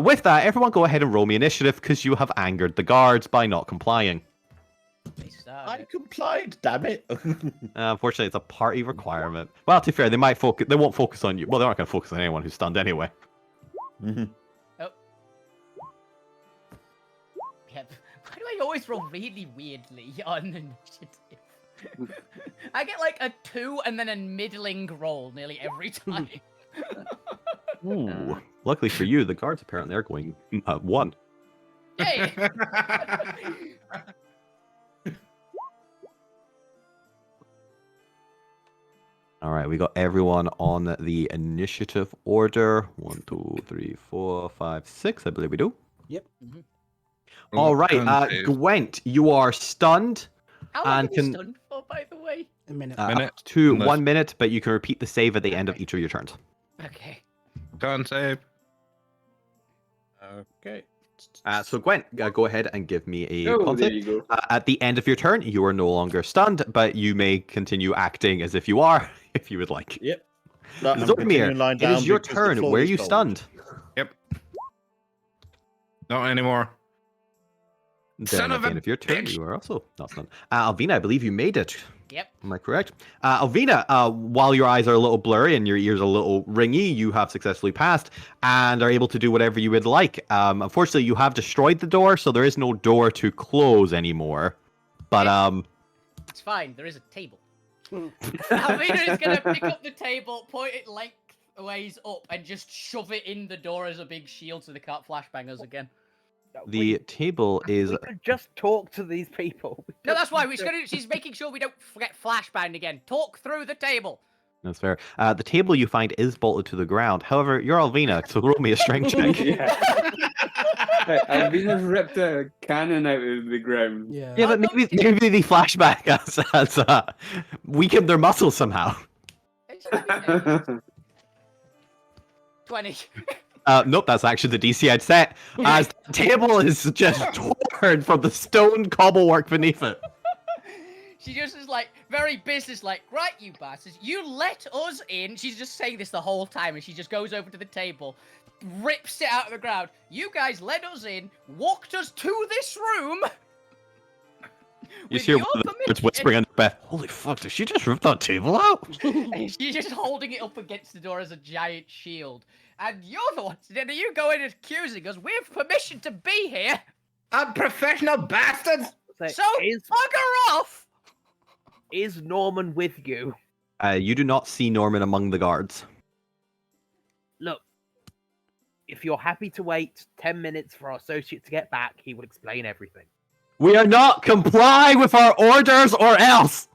With that, everyone go ahead and roll me initiative because you have angered the guards by not complying. I complied, damn it. Unfortunately, it's a party requirement. Well, to be fair, they might focus. They won't focus on you. Well, they aren't going to focus on anyone who's stunned anyway. Mm-hmm. Oh. Yep. Why do I always roll really weirdly on initiative? I get like a 2 and then a middling roll nearly every time. Ooh. Luckily for you, the guards apparently are going 1. Yay! All right, we got everyone on the initiative order. 1, 2, 3, 4, 5, 6. I believe we do. Yep. Mm-hmm. All right, Gwent, you are stunned. How long And are you can- stunned for, by the way? A minute. Up to 1 minute, but you can repeat the save at the end of each of your turns. Okay. Con save. Okay. So Gwent, go ahead and give me a Oh, con there save. you go. At the end of your turn, you are no longer stunned, but you may continue acting as if you are, if you would like. Yep. No, I'm Zormir, continuing lying it is down your because the turn. floor Where are is you cold. stunned? Yep. Not anymore. Then Son at of the a end of your turn, bitch. you are also not stunned. Alvina, I believe you made it. Yep. Am I correct? Alvina, while your eyes are a little blurry and your ears a little ringy, you have successfully passed and are able to do whatever you would like. Unfortunately, you have destroyed the door, so there is no door to close anymore. But It's fine. There is a table. Alvina is going to pick up the table, point it lengthways up, and just shove it in the door as a big shield so they can't flashbang us again. the table is We could just talk to these people. No, that's why she's making sure we don't get flashbanged again. Talk through the table. that's fair. The table you find is bolted to the ground. However, you're Alvina, so roll me a strength check. Yeah. Alvina's ripped a cannon out of the ground. Yeah. Yeah, but maybe the flashback has weakened their muscles somehow. 20. Nope, that's actually the DC I'd set. As the table is just torn from the stone cobblework beneath it. She just is like, very business-like. Right, you bastards, you let us in. She's just saying this the whole time, and she just goes over to the table, rips it out of the ground. You guys let us in, walked us to this room. You with hear your one of the permission. birds whispering under breath, holy fuck, did she just rip that table out? And she's just holding it up against the door as a giant shield. And you're the ones, then are you going and accusing us? We have permission to be here. Unprofessional bastards! So, is, bugger off! is Norman with you? You do not see Norman among the guards. Look, if you're happy to wait 10 minutes for our associate to get back, he will explain everything. We are not complying with our orders or else!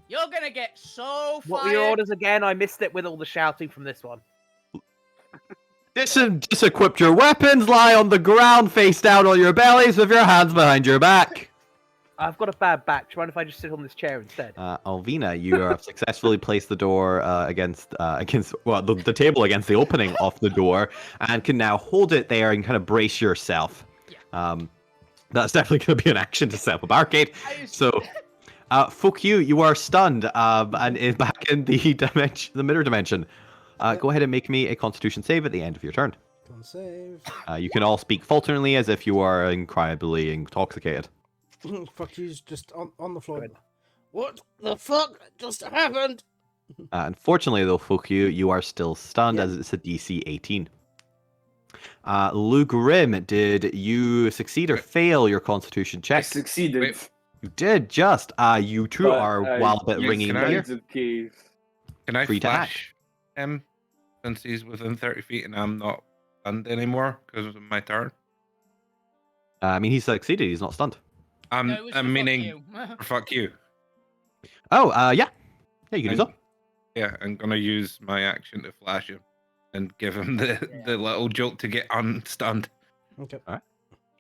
You're gonna get so fired. What were your orders again? I missed it with all the shouting from this one. Disequip your weapons, lie on the ground face down on your bellies with your hands behind your back. I've got a bad back. Do you mind if I just sit on this chair instead? Alvina, you have successfully placed the door against the table against the opening of the door, and can now hold it there and kind of brace yourself. Yeah. That's definitely going to be an action to set up a barricade. So, fuck you. You are stunned, and is back in the dimension, the mirror dimension. Go ahead and make me a Constitution save at the end of your turn. Con save. You can all speak falteringly as if you are incredibly intoxicated. Fuck you's just on the floor. What the fuck just happened? Unfortunately, though, fuck you, you are still stunned Yeah. as it's a DC 18. Lou Grim, did you succeed or fail your Constitution I check? succeeded. Wait. You did just. You two But are I wild bit yes, ringing can in I- here. Sides of cave. Can I Free to hack. flash him since he's within 30 feet and I'm not stunned anymore because of my turn? I mean, he's succeeded. He's not stunned. No, it was for I'm fuck meaning you. fuck you. Oh, yeah. Yeah, you can do And- so. Yeah, I'm gonna use my action to flash him and give him the Yeah. little jolt to get unstunned. Okay.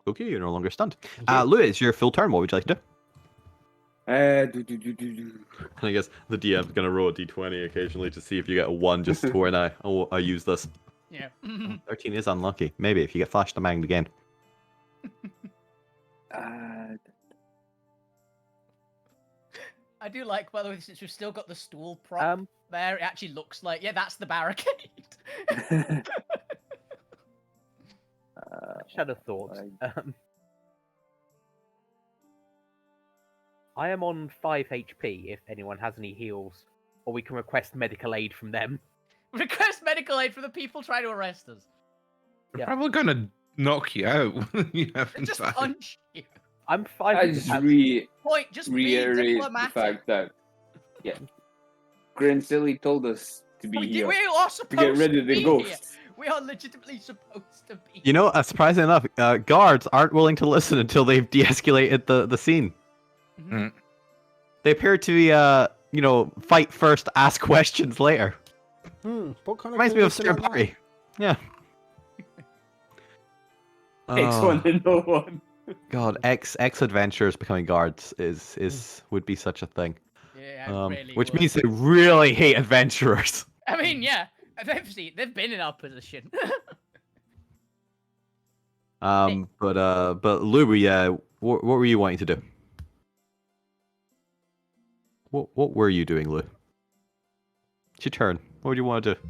Okay, you're no longer stunned. Okay. Lou, it's your full turn. What would you like to do? Do. I guess the DM's gonna roll a d20 occasionally to see if you get a 1 just to when I use this. Yeah. 13 is unlucky. Maybe if you get flashed and banged again. I do like, by the way, since we've still got the stool prop there, it actually looks like, yeah, that's the barricade. I just had a thought. I am on 5 HP if anyone has any heals, or we can request medical aid from them. Request medical aid for the people trying to arrest us. They're Yeah. probably gonna knock you out. You haven't Just died. punch you. I'm 5 I just Point, just be reiterate the diplomatic. fact that, yeah, Grin Silly told us to be We here are to supposed get rid of be the here. ghosts. We are legitimately supposed to be. You know, surprisingly enough, guards aren't willing to listen until they've de-escalated the scene. Mm. They appear to be, fight first, ask questions later. What kind of Reminds me of thing is Sir like that? Party. Yeah. Takes Oh, one to know one. God, ex adventurers becoming guards would be such a thing. Yeah, really Which would. means they really hate adventurers. I mean, yeah, they've been in our position. But Louis, what were you wanting to do? What were you doing, Lou? It's your turn. What would you want to do?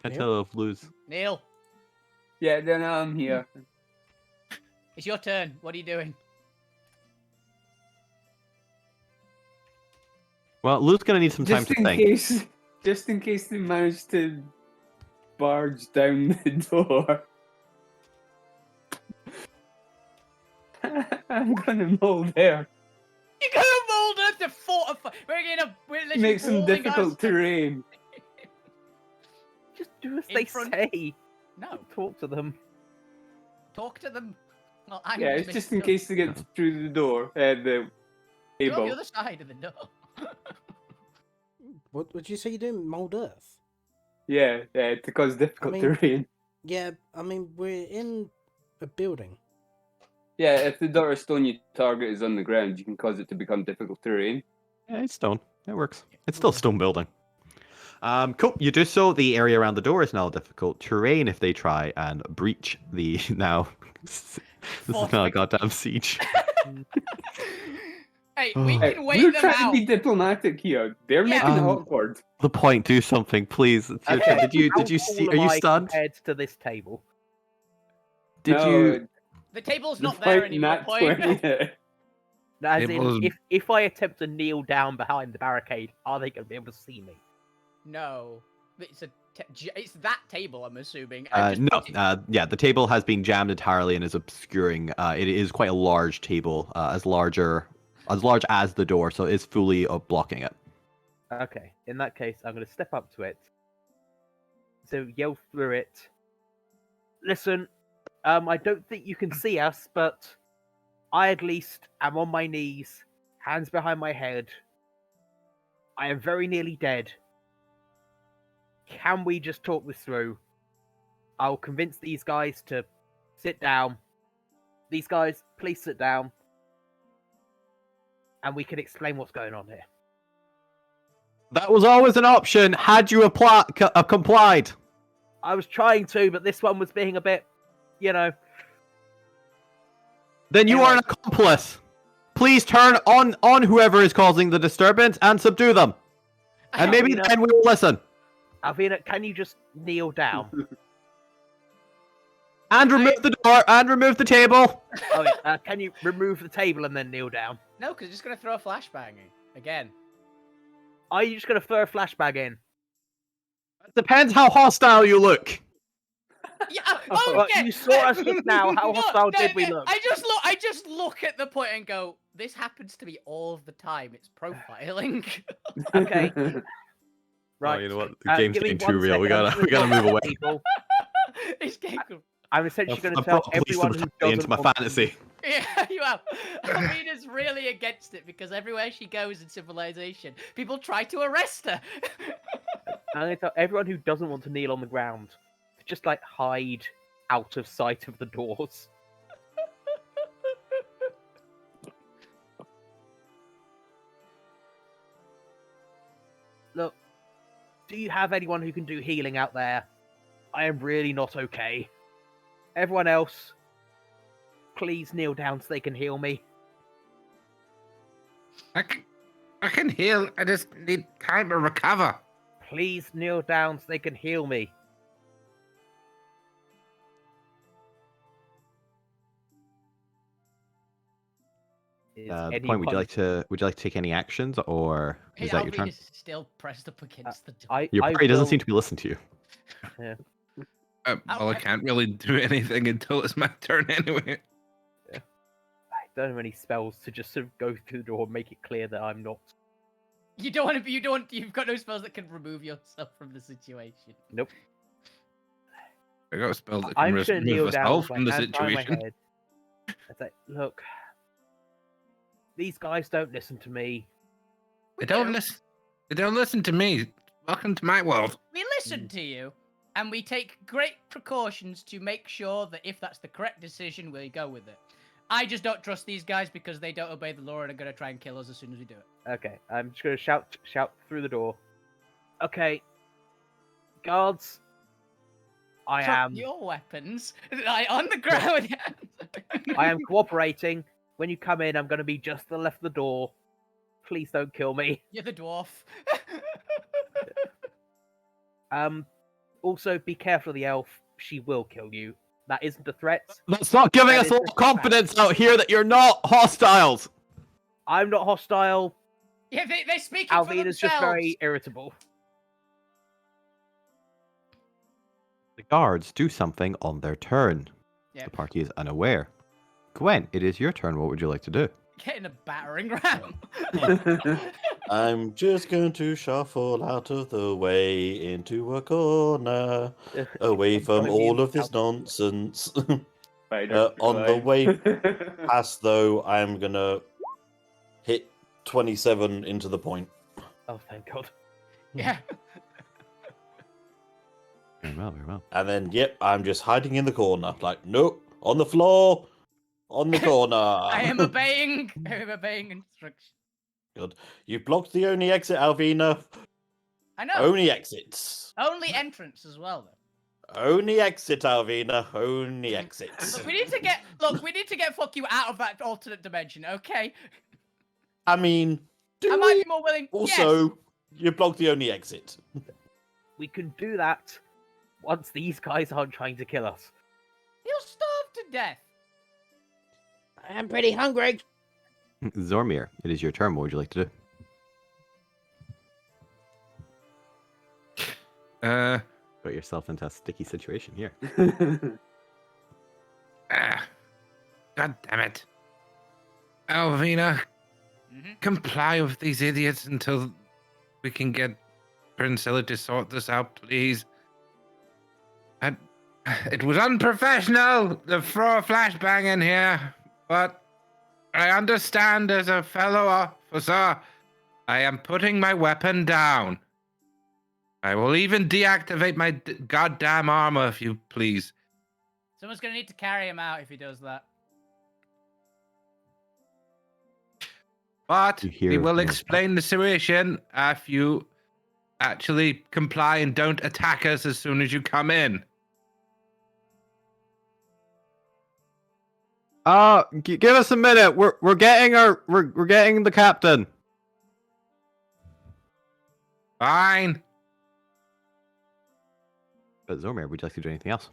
Can't Neil? tell if Lou's. Neil, Yeah, then I'm here. it's your turn. What are you doing? Well, Lou's gonna need some time to think. Just in case they manage to barge down the door. I'm gonna mold there. You're gonna mold her to fortify. We're literally Make some molding difficult us- terrain. Just do as In they front- say. No, Talk to them. talk to them. Well, I'm Yeah, it's just in case they get through the door. The Go on the table. other side of the door. What would you say you're doing? Mold Earth? Yeah, to cause difficult mean- terrain. Yeah, I mean, we're in a building. Yeah, if the door of stone you target is on the ground, you can cause it to become difficult terrain. Yeah, it's stone. It works. It's still a stone building. Cool. You do so. The area around the door is now difficult terrain if they try and breach the now. This is now a goddamn siege. Hey, we Hey, can we're wait them trying to out. be diplomatic here. They're Yeah. making it awkward. The point. Do something, please. It's your turn. Okay, Did how you tall see? Are am you I stunned? compared to this table? Did No, you? The table's they're not there fighting anymore. that Point. 20. As Tables- in, if I attempt to kneel down behind the barricade, are they going to be able to see me? No, it's it's that table. I'm assuming. I've just No. put it- Yeah, the table has been jammed entirely and is obscuring. It is quite a large table, as large as the door, so it's fully blocking it. Okay, in that case, I'm going to step up to it. So yell through it. Listen, I don't think you can see us, but I at least am on my knees, hands behind my head. I am very nearly dead. Can we just talk this through? I'll convince these guys to sit down. These guys, please sit down. And we can explain what's going on here. That was always an option. Had you complied? I was trying to, but this one was being a bit, Then you Anyway. are an accomplice. Please turn on whoever is causing the disturbance and subdue them. And maybe know- then we will listen. Alvina, can you just kneel down? And remove the door, and remove the table. Oh, yeah. Can you remove the table and then kneel down? No, because it's just gonna throw a flashbang in again. Are you just gonna throw a flashbang in? It depends how hostile you look. Yeah, Well, okay. you saw us just now. How hostile did we look? I just look at the point and go, "This happens to me all of the time. It's profiling." Okay. Right. Oh, you know what? The game's give me getting too 1 real. We second. gotta move away. People. It's getting I'm essentially going to I've tell brought police everyone to who the doesn't into my want fantasy. Yeah, you have. Alvina's really against it because everywhere she goes in Civilization, people try to arrest her. I'm going to tell everyone who doesn't want to kneel on the ground to just like hide out of sight of the doors. Look, do you have anyone who can do healing out there? I am really not okay. Everyone else, please kneel down so they can heal me. I can heal. I just need time to recover. Please kneel down so they can heal me. The point. Would you like to take any actions, or is that your turn? Alvina's still pressed up against the door. Your party doesn't seem to be listening to you. Yeah. Well, I can't really do anything until it's my turn anyway. I don't have any spells to just sort of go through the door and make it clear that I'm not. You don't want to be. You don't. You've got no spells that can remove yourself from the situation. Nope. I got a spell that I'm can just gonna remove kneel us down all with from my the hands behind my situation. head. I say, look, these guys don't listen to me. They don't listen. They don't listen to me. Welcome to my world. We listen to you, and we take great precautions to make sure that if that's the correct decision, we go with it. I just don't trust these guys because they don't obey the law and are going to try and kill us as soon as we do it. Okay, I'm just gonna shout through the door. Okay, guards, I Drop am. your weapons on the ground. I am cooperating. When you come in, I'm gonna be just to the left of the door. Please don't kill me. You're the dwarf. Also, be careful of the elf. She will kill you. That isn't a threat. That's not giving That us is a lot just of confidence out here that you're not hostiles. I'm not hostile. Yeah, they're speaking for themselves. Alvina's just very irritable. The guards do something on their turn. Yep. The party is unaware. Gwen, it is your turn. What would you like to do? Getting a battering ram. I'm just going to shuffle out of the way into a corner, away from all of this nonsense. On the way past, though, I'm going to hit 27 into the point. Oh, thank God. Yeah. Very well, very well. And then, yep, I'm just hiding in the corner. Like, nope, on the floor, on the corner. I am obeying. I am obeying instructions. Good. You blocked the only exit, Alvina. I know. Only exits. Only entrance as well, though. Only exit, Alvina. Only exits. Look, we need to get fuck you out of that alternate dimension, okay? I mean, I might be more willing. also, Yes. you blocked the only exit. We can do that once these guys aren't trying to kill us. He'll starve to death. I'm pretty hungry. Zormir, it is your turn. What would you like to do? Put yourself into a sticky situation here. God damn it. Alvina, comply with these idiots until we can get Princilla to sort this out, please. It was unprofessional to throw a flashbang in here, but I understand as a fellow officer, I am putting my weapon down. I will even deactivate my goddamn armor if you please. Someone's gonna need to carry him out if he does that. But we will explain the situation if you actually comply and don't attack us as soon as you come in. Give us a minute. We're getting we're getting the captain. Fine. But Zormir, would you like to do anything else?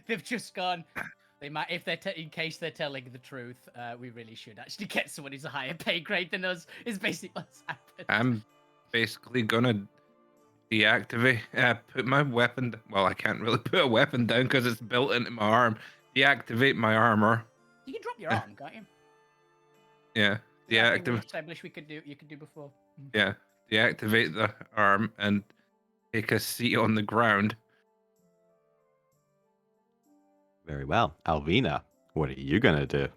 They've just gone. They might, if they're in case they're telling the truth. We really should actually get someone who's a higher pay grade than us. Is basically what's happened. I'm basically gonna deactivate. Put my weapon. Well, I can't really put a weapon down because it's built into my arm. Deactivate my armor. You can drop your arm, can't you? Yeah. Deactivate. Deactivate. Established we could do. You could do before. Yeah. Deactivate the arm and take a seat on the ground. Very well. Alvina, what are you going to do?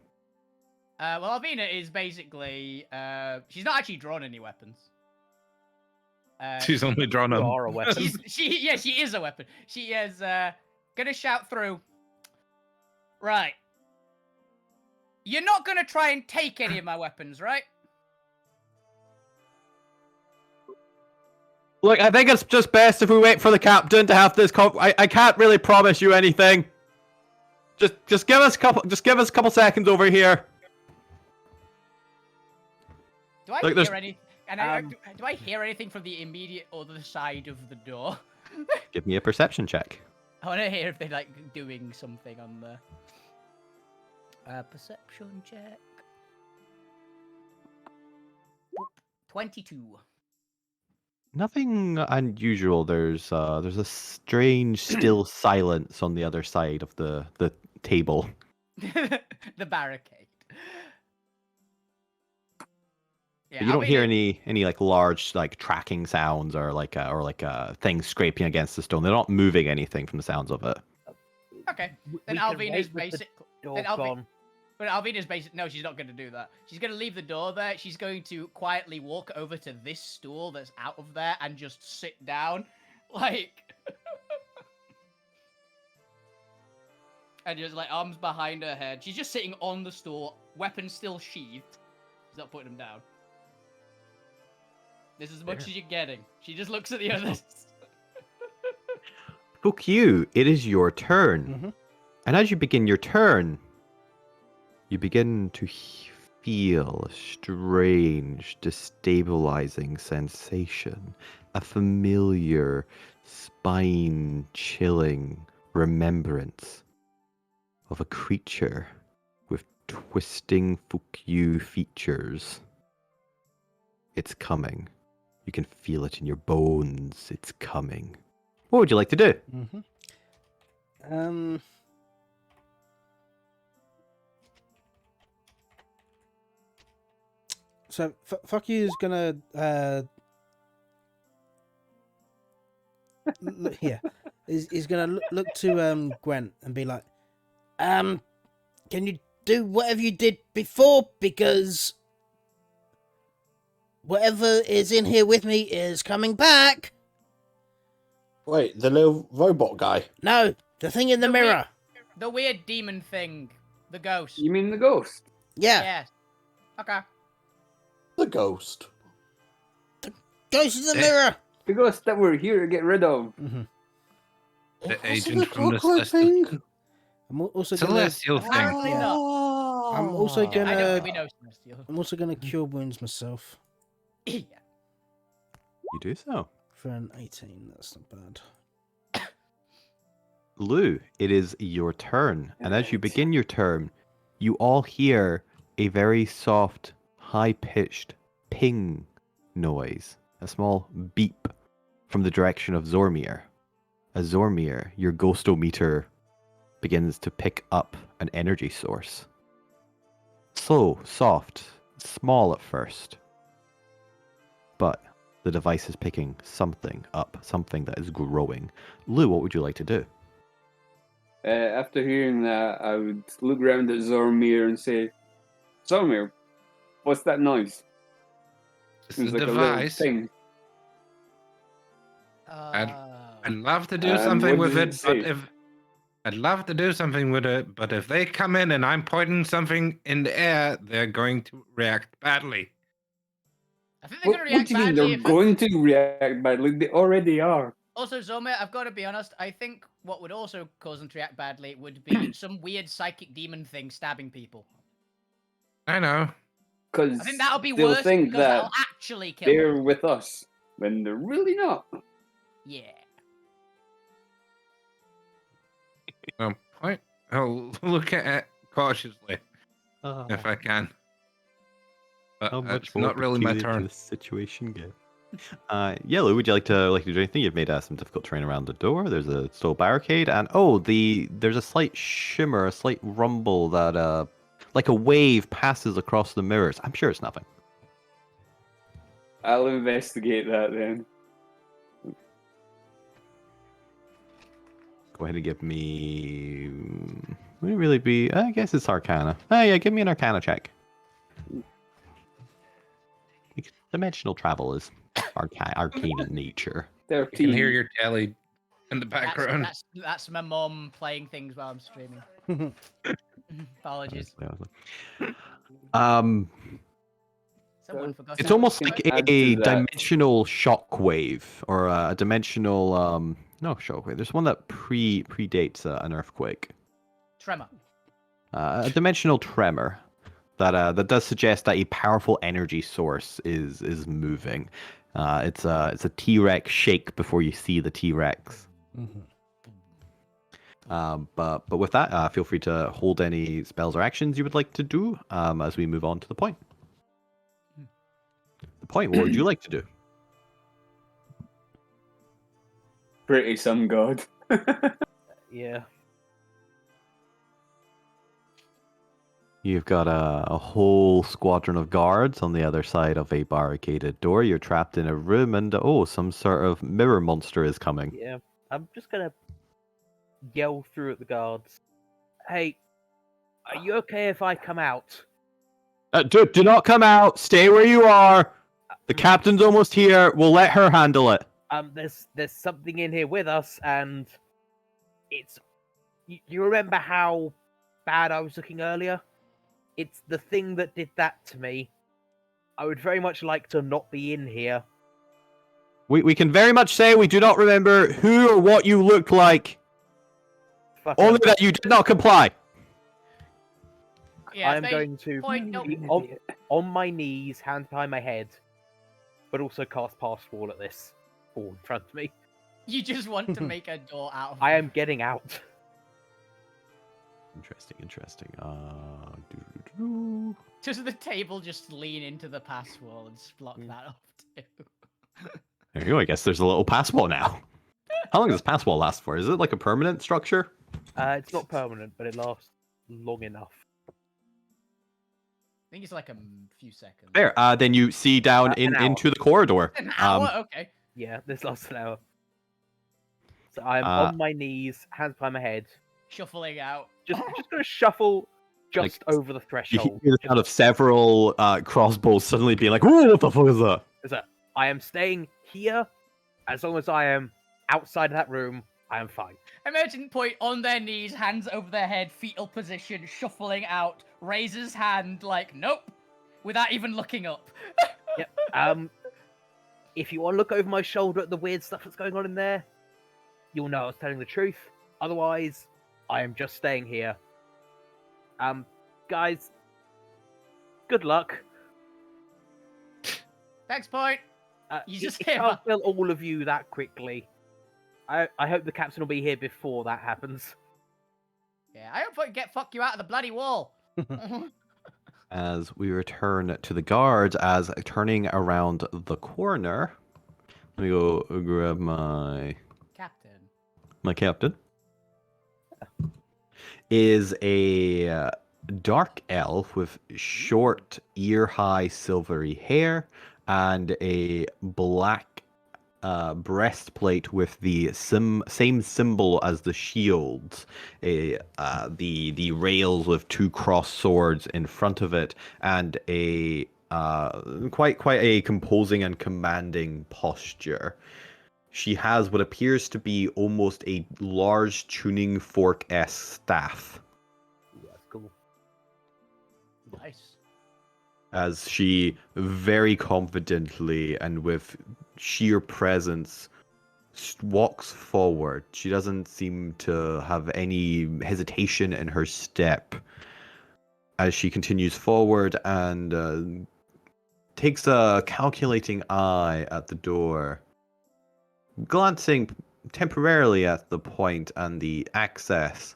Well, Alvina is basically. She's not actually drawn any weapons. She's only drawn You a. are a weapon. She is a weapon. She is gonna shout through. Right. You're not gonna try and take any of my weapons, right? Look, I think it's just best if we wait for the captain to have this. I can't really promise you anything. Just give us a couple seconds over here. Do I Like, hear any? And do I hear anything from the immediate other side of the door? Give me a perception check. I want to hear if they're like doing something on the perception check. 22. Nothing unusual. There's a strange still silence on the other side of the table. The barricade. Yeah, But you don't hear any like large like tracking sounds or like things scraping against the stone. They're not moving anything from the sounds of it. Okay, then We can Alvina's wait with the basic. door Then gone. But Alvina's basic. No, she's not going to do that. She's going to leave the door there. She's going to quietly walk over to this stool that's out of there and just sit down, like, and just like arms behind her head. She's just sitting on the stool, weapon still sheathed. She's not putting them down. This is as much as you're getting. She just looks at the others. Fuck you. It is your turn. Mm-hmm. And as you begin your turn, you begin to feel a strange, destabilizing sensation. A familiar, spine-chilling remembrance of a creature with twisting fuck you features. It's coming. You can feel it in your bones. It's coming. What would you like to do? Mm-hmm. So fuck you is gonna look here. He's gonna look to Gwent and be like, can you do whatever you did before, because whatever is in here with me is coming back. Wait, the little robot guy? No, the thing in the mirror. The weird demon thing. The ghost. You mean the ghost? Yeah. Yes. Okay. The ghost. Ghost in the mirror. The ghost that we're here to get rid of. Mm-hmm. The Was it agent the from the clockwork thing? system. I'm also gonna. Celestial thing. Apparently not. I'm also I gonna. don't think we know Celestial. I'm also gonna cure wounds myself Yeah. You do so. for an 18. That's not bad. Lou, it is your turn. And as you Right. begin your turn, you all hear a very soft, high-pitched ping noise. A small beep from the direction of Zormir. As Zormir, your ghostometer begins to pick up an energy source. Slow, soft, small at first. But the device is picking something up, something that is growing. Lou, what would you like to do? After hearing that, I would look around at Zormir and say, Zormir, what's that noise? It's Seems the like a little device. thing. I'd love to do And something what with does it it, but say? if I'd love to do something with it, but if they come in and I'm pointing something in the air, they're going to react badly. I think they're What, gonna what react do you mean badly. they're going to react badly? They already are. Also, Zoma, I've got to be honest. I think what would also cause them to react badly would be some weird psychic demon thing stabbing people. I know. Because I think that'll be they'll worse think because that that'll actually kill they're them. with us when they're really not. Yeah. Point. I'll look at it cautiously if I can. But How much it's more not really my peculiar turn. this situation get? Yellow, would you like to do anything? You've made some difficult terrain around the door. There's a still barricade, and there's a slight shimmer, a slight rumble that like a wave passes across the mirrors. I'm sure it's nothing. I'll investigate that then. Go ahead and give me. Would it really be? I guess it's Arcana. Oh yeah, give me an Arcana check. Dimensional travel is arcane in nature. You 13. can hear your telly in the background. That's my mum playing things while I'm streaming. Apologies. Someone forgot. It's almost Can like I add a to that? dimensional shockwave or a dimensional no shockwave. There's one that predates an earthquake. Tremor. A dimensional tremor that does suggest that a powerful energy source is moving. It's a T-Rex shake before you see the T-Rex. But with that, feel free to hold any spells or actions you would like to do as we move on to the point. The point, what would you like to do? Pretty some god. Yeah. You've got a whole squadron of guards on the other side of a barricaded door. You're trapped in a room, and some sort of mirror monster is coming. Yeah. I'm just gonna yell through at the guards. Hey, are you okay if I come out? Do not come out. Stay where you are. The captain's almost here. We'll let her handle it. There's something in here with us, and it's. You remember how bad I was looking earlier? It's the thing that did that to me. I would very much like to not be in here. We can very much say we do not remember who or what you looked like. Only that you did not comply. Yeah, I'm going to be on my knees, hands behind my head, but also cast Pass Wall at this ball in front of me. You just want to make a door out of I am getting out. Interesting. Does the table just lean into the pass wall and just block that off too? There you go. I guess there's a little pass wall now. How long does pass wall last for? Is it like a permanent structure? It's not permanent, but it lasts long enough. I think it's like a few seconds. There. Then you see down into the corridor. An hour? Okay. Yeah, this lasts an hour. So I'm on my knees, hands behind my head. Shuffling out. Just gonna shuffle just Like, over the You threshold. hear the sound of several crossbows suddenly being like, "Ooh, what the fuck is that?" Is that I am staying here as long as I am outside of that room. I am fine. Imagine Point on their knees, hands over their head, fetal position, shuffling out, raises hand like, nope, without even looking up. Yep. If you want to look over my shoulder at the weird stuff that's going on in there, you'll know I was telling the truth. Otherwise, I am just staying here. Guys, good luck. Thanks, Point. You just it came can't up. kill all of you that quickly. I hope the captain will be here before that happens. Yeah, I hope I get fuck you out of the bloody wall. As we return to the guards, as turning around the corner, let me go grab my captain. Is a dark elf with short, ear-high, silvery hair and a black breastplate with the same symbol as the shields, the rails with two crossed swords in front of it, and a quite a composing and commanding posture. She has what appears to be almost a large tuning fork-esque staff. That's cool. Nice. As she very confidently and with sheer presence walks forward. She doesn't seem to have any hesitation in her step as she continues forward and takes a calculating eye at the door. glancing temporarily at the point and the access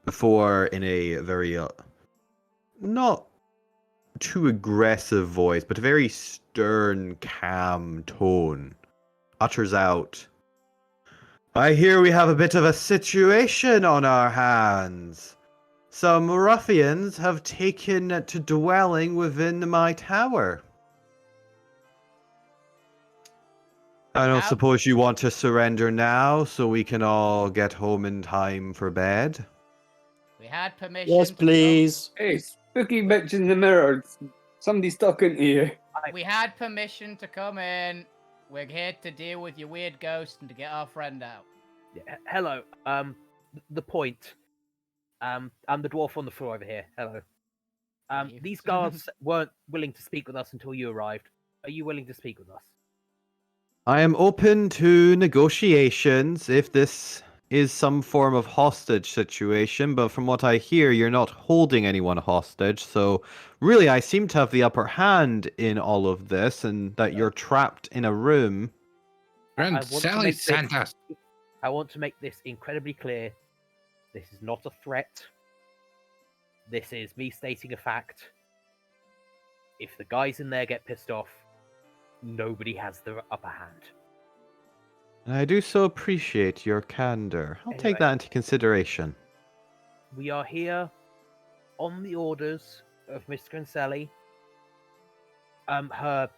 before, in a very not too aggressive voice, but a very stern, calm tone, utters out, "I hear we have a bit of a situation on our hands. Some ruffians have taken to dwelling within my tower. I don't suppose you want to surrender now so we can all get home in time for bed?" We had permission. Yes, please. Hey, spooky bitch in the mirror. Somebody's talking to you. We had permission to come in. We're here to deal with your weird ghost and to get our friend out. Yeah, hello. The point. I'm the dwarf on the floor over here. Hello. These guards weren't willing to speak with us until you arrived. Are you willing to speak with us? I am open to negotiations if this is some form of hostage situation, but from what I hear, you're not holding anyone hostage, so really I seem to have the upper hand in all of this, and that you're trapped in a room. Friend, Sally Santas. I want to make this incredibly clear. This is not a threat. This is me stating a fact. If the guys in there get pissed off, nobody has the upper hand. And I do so appreciate your candor. I'll take that into consideration. We are here on the orders of Mr. and Sally. Her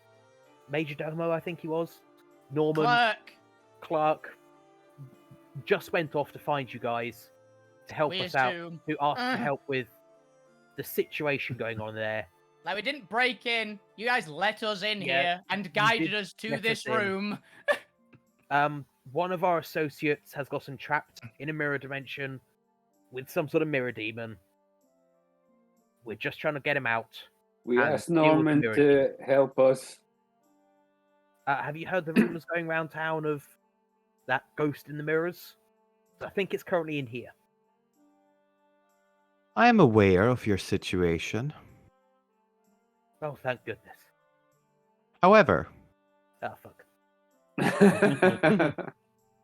Major Domo, I think he was. Norman. Clark. Just went off to find you guys to help us out. To ask for help with the situation going on there. Like, we didn't break in. You guys let us in here and guided us to this room. One of our associates has gotten trapped in a mirror dimension with some sort of mirror demon. We're just trying to get him out. We asked Norman to help us. Have you heard the rumors going around town of that ghost in the mirrors? I think it's currently in here. I am aware of your situation. Oh, thank goodness. However, oh, fuck.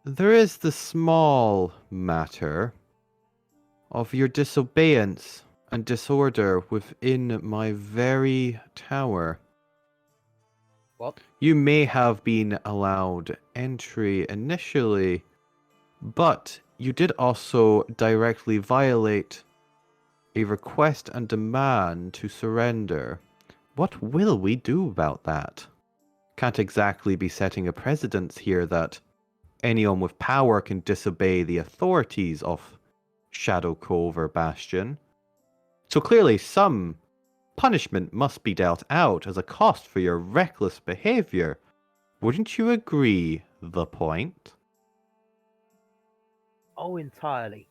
There is the small matter of your disobedience and disorder within my very tower. What? You may have been allowed entry initially, but you did also directly violate a request and demand to surrender. What will we do about that? Can't exactly be setting a precedence here that anyone with power can disobey the authorities of Shadow Cove or Bastion. So clearly some punishment must be dealt out as a cost for your reckless behavior. Wouldn't you agree, the point? Oh, entirely.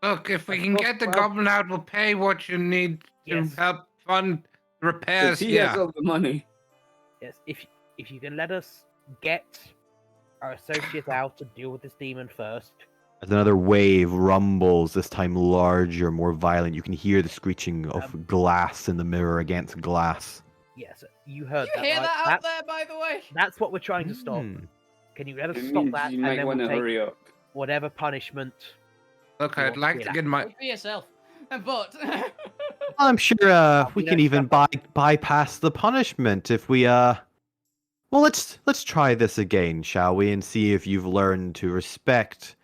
Look, if we can get the goblin out, we'll pay what you need to help fund repairs he here. has all the money. Yes, if you can let us get our associate out to deal with this demon first. As another wave rumbles, this time larger, more violent, you can hear the screeching of glass in the mirror against glass. Yes, you heard that. You hear that out there, by the way? That's what we're trying to stop. Can you let us stop that? You might want to hurry up. Whatever punishment. Look, I'd like to get my. Be yourself, but. I'm sure we can even bypass the punishment if we Well, let's try this again, shall we, and see if you've learned to respect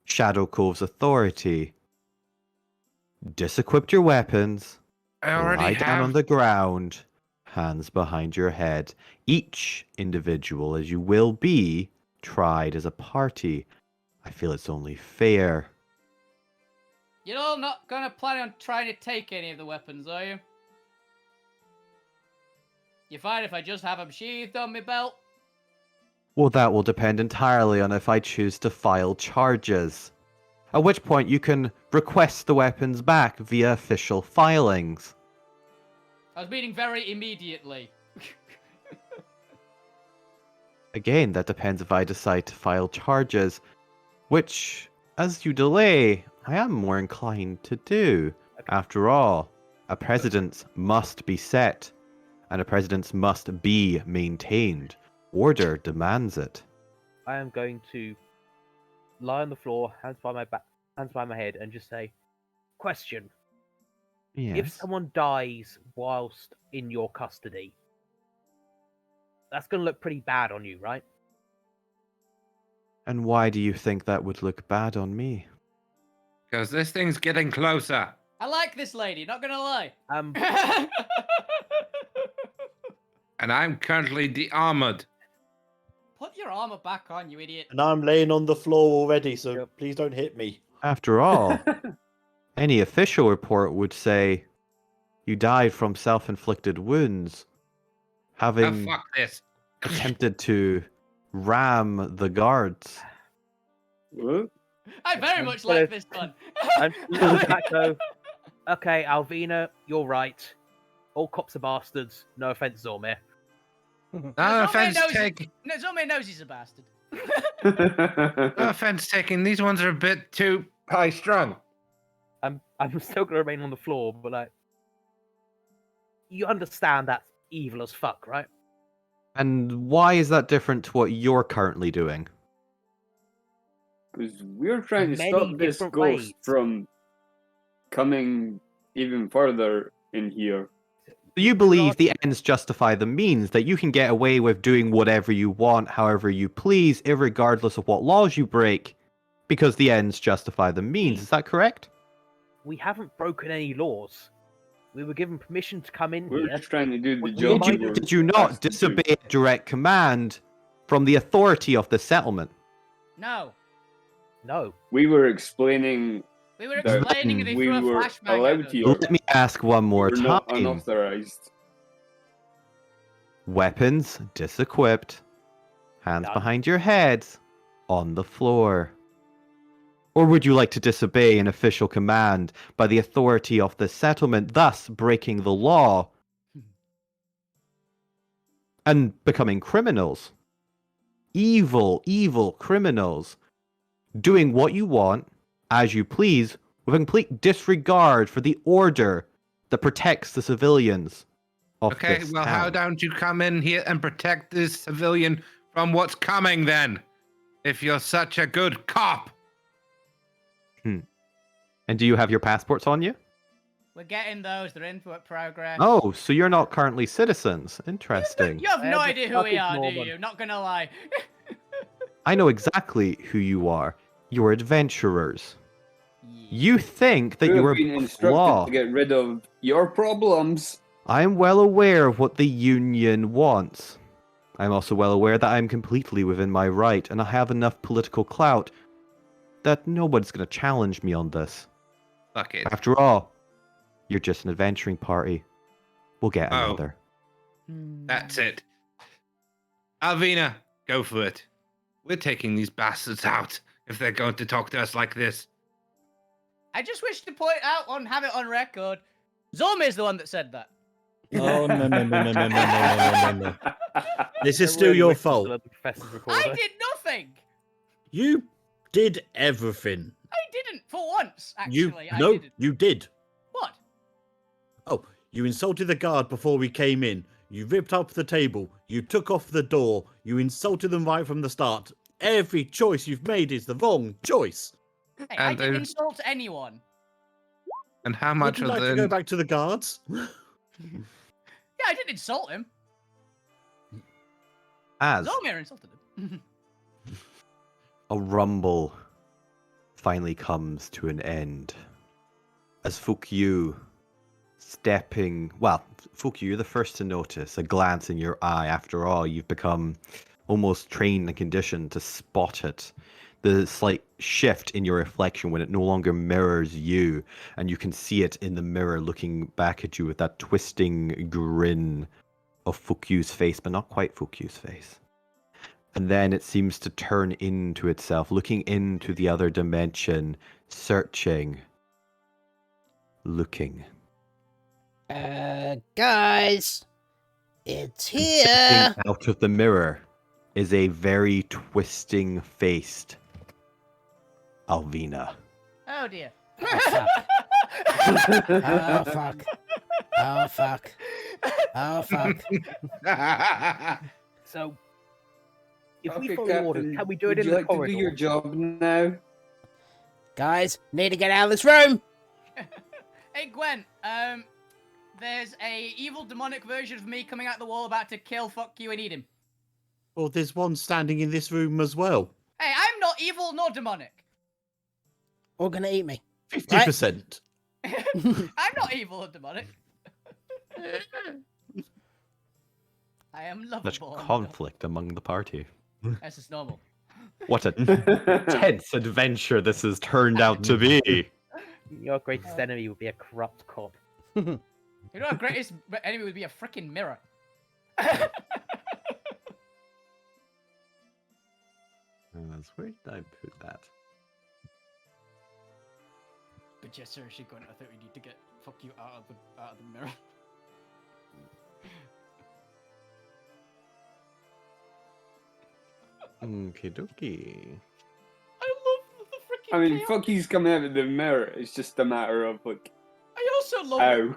Shadow Cove's authority. Disequip your weapons. Lie down on the ground, hands behind your head. Each individual, as you will be, tried as a party. I feel it's only fair. You're all not gonna plan on trying to take any of the weapons, are you? You fine if I just have them sheathed on my belt? Well, that will depend entirely on if I choose to file charges. At which point you can request the weapons back via official filings. I was meaning very immediately. Again, that depends if I decide to file charges, which, as you delay, I am more inclined to do. After all, a precedence must be set, and a precedence must be maintained. Order demands it. I am going to lie on the floor, hands by my back, hands by my head, and just say, "Question: If Yes. someone dies whilst in your custody, that's going to look pretty bad on you, right?" And why do you think that would look bad on me? Because this thing's getting closer. I like this lady, not gonna lie. And I'm currently de-armored. Put your armor back on, you idiot. And I'm laying on the floor already, so please don't hit me. After all, any official report would say you died from self-inflicted wounds, having fuck this. attempted to ram the guards. What? I very much like this one. I'm back though. Okay, Alvina, you're right. All cops are bastards. No offense, Zormir. No offense taken. No, Zormir knows he's a bastard. No offense taken. These ones are a bit too high strung. I'm still gonna remain on the floor, but like, you understand that's evil as fuck, right? And why is that different to what you're currently doing? Because we're trying to Many stop this different ghost ways. from coming even further in here. You believe the ends justify the means, that you can get away with doing whatever you want, however you please, irregardless of what laws you break, because the ends justify the means. Is that correct? We haven't broken any laws. We were given permission to come in We're here. just trying to do the Did job. you- we were Did you not asked to do. disobey a direct command from the authority of the settlement? No. No. We were explaining We were that explaining and they we threw a were flashbang at allowed us. here. Let me ask one more We're not time. unauthorized. Weapons disequipped, hands Done. behind your heads, on the floor. Or would you like to disobey an official command by the authority of the settlement, thus breaking the law and becoming criminals? Evil, evil criminals. Doing what you want, as you please, with a complete disregard for the order that protects the civilians of Okay, this well, town. how don't you come in here and protect this civilian from what's coming then? If you're such a good cop. And do you have your passports on you? We're getting those. They're in progress. Oh, so you're not currently citizens. Interesting. You have no just idea who we fucking are, do Norman. you? Not gonna lie. I know exactly who you are. You're adventurers. You think that You you have are been above instructed law. to get rid of your problems. I'm well aware of what the Union wants. I'm also well aware that I'm completely within my right, and I have enough political clout that nobody's going to challenge me on this. Fuck it. After all, you're just an adventuring party. We'll get Oh. another. That's it. Alvina, go for it. We're taking these bastards out if they're going to talk to us like this. I just wish to point out and have it on record. Zormir's the one that said that. Oh, no. This is I still really your wish this fault. was the professor's I recorder. did nothing. You did everything. I didn't for once. Actually, I didn't. You did. What? Oh, you insulted the guard before we came in. You ripped up the table. You took off the door. You insulted them right from the start. Every choice you've made is the wrong choice. Hey, I And didn't they- insult anyone. And how Would much you of like the... to go back to the guards? Yeah, I didn't insult him. As Zormir insulted him. a rumble finally comes to an end, as Fukyu stepping, well, Fukyu, you're the first to notice a glance in your eye. After all, you've become almost trained and conditioned to spot it. The slight shift in your reflection when it no longer mirrors you, and you can see it in the mirror looking back at you with that twisting grin of Fukyu's face, but not quite Fukyu's face. And then it seems to turn into itself, looking into the other dimension, searching, looking. Guys, it's And here. stepping out of the mirror is a very twisting-faced Alvina. Oh dear. Oh fuck. Oh fuck. Oh fuck. So, If we Okay, follow orders, Captain, can we do it would in you the like corridor? to do your job now? Guys, need to get out of this room. Hey, Gwen. There's a evil demonic version of me coming out the wall about to kill, fuck you, and eat him. Well, there's one standing in this room as well. Hey, I'm not evil nor demonic. All gonna eat me. 50%. I'm not evil or demonic. I am Much lovable. conflict among the party. That's just normal. What a tense adventure this has turned out to be. Your greatest enemy would be a corrupt cop. You know, our greatest enemy would be a freaking mirror. Where did I put that? But yes, seriously, Gwen, I think we need to get fuck you out of the mirror. Okie dokie. I love the freaking. I mean, chaos. fuck you's coming out of the mirror. It's just a matter of like, I also love. ow.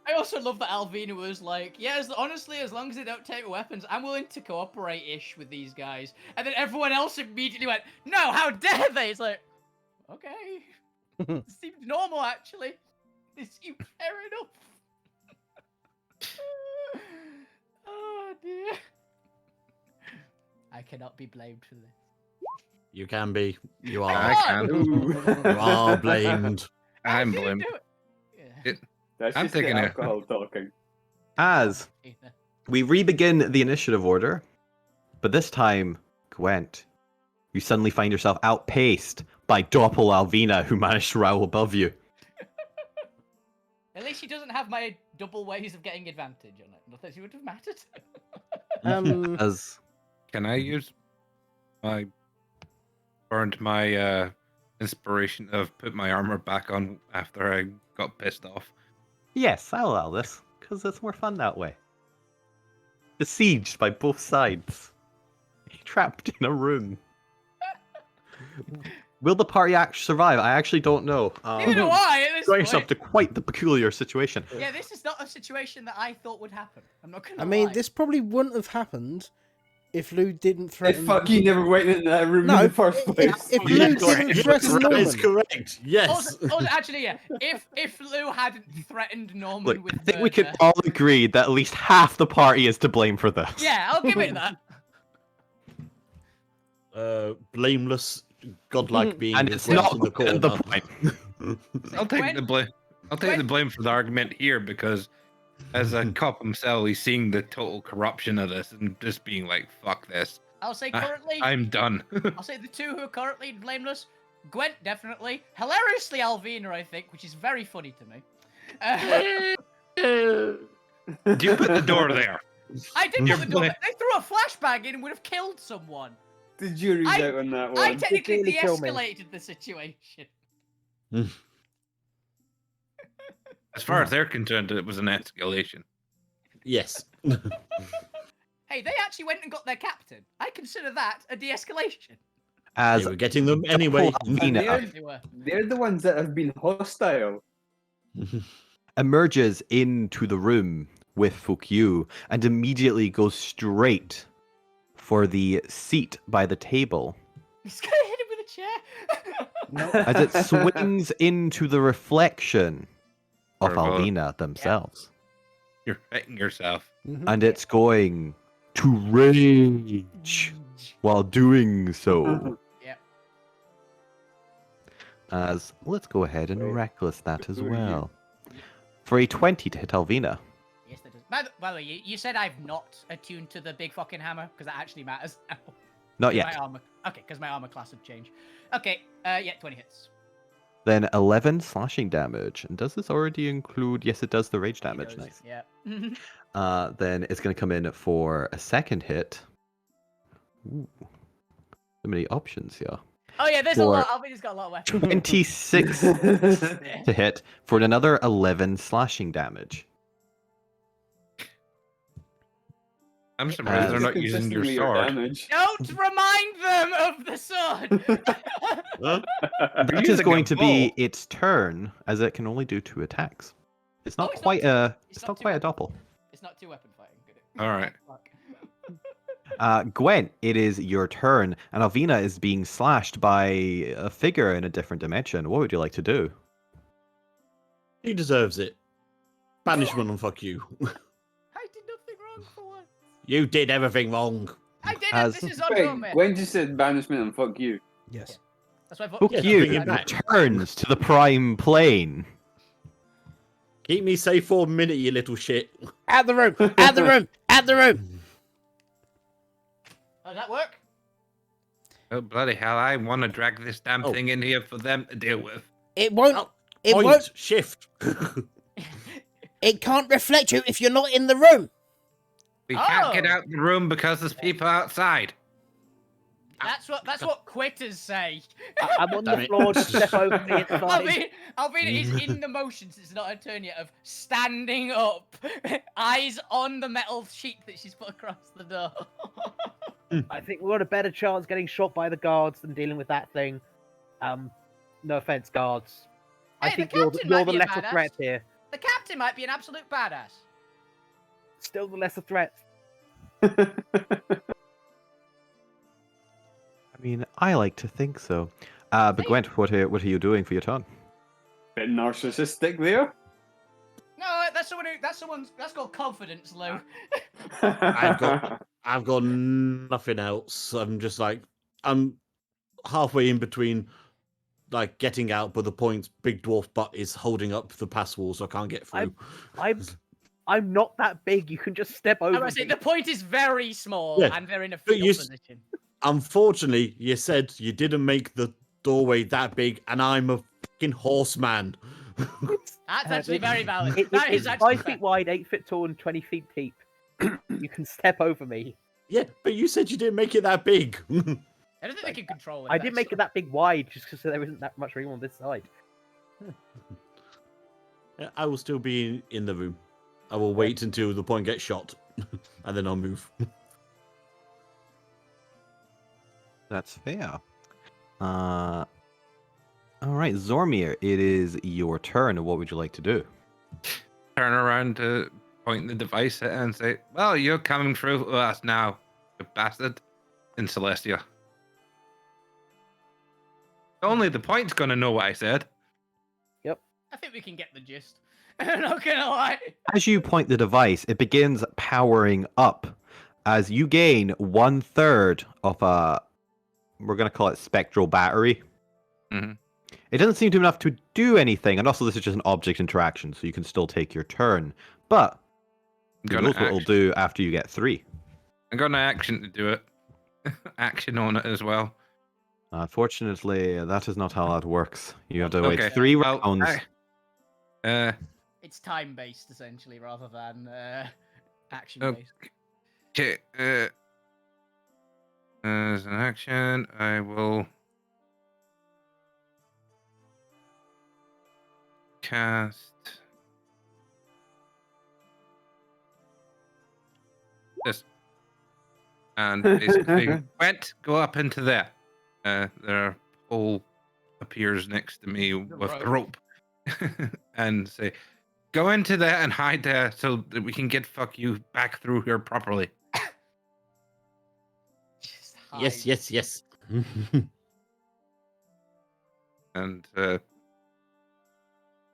I also love that Alvina was like, yeah, honestly, as long as they don't take weapons, I'm willing to cooperate-ish with these guys. And then everyone else immediately went, no, how dare they? It's like, okay. It seemed normal, actually. It seemed fair enough. Oh, dear. I cannot be blamed for this. You can be. You I are. can. You are blamed. I'm How did you blamed. do it? That's I'm just the taking it. alcohol talking. As Yeah. we re-begin the initiative order, but this time, Gwent, you suddenly find yourself outpaced by Doppel Alvina, who managed to row above you. At least she doesn't have my double ways of getting advantage on it. Not that she would have mattered. As Can I use my burned my inspiration of put my armor back on after I got pissed off? yes, I'll allow this because it's more fun that way. Besieged by both sides, trapped in a room. Will the party actually survive? I actually don't know. Neither do I at this Got point. yourself to quite the peculiar situation. Yeah, this is not a situation that I thought would happen. I'm not gonna I mean, lie. this probably wouldn't have happened if Lou didn't If threaten. fuck you never went in that room No, in the first place. if Yeah, Lou didn't threaten that is Norman. correct. Yes. Also, actually, yeah. If Lou hadn't threatened Norman Look, with I think we murder, can all agree that at least half the party is to blame for this. yeah, I'll give it that. Blameless, godlike being And is it's right not in the corner. the point. I'll take Gwen- the blame. I'll take the blame for the argument here because, as a cop himself, he's seeing the total corruption of this and just being like, "Fuck this! I'll say currently. I'm done." I'll say the two who are currently blameless. Gwent, definitely. Hilariously, Alvina, I think, which is very funny to me. Do you put the door there? I did You're put the door. bla- They threw a flashbang in and would have killed someone. The jury's I- out on that I one. technically Clearly kill me. de-escalated the situation. As far as they're concerned, it was an escalation. Yes. Hey, they actually went and got their captain. I consider that a de-escalation. As They were getting them anyway. Alvina They were. They're the ones that have been hostile. emerges into the room with Fukyu and immediately goes straight for the seat by the table He's gonna hit him with a chair. as it swings into the reflection of Or both. Alvina themselves. You're hitting yourself. And it's going to rage while doing so. Yep. As let's go ahead and Wait, reckless that as who are you? well. For a 20 to hit Alvina. Yes, that does. By the way, you said I've not attuned to the big fucking hammer because that actually matters. Not My yet. armor. Okay, because my armor class would change. Okay. Yeah, 20 hits. Then 11 slashing damage. And does this already include? Yes, it does the rage He damage. does, Nice. Yeah. Then it's going to come in for a second hit. Ooh. So many options here. Oh yeah, there's a lot. Alvina's got a lot of weapons. 26 Yeah. to hit for another 11 slashing damage. I'm surprised they're not using your Consistently sword. damage. Don't remind them of the sword. That is going to be its turn, as it can only do 2 attacks. It's not it's not quite two- a. it's It's not not two quite a weapons. doppel. It's not two weapon fighting. Good. All right. Fuck. Gwent, it is your turn, and Alvina is being slashed by a figure in a different dimension. What would you like to do? He deserves it. Banishment and fuck you. I did nothing wrong for once. You did everything wrong. I didn't. As- This is on Wait, me. Gwen just said banishment and fuck you. Yes. That's why I Fuck voted. Yeah, you! bring it back. Returns to the prime plane. Keep me safe for a minute, you little shit. Out the room! Out the room! Out the room! Does that work? Oh, bloody hell, I want to drag this damn Oh. thing in here for them to deal with. It won't. Oh, It Point, won't. shift. It can't reflect you if you're not in the room. We can't get Oh. out the room because there's people outside. That's what quitters say. I'm on Damn the it. floor. Just step over me. It's fine. Alvina is in the motion since it's not her turn yet of standing up, eyes on the metal sheet that she's put across the door. I think we've got a better chance getting shot by the guards than dealing with that thing. No offense, guards. I Hey, the think you're the captain might be a lesser badass. threat here. The captain might be an absolute badass. Still the lesser threat. I mean, I like to think so. But Gwent, what are you doing for your turn? Bit narcissistic there. No, that's called confidence, Lou. I've got nothing else. I'm halfway in between, like getting out, but the point big dwarf butt is holding up the pass wall, so I can't get through. I'm not that big. You can just step over. I was saying the point is very small, Yeah, and they're in a but fetal you position. Unfortunately, you said you didn't make the doorway that big, and I'm a fucking horseman. That's actually very valid. It's That is actually 5 feet wide, 8 feet tall, and 20 feet deep. You can step over me. Yeah, but you said you didn't make it that big. I don't think they can control it. I did make it that big wide just because there isn't that much room on this side. Yeah, I will still be in the room. I will wait until the point gets shot, and then I'll move. That's fair. All right, Zormir, it is your turn. What would you like to do? Turn around to point the device at it and say, well, you're coming through to us now, you bastard. In Celestia. Only the point's gonna know what I said. I think we can get the gist. I'm not gonna lie. As you point the device, it begins powering up as you gain 1/3 of a, we're going to call it spectral battery. Mhm. It doesn't seem to be enough to do anything, and also this is just an object interaction, so you can still take your turn. But who knows what it'll do after you get 3. I'm gonna action to do it. Action on it as well. Unfortunately, that is not how that works. You have to wait Okay, 3 well, rounds. It's time based essentially rather than action based. Okay, as an action, I will cast this, and basically, go up into there. Their pole appears next to me with the rope, and say, "Go into there and hide there, so that we can get fuck you back through here properly." Just hide. Yes. And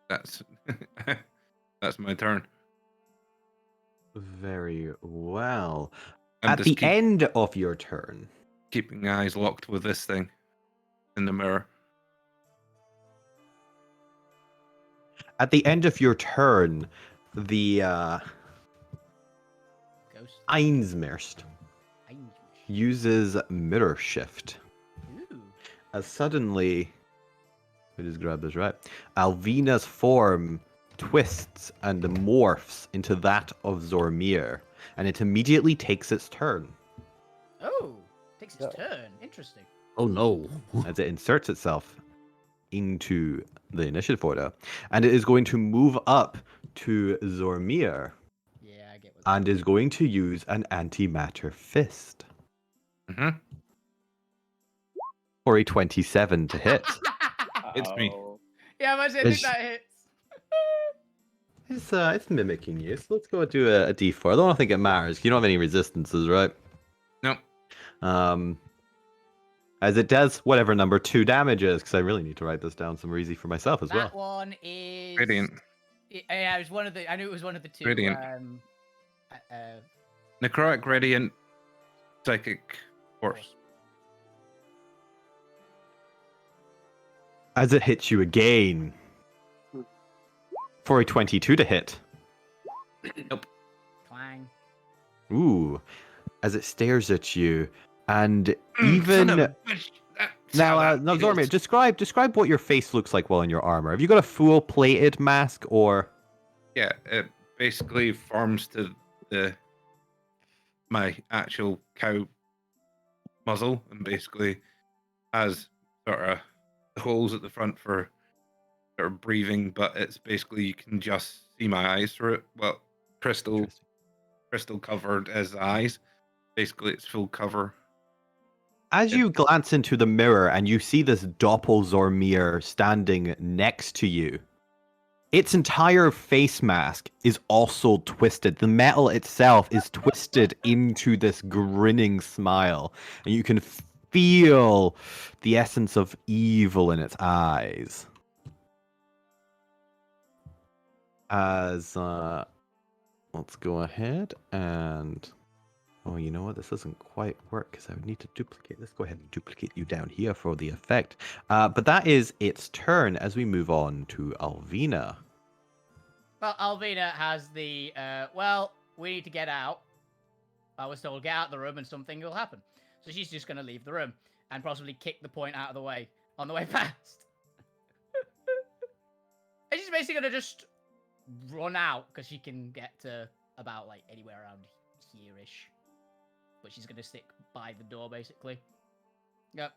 that's that's my turn. Very well. I'm At just the end of your turn, keeping eyes locked with this thing in the mirror. At the end of your turn, the Ghost. Aizmirst uses mirror shift. Ooh. As suddenly, let me just grab this right. Alvina's form twists and morphs into that of Zormir, and it immediately takes its turn Oh, takes its turn. Interesting. Oh no. as it inserts itself into the initiative order, and it is going to move up to Zormir Yeah, I get what. and is going to use an antimatter fist Mm-hmm. for a 27 to hit. It's me. Yeah, I think that hits. It's mimicking you. So let's go do a D4. I don't think it matters. You don't have any resistances, right? No. As it does whatever number 2 damage is, because I really need to write this down somewhere easy for myself as well. That one is. Radiant. Yeah, it was one of the. I knew it was one of the 2. Radiant. Necrotic, Radiant, Psychic, Force. As it hits you again. For a 22 to hit. Nope. Clang. Ooh. As it stares at you. And even... Now, Zormir, describe what your face looks like while in your armor. Have you got a full plated mask, or... Yeah, it basically forms to my actual cow muzzle, and basically has sort of holes at the front for sort of breathing, but it's basically you can just see my eyes through it. Well, crystal covered as eyes. Basically, it's full cover. As you glance into the mirror and you see this Doppel-Zormir standing next to you, its entire face mask is also twisted. The metal itself is twisted into this grinning smile, and you can feel the essence of evil in its eyes. As, let's go ahead and... Oh, you know what? This doesn't quite work because I would need to duplicate this. Go ahead and duplicate you down here for the effect. But that is its turn as we move on to Alvina. Well, Alvina has the, well, we need to get out. I was told, get out of the room and something will happen. So she's just going to leave the room and possibly kick the point out of the way on the way past. And she's basically going to just run out because she can get to about, like, anywhere around here-ish. But she's going to stick by the door, basically. Yeah.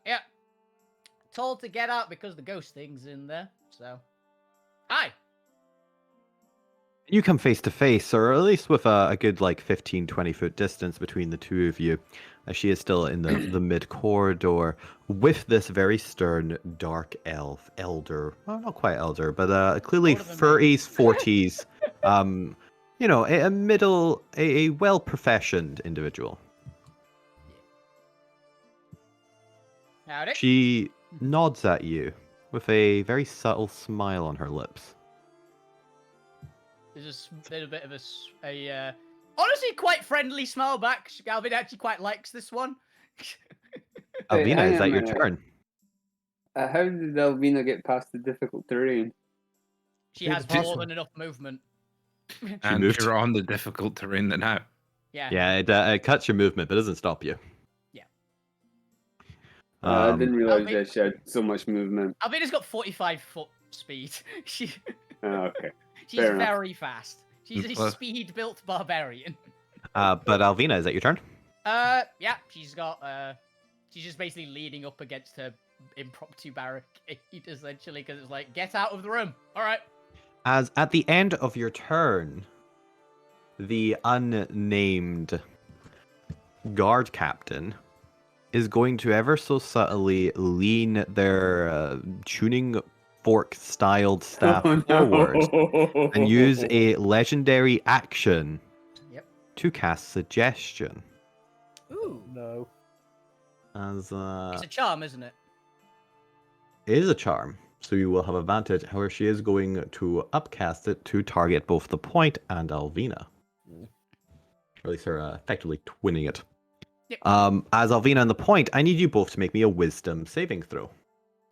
Told to get out because the ghost thing's in there, so... Hi! You come face to face, or at least with a good, like, 15, 20-foot distance between the two of you, as she is still in the mid-corridor, with this very stern, dark elf, elder, well, not quite elder, but clearly 30s, 40s, you know, a well-professioned individual. Howdy. She nods at you with a very subtle smile on her lips. There's a little bit of a honestly quite friendly smile back. Galvin actually quite likes this one. Alvina, is that your turn? How did Alvina get past the difficult terrain? She has more than enough movement. And you're on the difficult terrain now. Yeah. Yeah, it cuts your movement, but doesn't stop you. Yeah. I didn't realize she had so much movement. Alvina's got 45-foot speed. Okay. She's very fast. She's a speed-built barbarian. But Alvina, is that your turn? Yeah. She's just basically leaning up against her impromptu barricade, essentially, because it's like, get out of the room. All right. As at the end of your turn, the unnamed guard captain is going to ever so subtly lean their tuning fork-styled staff forward and use a legendary action to cast Suggestion. Ooh. No. As It's a charm, isn't it? It is a charm, so you will have advantage. However, she is going to upcast it to target both the point and Alvina. Or at least they're effectively twinning it. Yep. As Alvina and the point, I need you both to make me a Wisdom saving throw.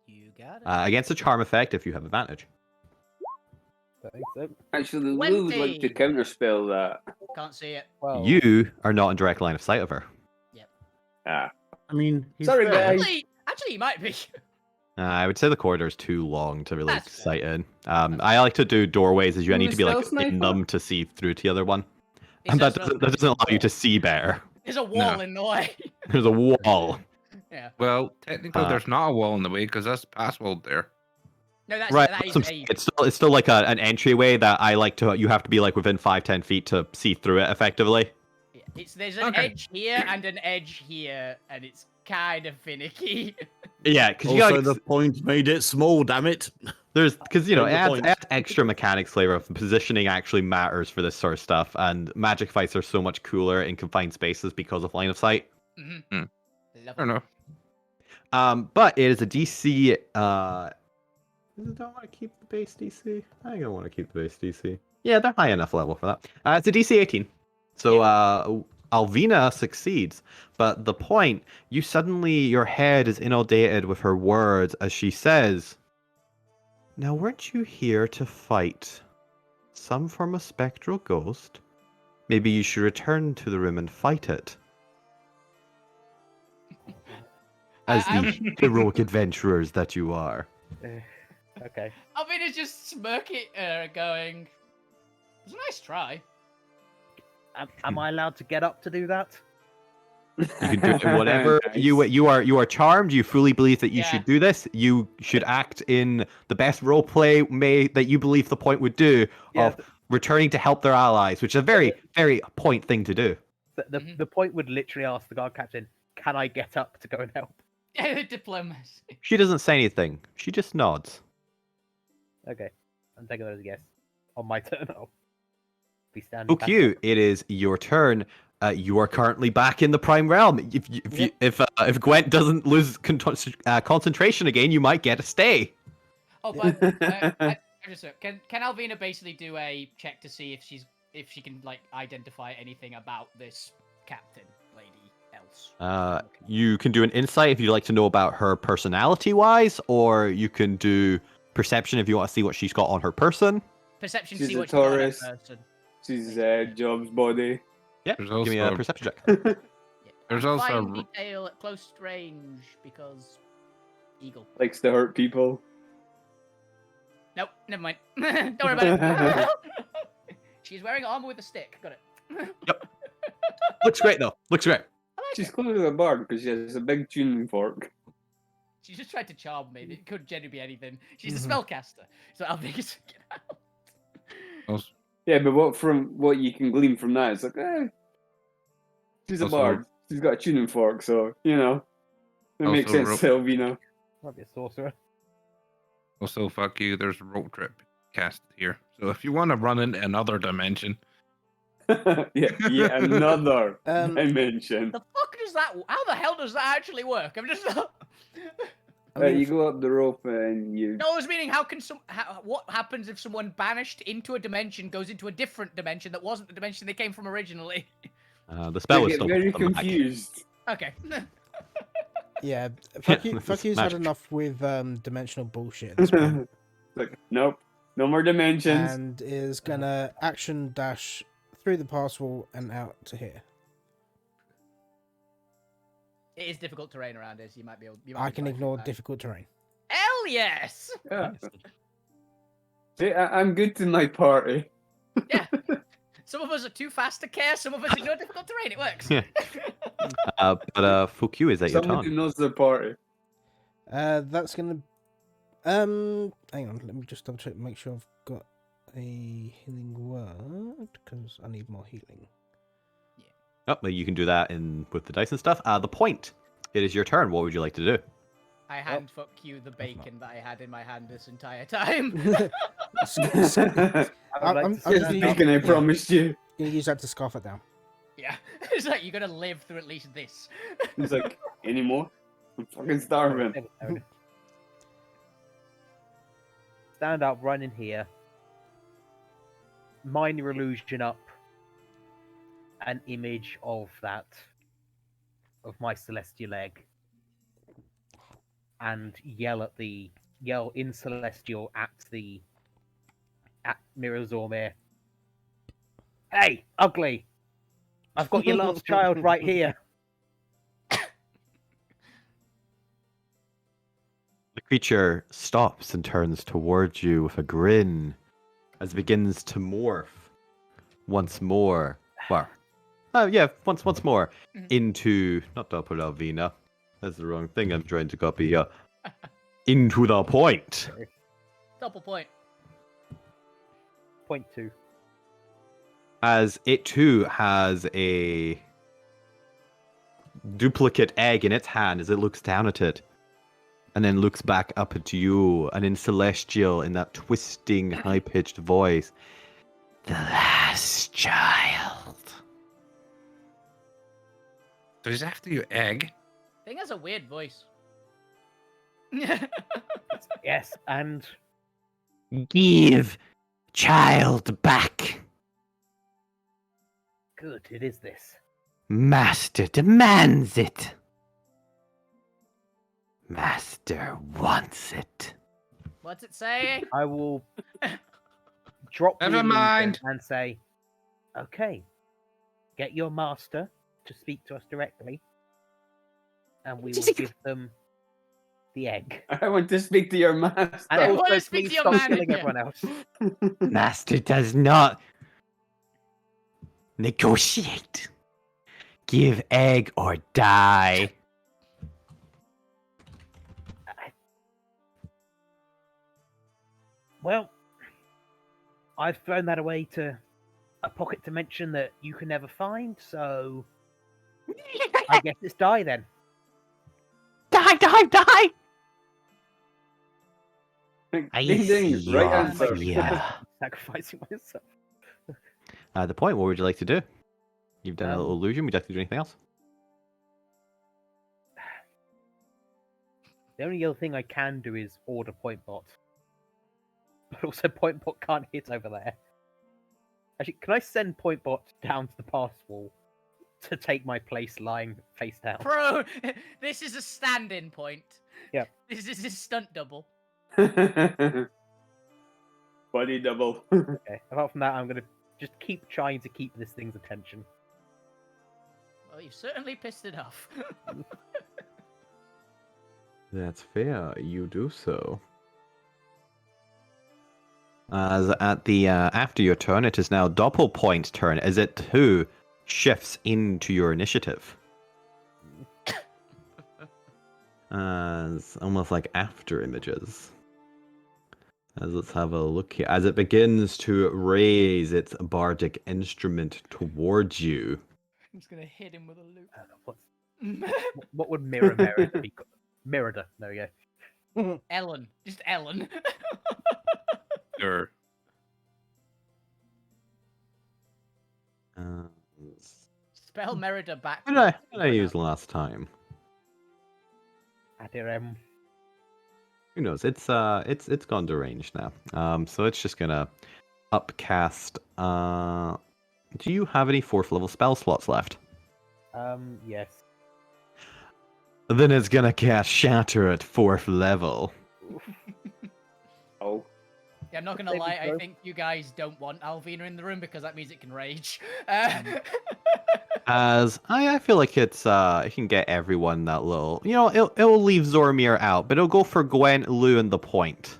You got it. Against a charm effect if you have advantage. Actually, Lou would like to counterspell that. Can't see it. Well, You are not in direct line of sight of her. Yep. I mean, Sorry, there. guys. Actually, he might be. I would say the corridor is too long to really That's sight in. I like to do doorways as you need to be like Stealth sniper? numb to see through to the other one. It's And that just doesn't allow you to see better. There's a wall in the way. There's a wall. Yeah. Well, technically, there's not a wall in the way because that's password there. No, that's Right. that is Some- it's still like an entryway that I like to. You have to be like within 5-10 feet to see through it effectively. there's an edge here and an edge here, and it's kind of finicky. Yeah, because you Also, got the point made it small. Damn it! there's because you know Make the it point. adds extra mechanics flavor of positioning actually matters for this sort of stuff, and magic fights are so much cooler in confined spaces because of line of sight. Mm-hmm. Fair enough. But it is a DC. Don't want to keep the base DC. I don't want to keep the base DC. Yeah, they're high enough level for that. It's a DC 18. So Alvina succeeds, but the point, your head is inundated with her words as she says, "Now weren't you here to fight some form of spectral ghost? Maybe you should return to the room and fight it. As the heroic adventurers that you are." Okay. Alvina's just smirking at her, going, "It was a nice try." Am I allowed to get up to do that? You can do it whatever Nice. you are charmed. You fully believe that you Yeah. should do this. You should act in the best role play that you believe the point would do Yeah, of returning to help their allies, which is a very, very point thing to do. The point would literally ask the guard captain, "Can I get up to go and help?" Diplomacy. She doesn't say anything. She just nods. Okay, I'm taking that as a guess. On my turn, I'll be standing. Fuck back you. up. It is your turn. You are currently back in the Prime Realm. If Gwent doesn't lose concentration again, you might get a stay. Oh, but can Alvina basically do a check to see if she can like identify anything about this captain lady else? You can do an insight if you'd like to know about her personality-wise, or you can do perception if you want to see what she's got on her person. Perception, She's see a what she's got on her Taurus. person. She's Job's body. Yeah, There's give me a also- perception check. Yeah. There's And also fine a- detail at close range because eagle. Likes to hurt people. Nope, never mind. Don't worry about it. She's wearing armor with a stick. Got it. Looks great though. Looks great. I like She's it. clearly a bard because she has a big tuning fork. She just tried to charm me. It could genuinely be anything. She's Mhm. a spellcaster, so I'll make it get out. Also, Yeah, but what you can glean from that is like, she's a Also- bard. She's got a tuning fork, so it makes Also sense to Elvina. Might be a sorcerer. also, fuck you. There's a rope trip cast here. So if you want to run into another dimension, yeah, another Um, dimension. The fuck does that? How the hell does that actually work? I'm just. I mean, You go up the rope and you. No, I was meaning how can what happens if someone banished into a dimension goes into a different dimension that wasn't the dimension they came from originally? The spell They is get still very come back. confused. Okay. yeah, fuck This you's is had magic. enough with dimensional bullshit at this point, Like, nope, no more dimensions. and is gonna action dash through the pass wall and out to here. It is difficult terrain around here, so you might be able. I can ignore difficult terrain. Hell yes! Yeah. See, I'm good to my party. Yeah. Some of us are too fast to care. Some of us ignore difficult terrain. It works. Yeah. Fuck you, is that your Someone who turn? knows their party. That's gonna. Hang on, let me just double check, make sure I've got a healing word because I need more healing. Oh, well, you can do that with the dice and stuff. The point. It is your turn. What would you like to do? I hand fuck you the bacon that I had in my hand this entire time. I'm Just gonna thinking I promised you. gonna use that to scarf it down. Yeah. It's like you're gonna live through at least this. He's like, any more? I'm fucking starving. Stand up, run in here. Minor illusion up. An image of my celestial egg. And yell in celestial at Mirazormir. Hey, ugly! I've got your last child right here. The creature stops and turns towards you with a grin as it begins to morph once more. Well, once more into not Double Alvina. That's the wrong thing. I'm trying to copy. Into the point. Double point. Point 2. As it too has a duplicate egg in its hand as it looks down at it. And then looks back up at you, and in celestial, in that twisting, high-pitched voice, "The last child." So he's after your egg. Thing has a weird voice. Yes, and Give child back. good, it is this. Master demands it. Master wants it. What's it say? I will drop the Never illusion mind. and say, okay, get your master to speak to us directly, and we will give them the egg. I want to speak to your master. And I wanna also, speak please to your stop killing manager. everyone else. Master does not negotiate. Give egg or die. Well, I've thrown that away to a pocket dimension that you can never find, so I guess it's die then. Die, die, die! I Ding ding, see right your answer. fear. Sacrificing myself. The point, what would you like to do? You've done a little illusion. Would you like to do anything else? The only other thing I can do is order Point Bot. But also Point Bot can't hit over there. Actually, can I send Point Bot down to the pass wall to take my place lying face down? Bro, this is a stand-in point. Yep. This is his stunt double. Body double. Okay. Apart from that, I'm gonna just keep trying to keep this thing's attention. Well, you've certainly pissed it off. That's fair. You do so. As at the after your turn, it is now Doppelpoint's turn. As it too shifts into your initiative. As almost like after images. As let's have a look here. As it begins to raise its bardic instrument towards you. I'm just gonna hit him with a loop. What would Mirror Merida be? Merida. There we go. Ellen. Just Ellen. Sure. Spell Merida back. What did I use last time? Adirem. Who knows? It's gone deranged now. So it's just gonna upcast. Do you have any 4th level spell slots left? Yes. Then it's gonna cast Shatter at 4th level. Oh. Yeah, I'm not gonna Maybe lie, I so. think you guys don't want Alvina in the room because that means it can rage. As I feel like it can get everyone that little. You know, it'll leave Zormir out, but it'll go for Gwen, Lou, and the point.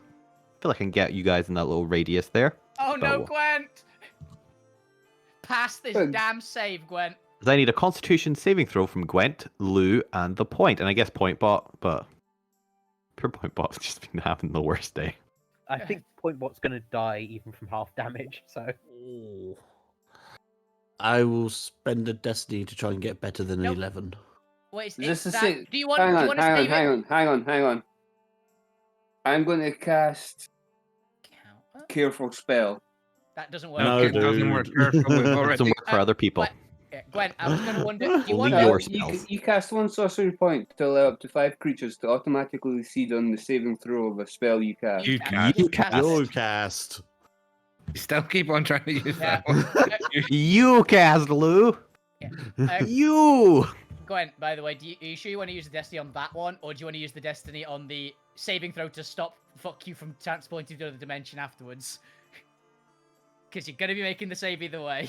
I feel like I can get you guys in that little radius there. Oh no, So- Gwent! Pass this Good. damn save, Gwent. I need a Constitution saving throw from Gwent, Lou, and the point, and I guess Point Bot, but pure Point Bot's just been having the worst day. I think Point Bot's gonna die even from half damage, so. Oh. I will spend a destiny to try and get better than Nope. 11. Wait, Is this is the that... same? Do you want? Hang Do you on, want to hang on, save it? hang on. I'm going to cast Careful Spell. That doesn't work. No, it doesn't work. dude. Careful, we've Doesn't already. work for other people. Yeah, Gwen, I was gonna wonder. Do you Only want your to? spells. You cast one sorcery point to allow up to 5 creatures to automatically succeed on the saving throw of a spell you cast. You cast. You cast. Yo cast. You still keep on trying to use Yeah. that one. You cast, Lou. You. Gwen, by the way, are you sure you want to use the destiny on that one, or do you want to use the destiny on the saving throw to fuck you from transporting to the other dimension afterwards? Because you're gonna be making the save either way.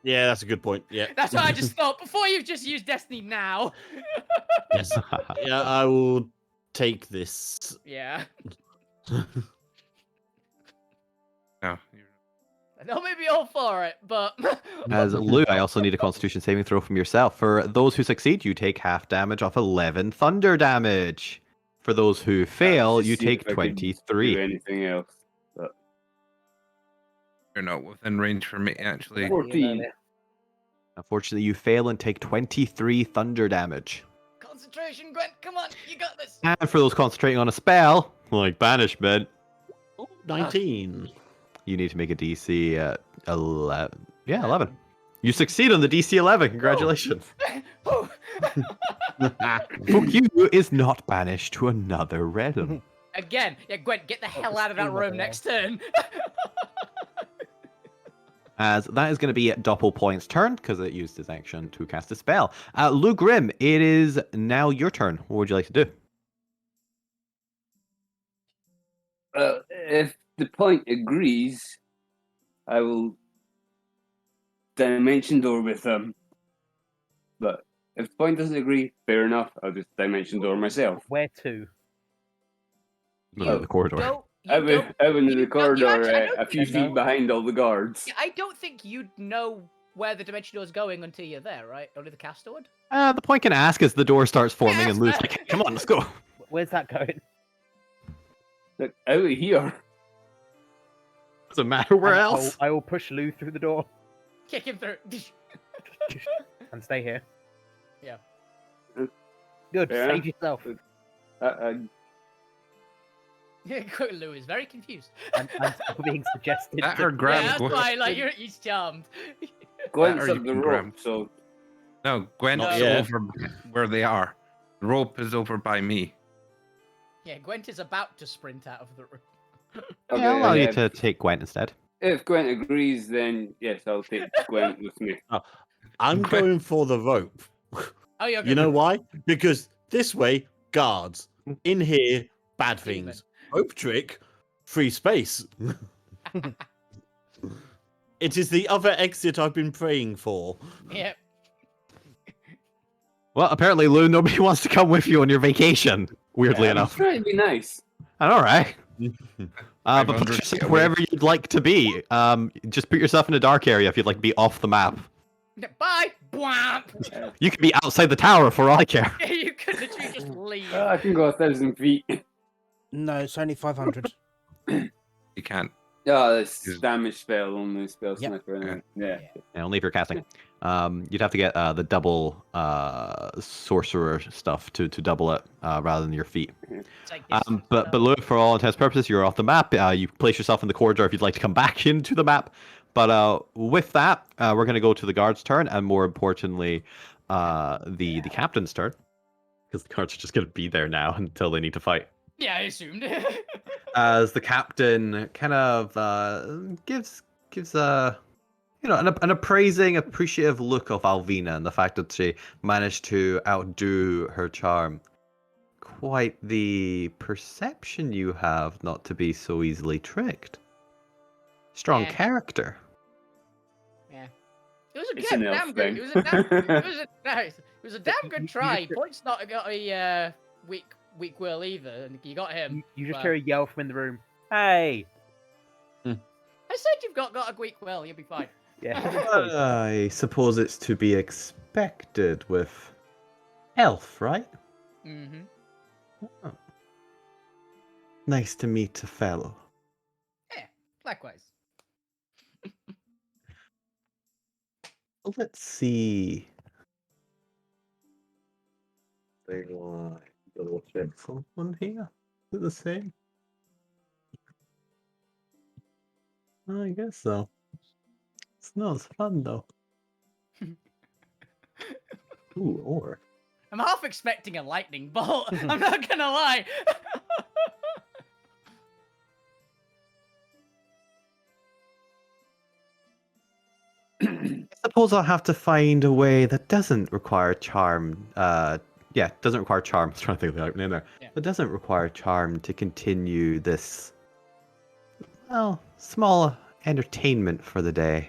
Yeah, that's a good point. Yeah. That's what I just thought. Before you've just used destiny now. Yes. Yeah, I will take this. Yeah. No. I know maybe all for it, but As Lou, I also need a Constitution saving throw from yourself. For those who succeed, you take half damage off 11 thunder damage. For those who fail, Just you see if take I could 23. Do anything else? But You're not within range for me, actually. 14. Unfortunately, you fail and take 23 thunder damage. concentration, Gwen. Come on, you got this. And for those concentrating on a spell, like Banishment, 19. you need to make a DC 11. Yeah, 11. You succeed on the DC 11. Congratulations. Whew. Fuck you is not banished to another realm. Again, yeah, Gwen, get the hell out of that room next turn. As that is going to be Doppelpoint's turn, because it used his action to cast a spell. Lou Grim, it is now your turn. What would you like to do? If the point agrees, I will dimension door with them. But if the point doesn't agree, fair enough. I'll just dimension door myself. Where to? The corridor. Out into the corridor, actually, a few feet behind all the guards. Yeah, I don't think you'd know where the dimension door is going until you're there, right? Only the caster would. The point can ask as the door starts forming and Lou's like, come on, let's go. Where's that going? Look, out of here. Doesn't matter where And else. I will push Lou through the door Kick him through. and stay here. Yeah. Good, Yeah. save yourself. Yeah, Lou is very confused. I'm still being suggested. That to- or grab Yeah, that's Gwen. why, like, he's charmed. Gwent's Or you up the can rope, grab- so No, Gwen's Not yet. over where they are. The rope is over by me. Yeah, Gwent is about to sprint out of the room. Yeah, I'll allow you if, to take Gwent instead. if Gwent agrees, then yes, I'll take Gwent with me. I'm going for the rope. Oh, you're You know why? Because this way, guards. In here, bad Demon. things. Rope trick, free space. It is the other exit I've been praying for. Yep. Well, apparently, Lou, nobody wants to come with you on your vacation, weirdly I'm enough. trying to be nice. All right. But 500 put yourself feet wherever you'd like to be. Just put yourself in a dark area if you'd like to be off the map. Bye. Bwamp. You could be outside the tower for all I care. You could literally just leave. I can go 1,000 feet. No, it's only 500. You can't. Oh, that's damage spell on the spell Yep. sniper. Anyway. Yeah. And only if you're casting. You'd have to get the double sorcerer stuff to double it rather than your feet. It's like this. But Lou, for all intents and purposes, you're off the map. You place yourself in the corridor if you'd like to come back into the map. But with that, we're going to go to the guard's turn, and more importantly, the captain's turn, because the guards are just going to be there now until they need to fight. Yeah, I assumed. As the captain kind of gives a an appraising, appreciative look of Alvina and the fact that she managed to outdo her charm. Quite the perception you have not to be so easily tricked. Strong Yeah. character. Yeah. It was a It's good, an elf damn good. thing. It was a damn good try. Point's not got a weak will either, and you got him. You just but- hear a yell from in the room. Hey! I said you've got a weak will. You'll be fine. Yeah. I suppose it's to be expected with elf, right? Mm-hmm. Oh. Nice to meet a fellow. Yeah. Likewise. Let's see. Double check someone here. Is it the same? I guess so. It's not as fun though. Ooh, or. I'm half expecting a lightning bolt. I'm not gonna lie. I suppose I'll have to find a way that doesn't require charm. Doesn't require charm. I was trying to think of the right name there. Yeah. But doesn't require charm to continue this, well, small entertainment for the day.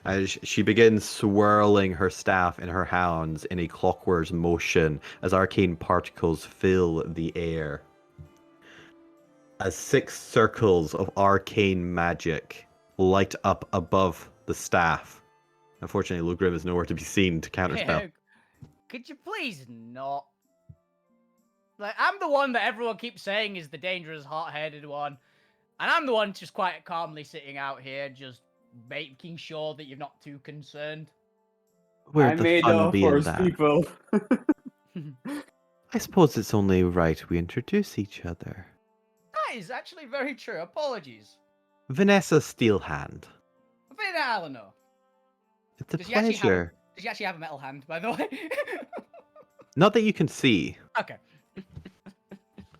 As she begins swirling her staff in her hands in a clockwork motion as arcane particles fill the air. As 6 circles of arcane magic light up above the staff. Unfortunately, Lugrim is nowhere to be seen to counterspell. Yeah. Could you please not? Like, I'm the one that everyone keeps saying is the dangerous, hot-headed one. And I'm the one just quite calmly sitting out here, just making sure that you're not too concerned. Where'd I the made fun up be for in that? people. I suppose it's only right we introduce each other. That is actually very true. Apologies. Vanessa Steelhand. I've been Eleanor. It's a Does he actually have- pleasure Does she actually have a metal hand, by the way? Not that you can see. Okay.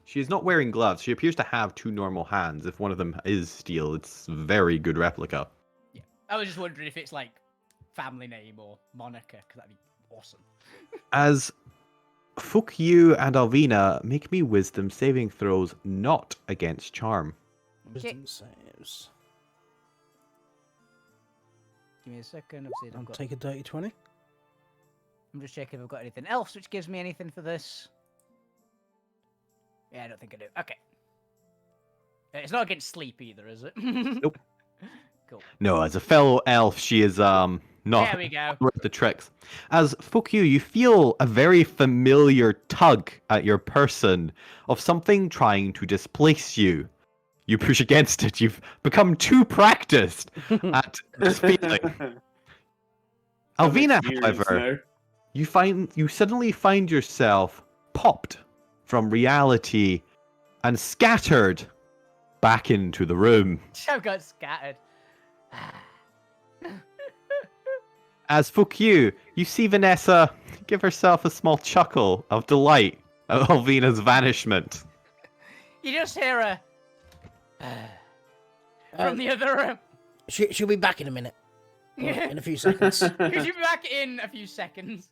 She is not wearing gloves. She appears to have two normal hands. If one of them is steel, it's a very good replica. Yeah. I was just wondering if it's like family name or moniker, because that'd be awesome. As Fuck you and Alvina, make me wisdom saving throws not against charm. Wisdom saves. Give me a second. Obviously, I'll take a dirty 20. I'm just checking if I've got anything else which gives me anything for this. Yeah, I don't think I do. Okay. It's not against sleep either, is it? Nope. Cool. No, as a fellow elf, she is not There we go. worth the tricks. As fuck you feel a very familiar tug at your person of something trying to displace you. You push against it. You've become too practiced at this feeling. Alvina, however, you suddenly find yourself popped from reality and scattered back into the room. I've got scattered. As fuck you see Vanessa give herself a small chuckle of delight at Alvina's vanishment. You just hear her from the other room. She'll be back in a minute. In a few seconds. She'll be back in a few seconds.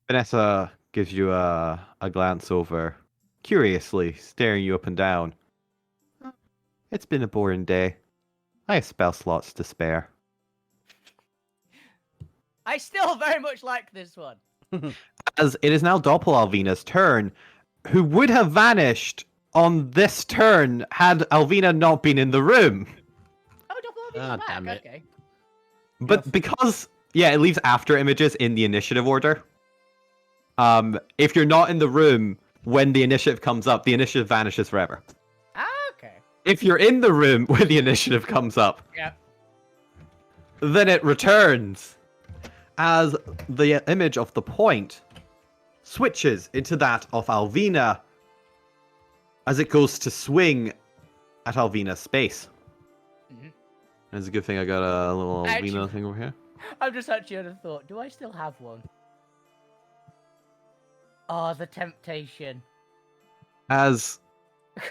Vanessa gives you a glance over, curiously staring you up and down. It's been a boring day. I have spell slots to spare. I still very much like this one. As it is now Alvina's turn, who would have vanished on this turn had Alvina not been in the room. Oh, Alvina's back. Damn it. Okay. But because, yeah, it leaves after images in the initiative order. If you're not in the room when the initiative comes up, the initiative vanishes forever. Okay. If you're in the room when the initiative comes up, Yeah. then it returns as the image of the point switches into that of Alvina as it goes to swing at Alvina's space. Mm-hmm. It's a good thing I got a little Actually- Alvina thing over here. I'm just actually on a thought. Do I still have one? Oh, the temptation. As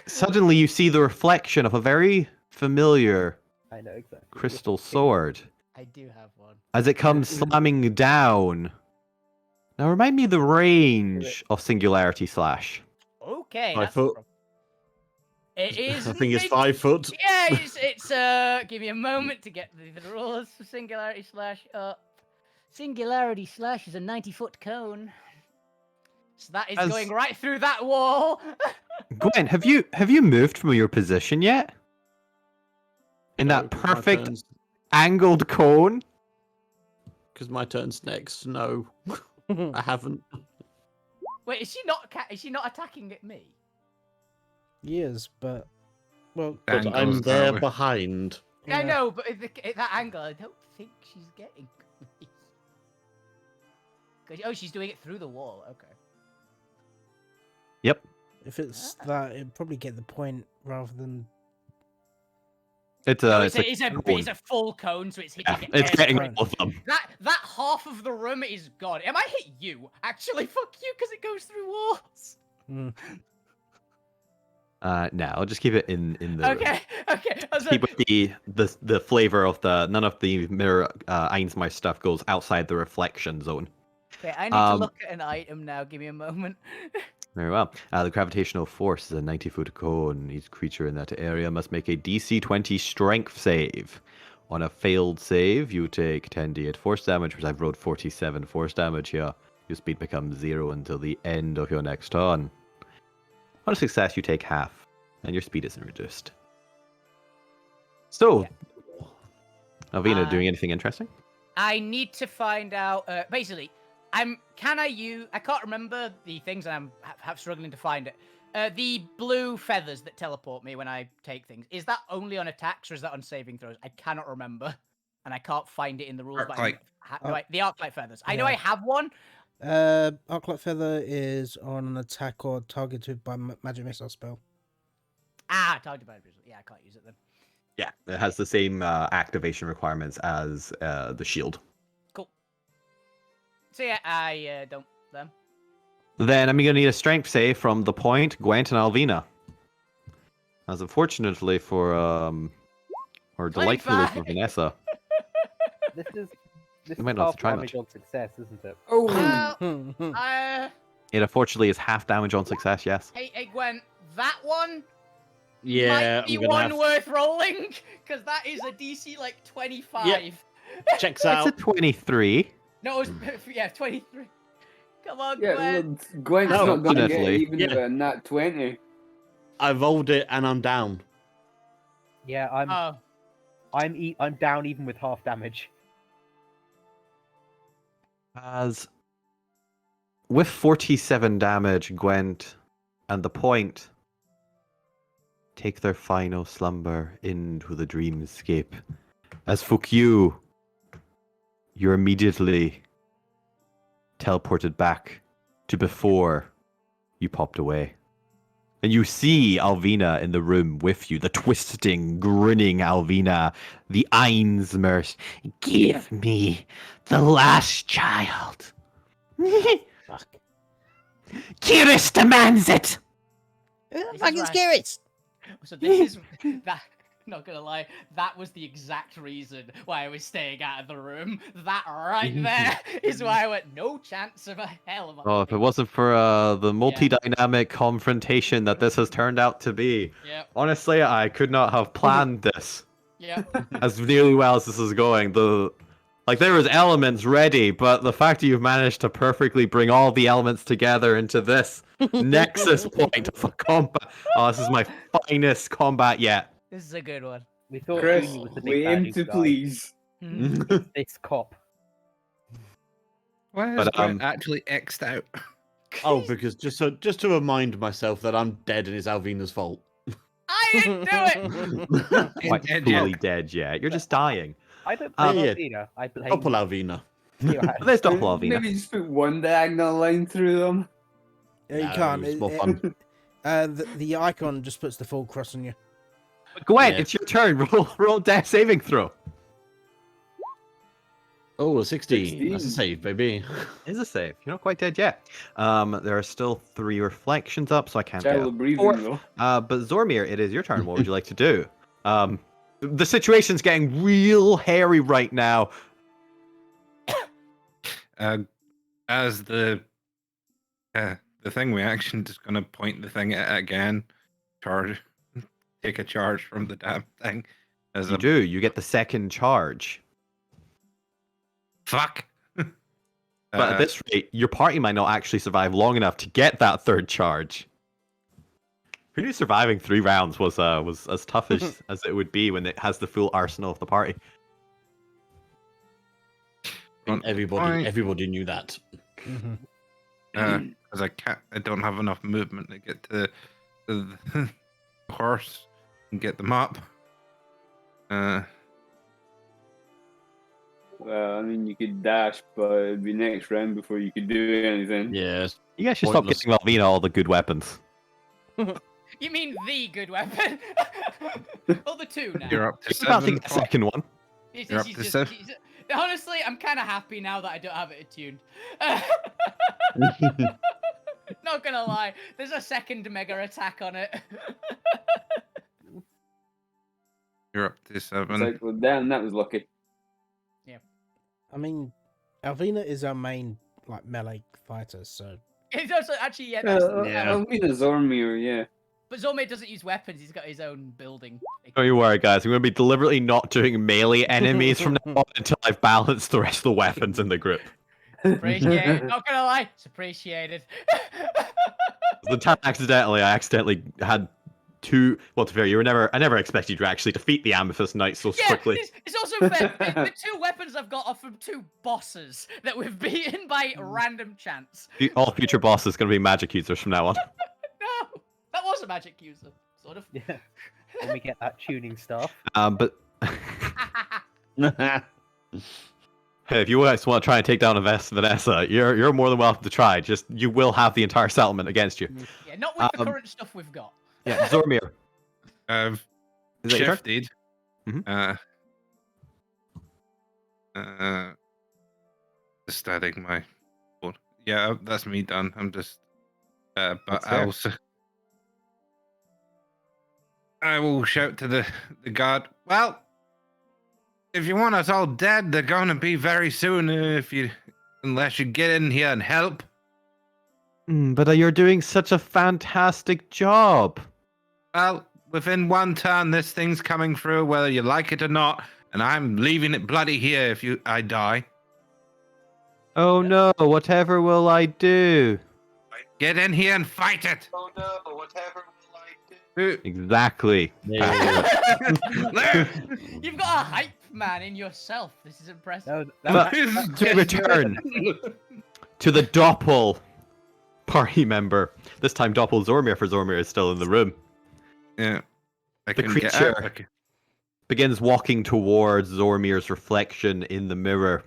suddenly you see the reflection of a very familiar I know exactly. crystal sword I do have one. as it comes slamming down. Now remind me the range of Singularity Slash. Okay. 5 that's foot. It is. I think it's 5 foot. Yeah, it's give me a moment to get the rules for Singularity Slash up. Singularity Slash is a 90-foot cone. So that is As- going right through that wall. Gwen, have you moved from your position yet? In that perfect angled cone? Because my turn's next. No, I haven't. Wait, is she not attacking at me? Years, but well, But Angles I'm there that way. behind. I yeah. know, but at that angle, I don't think she's getting me. 'Cause- Oh, she's doing it through the wall. Okay. Yep. If it's that, it'd probably get the point rather than. It's No, a, it's, it's a full cone, so it's hitting yeah, it's getting everything. all of them. That half of the room is gone. It might hit you, actually. Fuck you, because it goes through walls. Mm. No, I'll just keep it in the Okay, okay. I was keep like, with the flavor of the none of the mirror Aizmirst stuff goes outside the reflection zone. okay, I need to look at an item now. Give me a moment. Very well. The gravitational force is a 90-foot cone. Each creature in that area must make a DC 20 strength save. On a failed save, you take 10d8 force damage, which I've rolled 47 force damage here. Your speed becomes 0 until the end of your next turn. On a success, you take half, and your speed isn't reduced. So, Alvina, doing anything interesting? I need to find out. Basically, I can't remember the things, and I'm struggling to find it. The blue feathers that teleport me when I take things. Is that only on attacks or is that on saving throws? I cannot remember, and I can't find it in the rules. Arclight. The Arclight feathers. I know I have one. Arclight Feather is on an attack or targeted by magic missile spell. Targeted by missile. Yeah, I can't use it then. Yeah, it has the same activation requirements as the shield. So yeah, I don't them. Then I'm gonna need a strength save from the point, Gwent, and Alvina. As unfortunately for or delightfully for 25. Vanessa, This is You might not have half to try damage much. on success, isn't it? Oh, Well, it unfortunately is half damage on success. Yes. hey Gwen, that one Yeah, might be I'm gonna one have. worth rolling because that is a DC like 25. Checks That's a out. 23. No, it was, yeah, 23. Come on, yeah. Gwen. Well, Gwent's No, not gonna get it, definitely. even Yeah. if a nat 20. I rolled it and I'm down. Yeah, Oh, I'm down even with half damage. As with 47 damage, Gwent and the point take their final slumber into the dreamscape. As Fukyu, you're immediately teleported back to before you popped away. And you see Alvina in the room with you, the twisting, grinning Alvina, the Aizmirst. Give me the last child. Fuck. Kiris demands it! fucking Scarits! so this is that. Not gonna lie, that was the exact reason why I was staying out of the room. That right there is why I went no chance of a hell of a. Oh, if it wasn't for the multi-dynamic confrontation that this has turned out to be, Yep. honestly, I could not have planned this Yep. as nearly well as this is going. There was elements ready, but the fact that you've managed to perfectly bring all the elements together into this nexus point of a combat. Oh, this is my finest combat yet. This is a good one. We thought Chris, Junior was the we big aim bad to guy. please. It's this cop. Why is But, Gwent actually X'd out? Oh, because just to remind myself that I'm dead and it's Alvina's fault. I didn't do it. Quite Dead fully yet. dead yet. You're just dying. I don't Um, blame yeah. Alvina. I blame Couple Alvina. your hand. There's double Alvina. Maybe just put one diagonal line through them. Yeah, you No, can't. it's more fun. The icon just puts the full cross on you. Gwen, Yeah. it's your turn. Roll death saving throw. Oh, a 16. That's a 16. save, baby. Is a save. You're not quite dead yet. There are still 3 reflections up, so I can't Shallow get breathing, fourth. though. But Zormir, it is your turn. What would you like to do? The situation's getting real hairy right now. As the thing reaction, just gonna point the thing at it again. Charge, take a charge from the damn thing. As You a do. You get the second charge. fuck. But at this rate, your party might not actually survive long enough to get that third charge. Who knew surviving 3 rounds was as tough as it would be when it has the full arsenal of the party? Everybody knew that. Because I don't have enough movement to get to the horse and get them up. Well, I mean, you could dash, but it'd be next round before you could do anything. Yes. You guys should Pointless. stop giving Malvina all the good weapons. You mean the good weapon? Oh, the 2 now. You're up to Think about 7. the second one. You're up to 7. Honestly, I'm kind of happy now that I don't have it attuned. Not gonna lie, there's a second mega attack on it. You're up to 7. It's like, well, damn, that was lucky. I mean, Alvina is our main melee fighter, so It's also actually that's, Yeah. I mean, a Zormir, yeah. but Zomir doesn't use weapons. He's got his own building. Don't you worry, guys. I'm going to be deliberately not doing melee enemies from now on until I've balanced the rest of the weapons in the group. Appreciated. Not gonna lie, it's appreciated. The time I accidentally had 2. Well, to be fair, I never expected you to actually defeat the Amethyst Knight so Yeah, quickly. it's also fair. The 2 weapons I've got are from 2 bosses that we've beaten by random chance. All future bosses going to be magic users from now on. No, that was a magic user, sort of. Yeah. When we get that tuning stuff. But hey, if you guys want to try and take down Vanessa, you're more than welcome to try. Just you will have the entire settlement against you. Yeah, not with the current stuff we've got. Yeah, Zormir. I've Is that your turn? shifted. Mhm. Just adding my Yeah, that's me done. I'm just. But That's I fair. also. I will shout to the guard. Well, if you want us all dead, they're gonna be very soon. Unless you get in here and help. But you're doing such a fantastic job. Well, within one turn, this thing's coming through, whether you like it or not, and I'm leaving it bloody here if I die. Oh no, whatever will I do? Get in here and fight it. Oh no, whatever will I do? Exactly. You've got a hype man in yourself. This is impressive. But to return to the Doppel party member, this time Doppel Zormir, for Zormir is still in the room. Yeah. The creature begins walking towards Zormir's reflection in the mirror,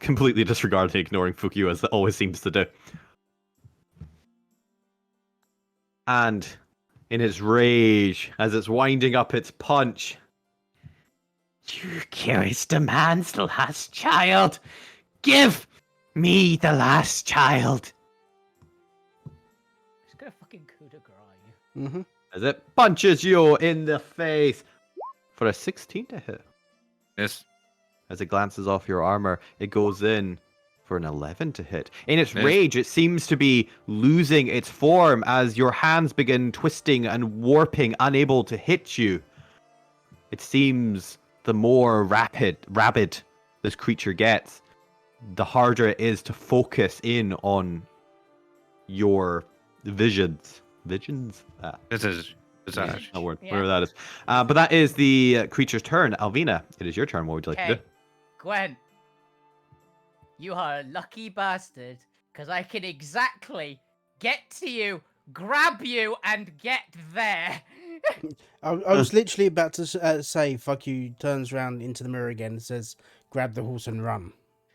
completely disregarding, ignoring Fukyu as it always seems to do. And in its rage, as it's winding up its punch, you cursed the man's last child. Give me the last child. It's gonna fucking coup de grace. Mm-hmm. As it punches you in the face for a 16 to hit. Yes. As it glances off your armor, it goes in for an 11 to hit. In its Yes. rage, it seems to be losing its form as your hands begin twisting and warping, unable to hit you. It seems the more rabid this creature gets, the harder it is to focus in on your visions. Visions? This is that word, Yeah. whatever that is. But that is the creature's turn. Alvina, it is your turn. What would you like to do? Gwen, you are a lucky bastard, because I can exactly get to you, grab you, and get there. I was literally about to say, fuck you, turns around into the mirror again and says, grab the horse and run.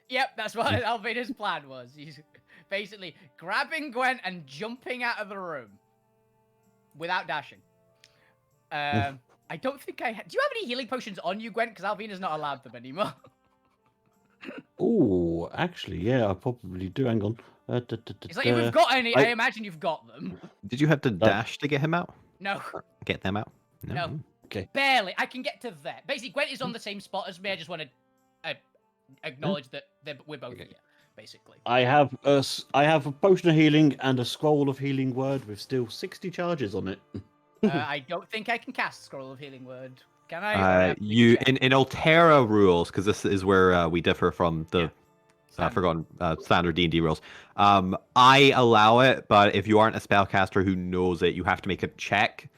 Yep, that's what Alvina's plan was. He's basically grabbing Gwen and jumping out of the room without dashing. I don't think I... Do you have any healing potions on you, Gwen? Because Alvina's not allowed them anymore. Oh, actually, yeah, I probably do. Hang on. It's like, if we've got any, I imagine you've got them. Did you have to dash to get him out? No. Get them out? No. Okay. Barely. I can get to there. Basically, Gwen is on the same spot as me. I just want to acknowledge that we're both here, basically. I have a potion of healing and a scroll of healing word with still 60 charges on it. I don't think I can cast Scroll of Healing Word. Can I? You in Alterra rules, because this is where we differ from the forgotten standard D&D rules. I allow it, but if you aren't a spellcaster who knows it, you have to make a check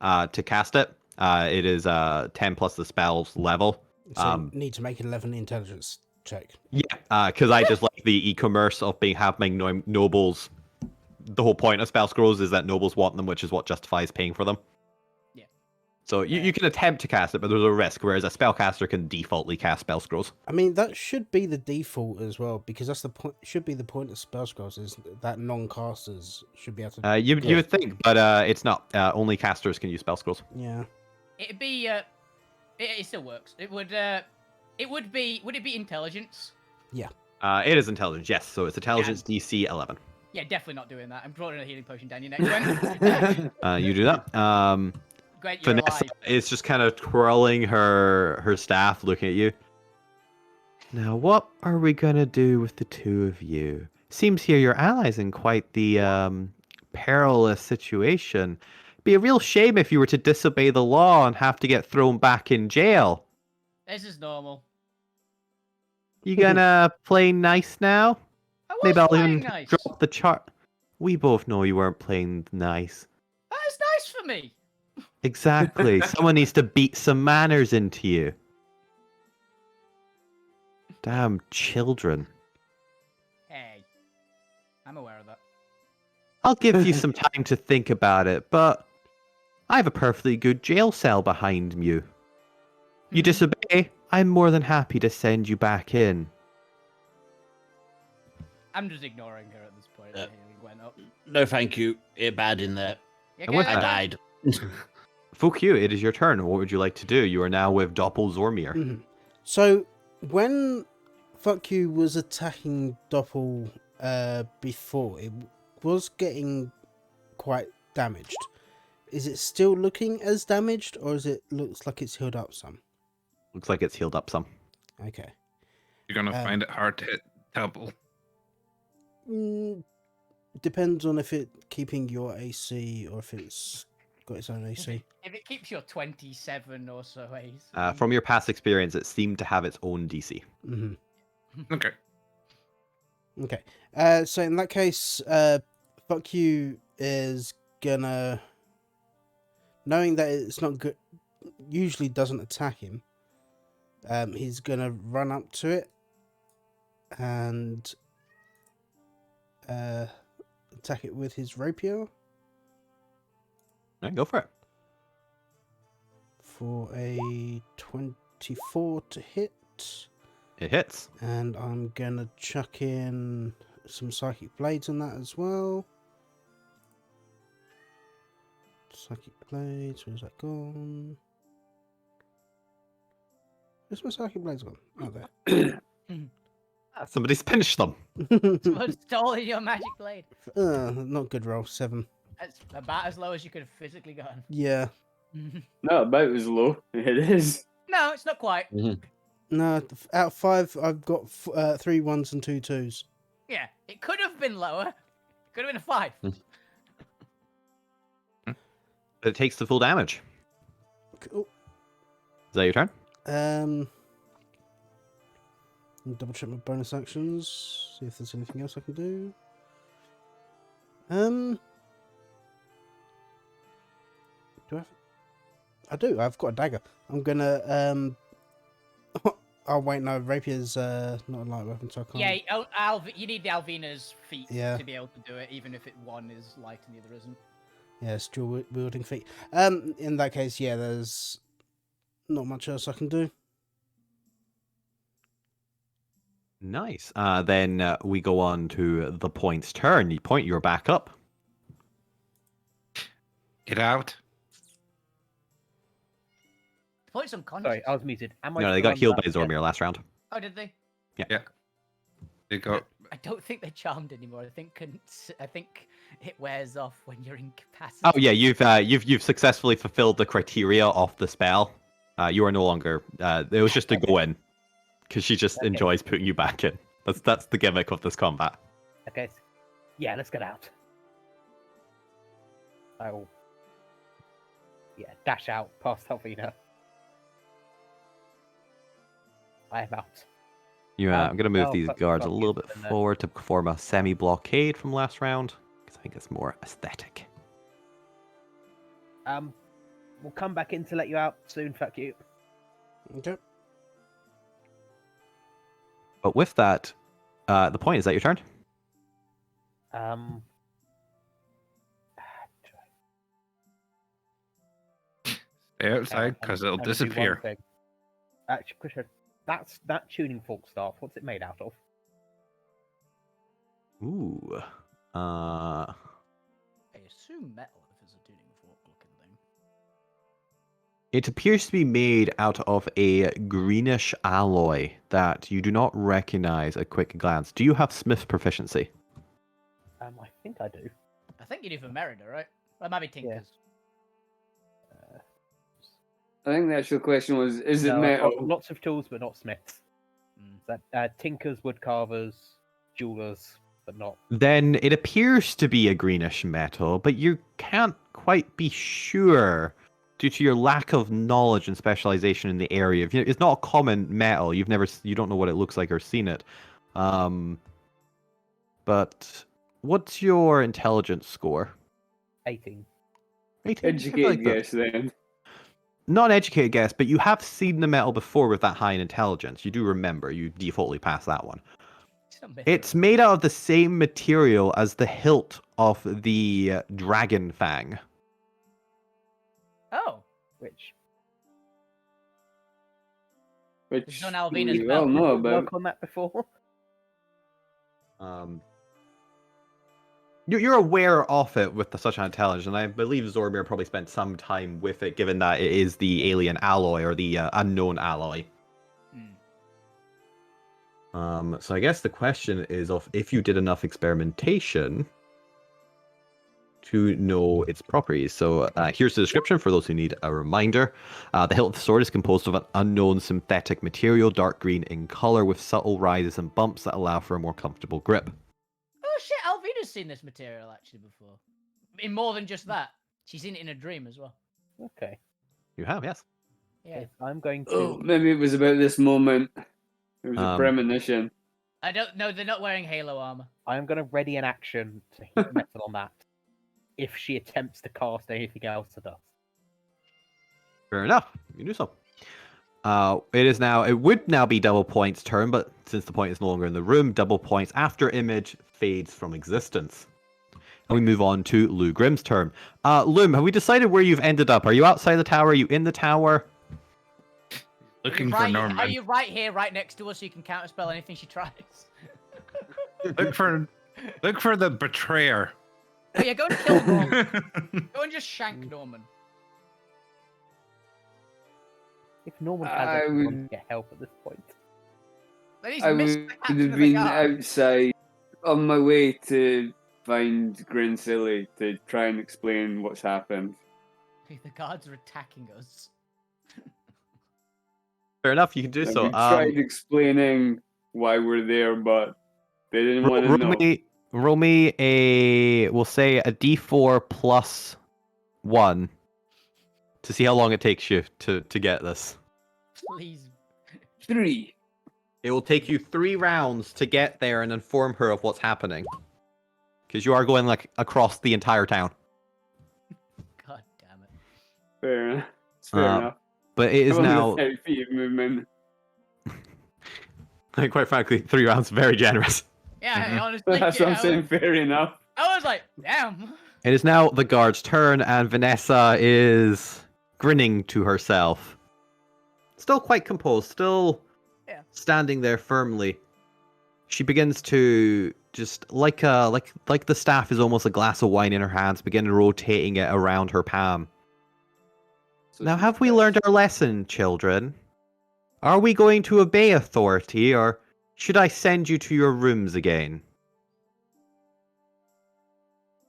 to cast it. It is 10 plus the spell's level. So you need to make an 11 intelligence check. Yeah, because I just like the e-commerce of having nobles. The whole point of spell scrolls is that nobles want them, which is what justifies paying for them. Yeah. So you can attempt to cast it, but there's a risk, whereas a spellcaster can defaultly cast spell scrolls. I mean, that should be the default as well, because that's the point. Should be the point of spell scrolls is that non-casters should be able to. You would think, but it's not. Only casters can use spell scrolls. Yeah. It'd be. It still works. It would. It would be. Would it be intelligence? Yeah. It is intelligence. Yes. So it's intelligence DC 11. Yeah, definitely not doing that. I'm drawing a healing potion down your neck, Gwen. You do that. Gwen, you're Vanessa alive. is just kind of twirling her staff, looking at you. Now, what are we gonna do with the two of you? Seems here you're allies in quite the perilous situation. Be a real shame if you were to disobey the law and have to get thrown back in jail. This is normal. You gonna play nice now? I was Maybe I'll playing even nice. drop the chart. We both know you weren't playing nice. That is nice for me. Exactly. Someone needs to beat some manners into you. Damn children. Hey, I'm aware of that. I'll give you some time to think about it, but I have a perfectly good jail cell behind you. You disobey, I'm more than happy to send you back in. I'm just ignoring her at this point. Yeah. Gwen up. No, thank you. It's bad in there. You And with okay, I Gwen? died. Fukyu, it is your turn. What would you like to do? You are now with Doppel Zormir. Mhm. So when Fuck You was attacking Doppel before, it was getting quite damaged. Is it still looking as damaged, or is it looks like it's healed up some? Looks like it's healed up some. Okay. You're gonna find it hard to hit double. Depends on if it keeping your AC or if it's got its own AC. If it keeps your 27 or so AC. From your past experience, it seemed to have its own DC. Okay. Okay. So in that case, fuck you is gonna, knowing that it's not good, usually doesn't attack him. He's gonna run up to it and attack it with his rapier. Right, go for it. For a 24 to hit. It hits. And I'm gonna chuck in some psychic blades on that as well. Psychic blades, where's that gone? Where's my psychic blades gone? Oh, there. Somebody's pinched them. Someone's stolen your magic blade. Not good roll. 7. That's about as low as you could have physically gotten. Yeah. Not about as low. It is. No, it's not quite. No, out of 5, I've got 3 1s and 2 2s. Yeah, it could have been lower. It could have been a 5. But it takes the full damage. Cool. Is that your turn? Double check my bonus actions. See if there's anything else I can do. Do I have... I do. I've got a dagger. I'm gonna oh wait, no. Rapier's not a light weapon, so I can't. Yeah, you need the Alvina's feat Yeah. to be able to do it, even if one is light and the other isn't. Yeah, it's dual wielding feat. In that case, yeah, there's not much else I can do. Nice. Then we go on to the Point's turn. You Point, you're back up. Get out. Point's unconscious. Sorry, I was muted. Am I No, they still got on healed by that? Zormir last round. Oh, did they? Yeah. They got. I don't think they're charmed anymore. I think it wears off when you're incapacitated. Oh yeah, you've successfully fulfilled the criteria of the spell. You are no longer. It was just to go in, because she just enjoys putting you back in. That's the gimmick of this combat. Okay. Yeah, let's get out. I will. Yeah, dash out past Alvina. I am out. I'm going to move these fuck, guards a fuck little it, bit and then- forward to form a semi-blockade from last round, because I think it's more aesthetic. We'll come back in to let you out soon. Fuck you. Okay. But with that, the Point, is that your turn? Stay outside, because it'll disappear. Actually, Christian, that tuning fork staff. What's it made out of? Ooh. I assume metal if it's a tuning fork looking thing. It appears to be made out of a greenish alloy that you do not recognize at quick glance. Do you have Smith's proficiency? I think I do. I think you do for Merida, right? Or it might be Tinker's. I think the actual question was, is it No, I've metal? got lots of tools, but not smiths. Tinkers, woodcarvers, jewelers, but not. Then it appears to be a greenish metal, but you can't quite be sure due to your lack of knowledge and specialization in the area. It's not a common metal. You don't know what it looks like or seen it. But what's your intelligence score? 18. 18? Educated guess then. Not an educated guess, but you have seen the metal before with that high in intelligence. You do remember. You defaultly passed that one. It's made out of the same material as the hilt of the dragon fang. Oh. Which It's on Alvina's we all belt. know about. Work on that before. You're aware of it with such an intelligence, and I believe Zormir probably spent some time with it, given that it is the alien alloy or the unknown alloy. So I guess the question is of if you did enough experimentation to know its properties. So here's the description for those who need a reminder. The hilt of the sword is composed of an unknown synthetic material, dark green in color, with subtle rises and bumps that allow for a more comfortable grip. Oh shit, Alvina's seen this material actually before. In more than just that. She's seen it in a dream as well. Okay. You have, yes. Yeah. Okay, I'm going to. Oh, maybe it was about this moment. It was a premonition. I don't know. They're not wearing Halo armor. I am going to ready an action to hit metal on that. If she attempts to cast anything else at us. Fair enough. You can do so. It would now be double points turn, but since the point is no longer in the room, double points after image fades from existence. And we move on to Lou Grimm's turn. Loom, have we decided where you've ended up? Are you outside the tower? Are you in the tower? Looking for Norman. Are you right here, right next to us, so you can counterspell anything she tries? Look for the betrayer. Oh yeah, go and kill Norman. Go and just shank Norman. If Norman has anyone to get help at this point. I would have been outside on my way to find Grin Silly to try and explain what's happened. The guards are attacking us. Fair enough, you can do so. We tried explaining why we're there, but they didn't want to know. Roll me we'll say a d4 plus 1 to see how long it takes you to get this. Please. 3. It will take you 3 rounds to get there and inform her of what's happening. Because you are going like across the entire town. God damn it. Fair enough. It's fair enough. But it is now... 30 feet of movement. Quite frankly, 3 rounds very generous. Yeah, honestly. That's what I'm saying, fair enough. I was like, damn. It is now the guard's turn, and Vanessa is grinning to herself. Still quite composed, still standing there firmly. She begins to just like the staff is almost a glass of wine in her hands, begin rotating it around her palm. So now, have we learned our lesson, children? Are we going to obey authority, or should I send you to your rooms again?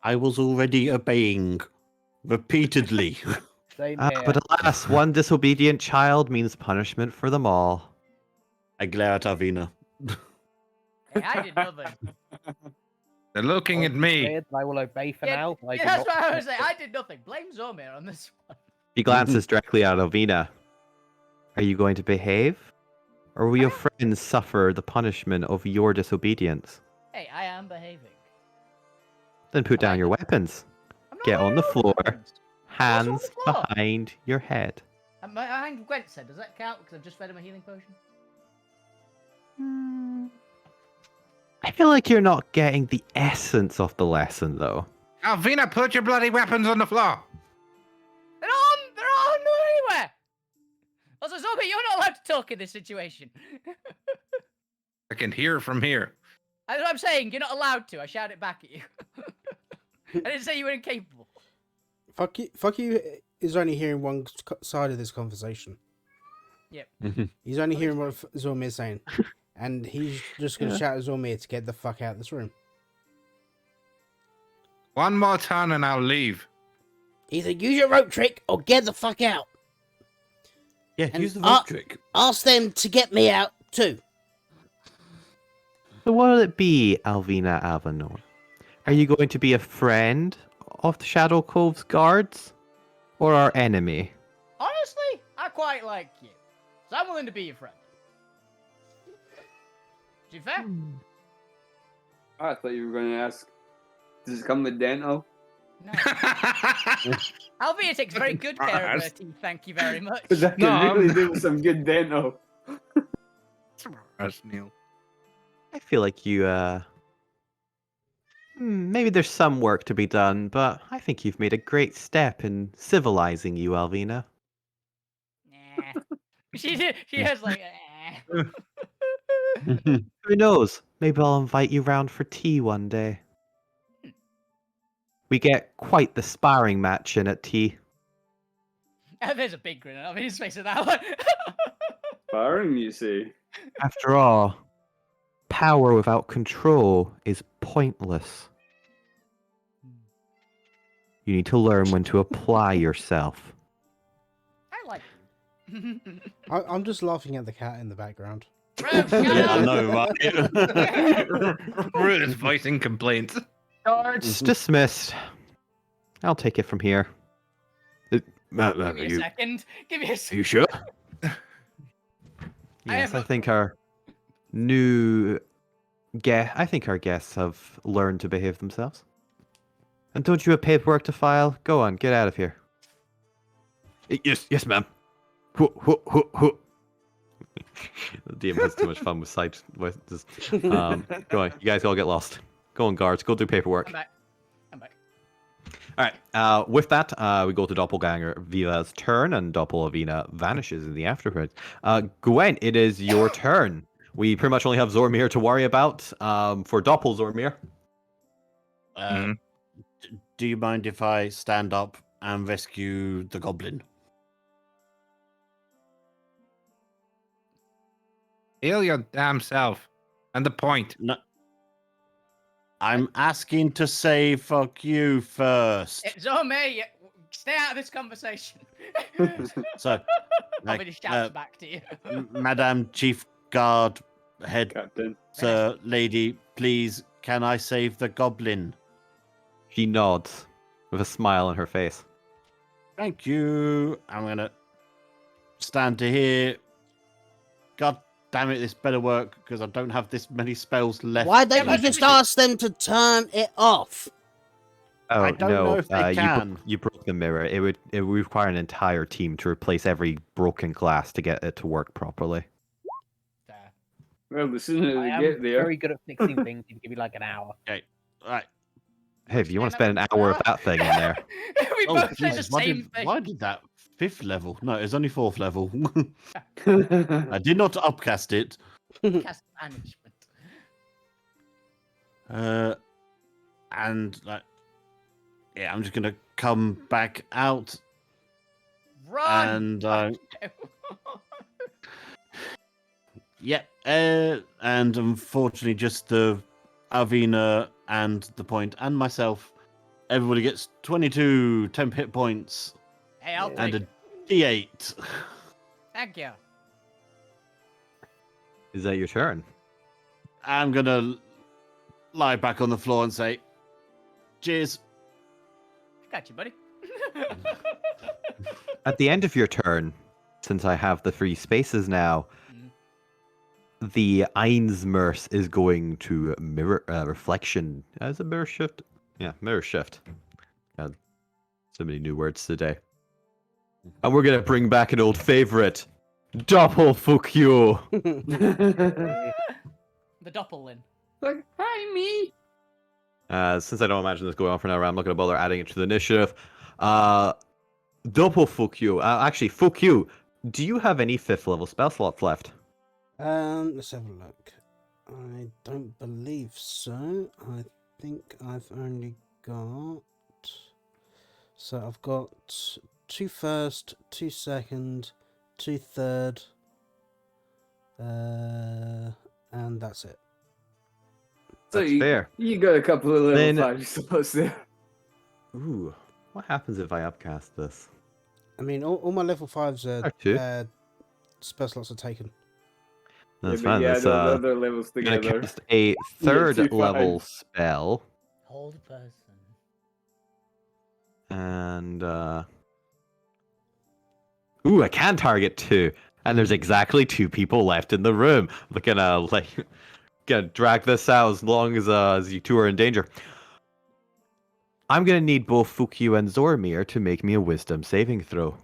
I was already obeying repeatedly. Same here. But alas, one disobedient child means punishment for them all. I glare at Avina. Hey, I did nothing. They're looking at me. I will obey for now. That's what I was saying. I did nothing. Blame Zomir on this one. He glances directly at Alvina. Are you going to behave? Or will your friends suffer the punishment of your disobedience? Hey, I am behaving. Then put down your weapons. Get on the floor. Hands behind your head. Behind Gwent said, does that count? Because I've just fed him a healing potion. I feel like you're not getting the essence of the lesson, though. Alvina, put your bloody weapons on the floor. They're on anywhere. Also, Zombie, you're not allowed to talk in this situation. I can hear from here. That's what I'm saying. You're not allowed to. I shout it back at you. I didn't say you were incapable. Fuck you is only hearing one side of this conversation. Yep. He's only hearing what Zormir's saying. And he's just going to shout at Zormir to get the fuck out of this room. One more turn and I'll leave. Either use your rope trick or get the fuck out. Yeah, and use the rope trick. Ask them to get me out too. So what will it be, Alvina Avenor? Are you going to be a friend of the Shadow Cove's guards? Or our enemy? Honestly, I quite like you. So I'm willing to be your friend. Is it fair? I thought you were going to ask, does it come with dental? No. Alvina takes very good care of her teeth, thank you very much. Because I can really do some good dental. Neil. I feel like you, maybe there's some work to be done, but I think you've made a great step in civilizing you, Alvina. Nah. She has like, Who knows? Maybe I'll invite you round for tea one day. We get quite the sparring match in at tea. There's a big grin on his face at that one. Sparring, you see. After all, Power without control is pointless. You need to learn when to apply yourself. I like you. I'm just laughing at the cat in the background. Bro, shut Yeah, I up! know, right? Brutus voicing complaints. Charge dismissed. I'll take it from here. Give me a second. Give me a Are second. you sure? I Yes, have I a- think our guests have learned to behave themselves. And don't you have paperwork to file? Go on, get out of here. Yes, ma'am. The DM has too much fun with side voices. Go on, you guys all get lost. Go on, guards. Go do paperwork. I'm back. I'm back. All right. With that, we go to Doppelganger Viva's turn, and Doppelvina vanishes in the afterwards. Gwen, it is your turn. We pretty much only have Zormir to worry about. For Doppel Zormir. Do you mind if I stand up and rescue the goblin? Heal your damn self. And the point. No. I'm asking to say fuck you first. It's on me. Stay out of this conversation. So, I'll be shouts back to you. Madam Chief Guard Head Captain. Sir, lady, please, can I save the goblin? She nods with a smile on her face. Thank you. I'm gonna stand to here. God damn it, this better work because I don't have this many spells left. Why don't Yeah, you but- just ask them to turn it off? Oh, I don't no, know if they can. You broke the mirror. It would require an entire team to replace every broken glass to get it to work properly. Fair. Well, as soon as I they am get there. very good at fixing things. You give me like an hour. Okay, right. Hey, if you want to spend an hour with that thing in there. We Oh, both say the Jesus, why same thing. why did that 5th level? No, it's only 4th level. I did not upcast it. Cast management. And like, yeah, I'm just gonna come back out Run! and yeah, and unfortunately, just the Alvina and the point and myself, everybody gets 22 temp hit points Hey, I'll and take a it. D8. Thank you. Is that your turn? I'm gonna lie back on the floor and say, "Cheers." Got you, buddy. At the end of your turn, since I have the free spaces now, the Aizmirst is going to mirror reflection as a mirror shift. Yeah, mirror shift. God, so many new words today. And we're gonna bring back an old favorite, Doppelfuck. The Doppelin. Like, hi, me. Since I don't imagine this going on for another round, I'm not gonna bother adding it to the initiative. Doppelfuck. Actually, fuck you. Do you have any 5th level spell slots left? Let's have a look. I don't believe so. I think I've only got. So I've got 2 first, 2 second, 2 third, and that's it. So That's fair. You got a couple of level Then- 5 slots there. Ooh, what happens if I upcast this? I mean, all my level 5s Or 2. spell slots are taken. That's Yeah, but fine. you That's add all the other levels I'm gonna together. cast a You get 3rd 2 level fives. spell, Hold person. and ooh, I can target 2, and there's exactly 2 people left in the room. We're gonna gonna drag this out as long as you 2 are in danger. I'm gonna need both Fukyu and Zormir to make me a Wisdom saving throw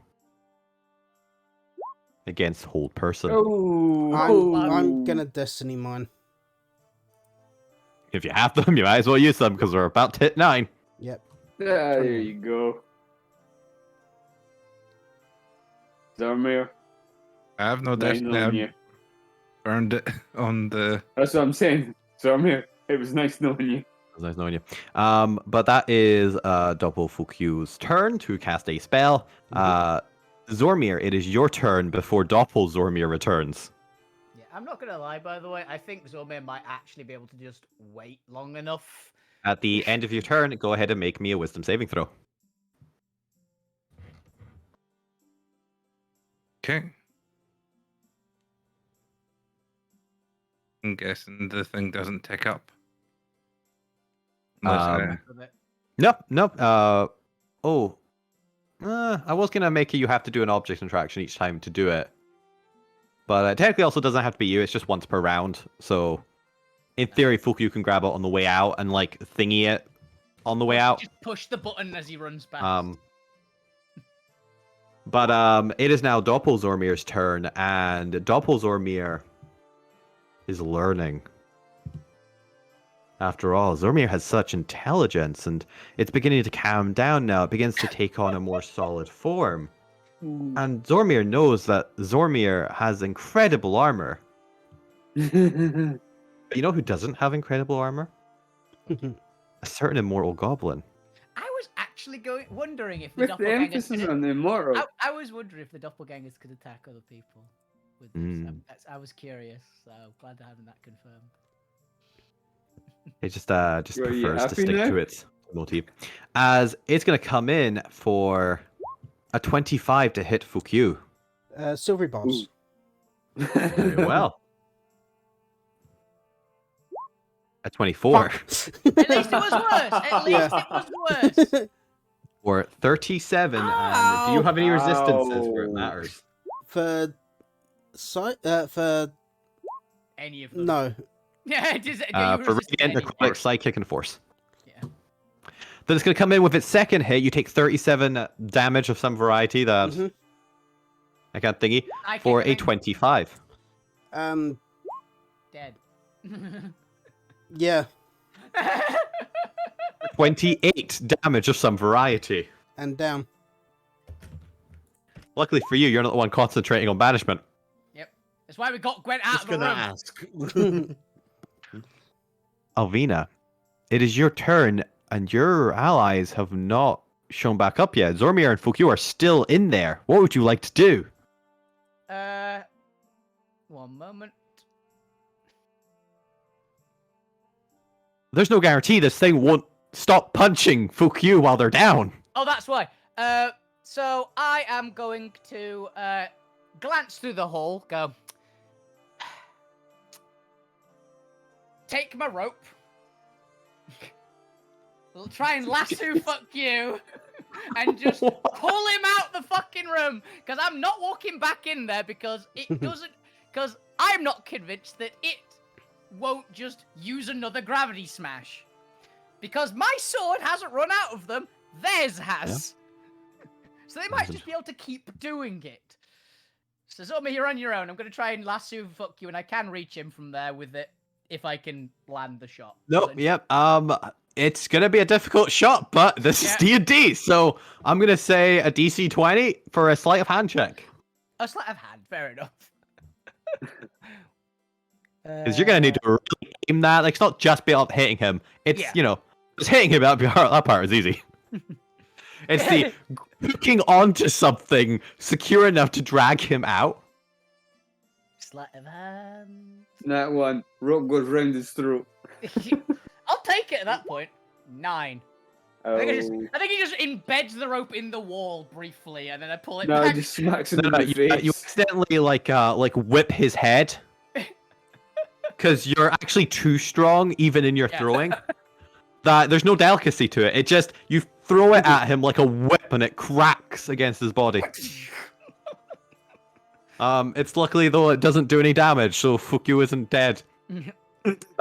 against hold person. Oh, I'm gonna destiny mine. If you have them, you might as well use them because we're about to hit 9. Yep. There you go. Zarmir, I have no nice destiny. knowing I you. burned it on the. That's what I'm saying. Zarmir, it was nice knowing you. It was nice knowing you. But that is Doppelfukyu's turn to cast a spell. Zormir, it is your turn before Doppel Zormir returns. Yeah. I'm not gonna lie, by the way. I think Zormir might actually be able to just wait long enough. At the end of your turn, go ahead and make me a wisdom saving throw. Okay. I'm guessing the thing doesn't tick up. Unless, Nope. I was gonna make you have to do an object interaction each time to do it, but technically also doesn't have to be you. It's just once per round. So, in theory, Fuku can grab it on the way out and like thingy it on the way out. Just push the button as he runs past. But it is now Doppelzormir's turn, and Doppelzormir is learning. After all, Zormir has such intelligence, and it's beginning to calm down now. It begins to take on a more solid form. And Zormir knows that Zormir has incredible armor. You know who doesn't have incredible armor? A certain immortal goblin. I was actually wondering if the With the doppelgangers emphasis on the immortal. I was wondering if the doppelgangers could attack other people with this. I was curious, so glad to have that confirmed. It just Well, prefers to happy stick now? to its motif. As it's going to come in for a 25 to hit Fukyu. Silvery balls. Very well. A 24. At least it was worse. At least it was worse. Or 37. And do you have any resistances where it matters? For Any of them. no. Yeah, it is. For Radiant, Aquatic, Psychic, and Force. Yeah. Then it's going to come in with its second hit. You take 37 damage of some variety. That I can't thingy. For a 25. Dead. Yeah. 28 damage of some variety. And down. Luckily for you, you're not the one concentrating on banishment. Yep. That's why we got Gwen out Just of the gonna room. ask. Alvina, it is your turn, and your allies have not shown back up yet. Zormir and Fukyu are still in there. What would you like to do? One moment. There's no guarantee this thing won't stop punching Fukyu while they're down. Oh, that's why. So I am going to glance through the hole, go. Take my rope. Try and lasso fuck you. And just pull him out the fucking room. Because I'm not walking back in there because it doesn't. Because I'm not convinced that it won't just use another gravity smash. Because my sword hasn't run out of them. Theirs has. Yeah. So they might just be able to keep doing it. So Zormir, you're on your own. I'm going to try and lasso fuck you. And I can reach him from there with it. If I can land the shot. Nope, yep. It's gonna be a difficult shot, but this is D&D, so I'm gonna say a DC 20 for a sleight of hand check. A sleight of hand, fair enough. Because you're gonna need to really aim that. Like, it's not just be up hitting him. It's just hitting him. That part is easy. It's the hooking onto something secure enough to drag him out. Sleight of hand. That one. Rope goes round his throat. I'll take it at that point. 9. Oh. I think he just embeds the rope in the wall briefly, and then I pull it No, back. he just smacks him in the You face. accidentally like whip his head because you're actually too strong, even in your throwing. That there's no delicacy to it. It just you throw it at him like a whip, and it cracks against his body. It's luckily though it doesn't do any damage, so Fukyu isn't dead.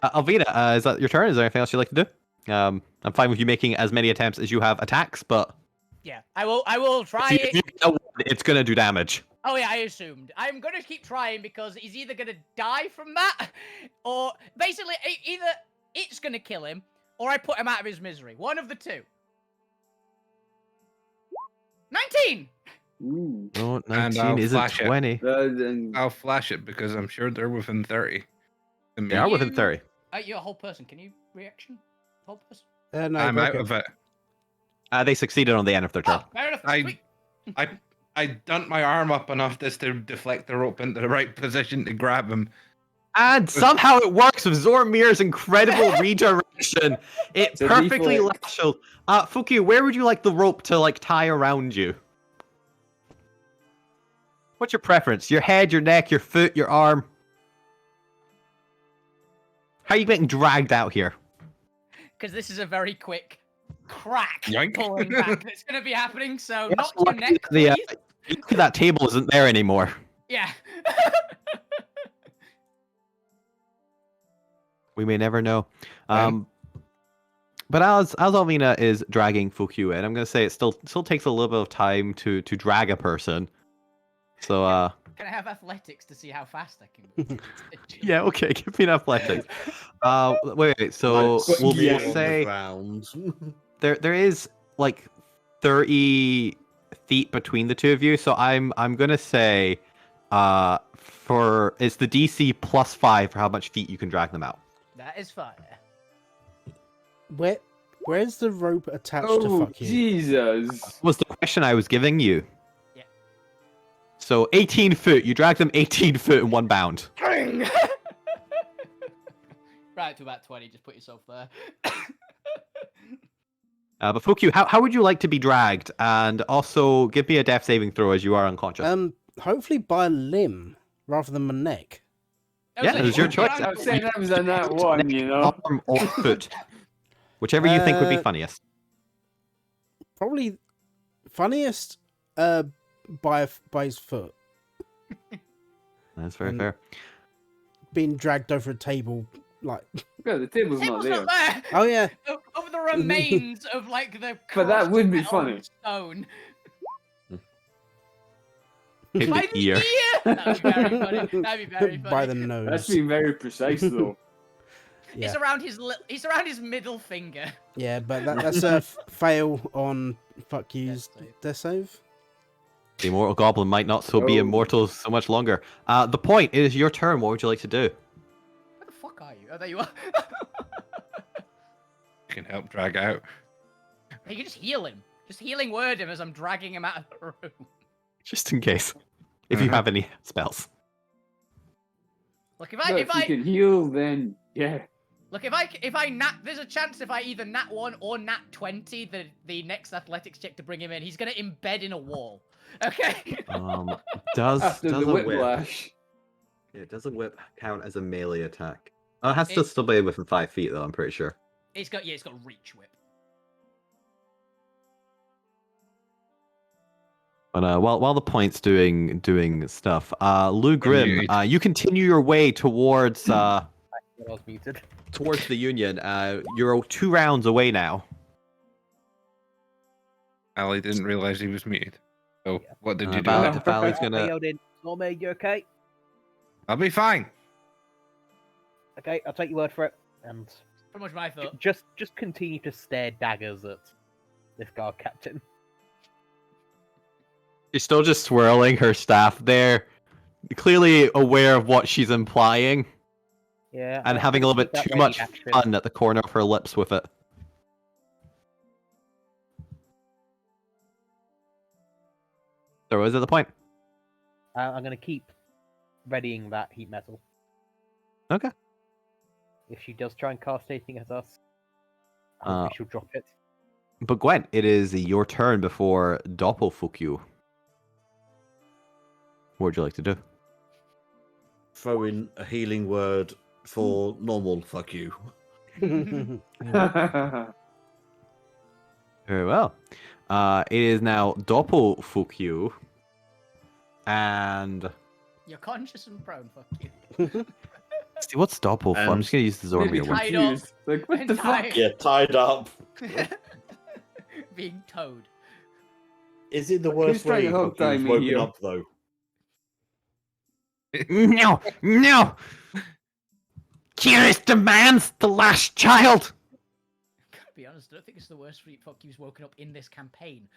Alvina, is that your turn? Is there anything else you'd like to do? I'm fine with you making as many attempts as you have attacks, but yeah, I will try it. If you get one, it's gonna do damage. Oh yeah, I assumed. I'm gonna keep trying because he's either gonna die from that, or basically either it's gonna kill him, or I put him out of his misery. One of the two. 19. Ooh. No, And 19 I'll isn't flash it. 20. I'll flash it because I'm sure they're within 30. They are within 30. You're a whole person. Can you reaction? Whole person? No, I'm out broken. of it. They succeeded on the end of their turn. Oh, fair enough. I- Sweet. I dumped my arm up enough just to deflect the rope into the right position to grab him, And somehow it works with Zormir's incredible redirection. It It's a perfectly deflect. lashes. Fuku, where would you like the rope to like tie around you? What's your preference? Your head, your neck, your foot, your arm? How are you getting dragged out here? Because this is a very quick crack Yoink. pulling back that's going to be happening. So not your Lucky neck, the, please. that table isn't there anymore. Yeah. We may never know. Right. But as Alvina is dragging Fukyu in, I'm gonna say it still takes a little bit of time to drag a person. So Can I have athletics to see how fast I can move? yeah, okay, give me an athletics. Wait. So Like, we'll skiing on the say ground. there is like 30 feet between the two of you. So I'm gonna say for it's the DC +5 for how much feet you can drag them out. That is fine. Where's the rope attached to Oh, fuck you? Jesus. Was the question I was giving you. Yeah. So 18 foot, you drag them 18 foot in one bound. Right to about 20, just put yourself there. But Fukyu, how would you like to be dragged? And also give me a death saving throw as you are unconscious. Hopefully by a limb rather than my neck. Yeah, it was your choice. I was saying that was a nat one, you know. Arm or foot. Whichever you think would be funniest. Probably funniest by his foot. That's very fair. Being dragged over a table, like... Yeah, the table's not Table's there. not there! Oh, yeah. Over the remains of, like, the... But that would be crushed funny. metal Stone. Hit By the the ear. ear! That'd be very funny. That'd be very funny. By the nose. That's being very precise, though. It's Yeah. around his around his middle finger. Yeah, but that's a fail on fuck you's death save. The immortal goblin might not be Oh. immortal so much longer. The point is your turn. What would you like to do? Where the fuck are you? Oh, there you are. Can help drag out. You can just heal him. Just healing word him as I'm dragging him out of the room. Just in case. If you have any spells. Look, But if you can heal, then yeah. if I nat, there's a chance if I either nat 1 or nat 20, the next athletics check to bring him in, he's gonna embed in a wall. Okay. Does After the a whip? whiplash. Yeah, does a whip count as a melee attack? Oh, it has to still be within 5 feet though. I'm pretty sure. It's got reach whip. But while the point's doing stuff, Lou Grim, you continue your way towards I was muted. towards the Union. You're 2 rounds away now. Ali didn't realize he was muted. So what did you do? Valley's gonna. Normie, you okay? I'll be fine. Okay, I'll take your word for it. And Pretty much my thought. just continue to stare daggers at this guard captain. She's still just swirling her staff there, clearly aware of what she's implying, Yeah. and having a little bit That too ready much action. fun at the corner of her lips with it. So is it the point? I'm going to keep readying that heat metal. Okay. If she does try and cast anything at us, hopefully she'll drop it. But Gwen, it is your turn before Doppelfukyu. What would you like to do? Throw in a healing word for normal fuck you. Very well. It is now Doppelfukyu. And... You're conscious and prone, fuck you. See, what's Doppel for? I'm just going to use the Maybe Zormir one. Tied up. confused. Like, what the fuck? Tied. Yeah, tied up. Being towed. Is it the Who's worst trying way to hog fuck you's tie me woken here? up, though? No! No! Curious demands the last child! Gotta be honest, I don't think it's the worst freak fuck you's woken up in this campaign.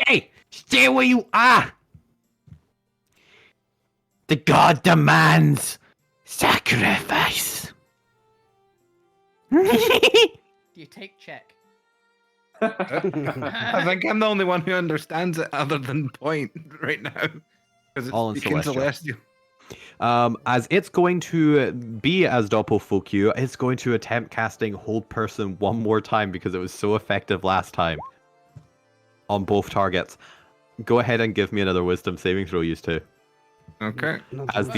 Hey! Stay where you are! The god demands sacrifice. Do you take check? I think I'm the only one who understands it other than Point right now. Because it's All in speaking Celestial. Celestial. As it's going to be as Doppelfolk, it's going to attempt casting Hold Person one more time because it was so effective last time on both targets. Go ahead and give me another Wisdom saving throw, you two. Okay. As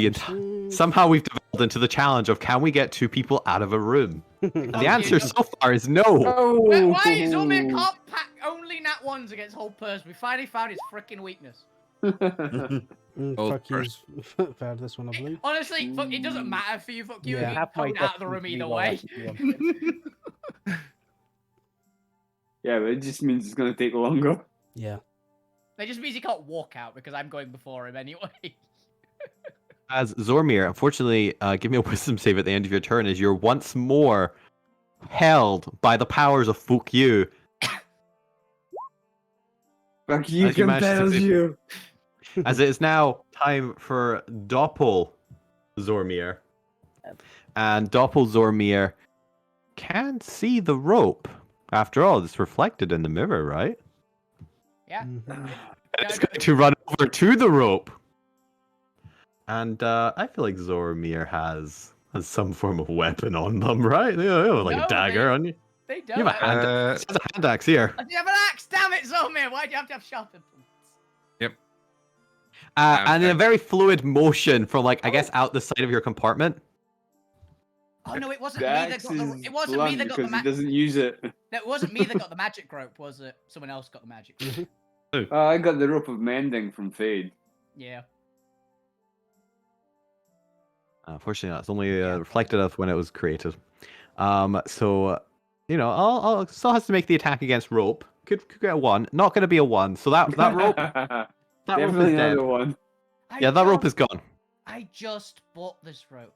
somehow we've devolved into the challenge of can we get 2 people out of a room? And the answer so far is no. Oh, Why is Zormir can't pack only nat ones against whole person? We finally found his freaking weakness. Fuck you's found this one, I believe. Honestly, fuck, it doesn't matter for you. Fuck you. Yeah. You Have my code out of the room destiny either while way. you want it. Yeah, but it just means it's gonna take longer. Yeah. That just means he can't walk out because I'm going before him anyway. As Zormir, unfortunately, give me a Wisdom save at the end of your turn as you're once more held by the powers of Fuck You. Fuck you, As you managed to compels succeed. you. As it is now time for Doppel Zormir. And Doppel Zormir can see the rope. After all, it's reflected in the mirror, right? Yeah. Mhm. And it's going to run over to the rope. And I feel like Zormir has some form of weapon on them, right? They have like No, a dagger on you. They don't. You have a hand, it says a hand axe here. I have an axe. Damn it, Zormir. Why do you have to have sharpened ones? And in a very fluid motion from like I guess out the side of your compartment. Oh no, it wasn't The me that axe got the. is It wasn't me blunt that got the because he magic. doesn't use it. That wasn't me that got the magic rope, was it? Someone else got the magic rope. I got the rope of mending from Fade. Yeah. Unfortunately, it's only reflected of when it was created. So you know, I'll still has to make the attack against rope. Could get a 1. Not going to be a 1. So that rope that rope Definitely is dead. another one. Yeah, that rope is gone. I just bought this rope.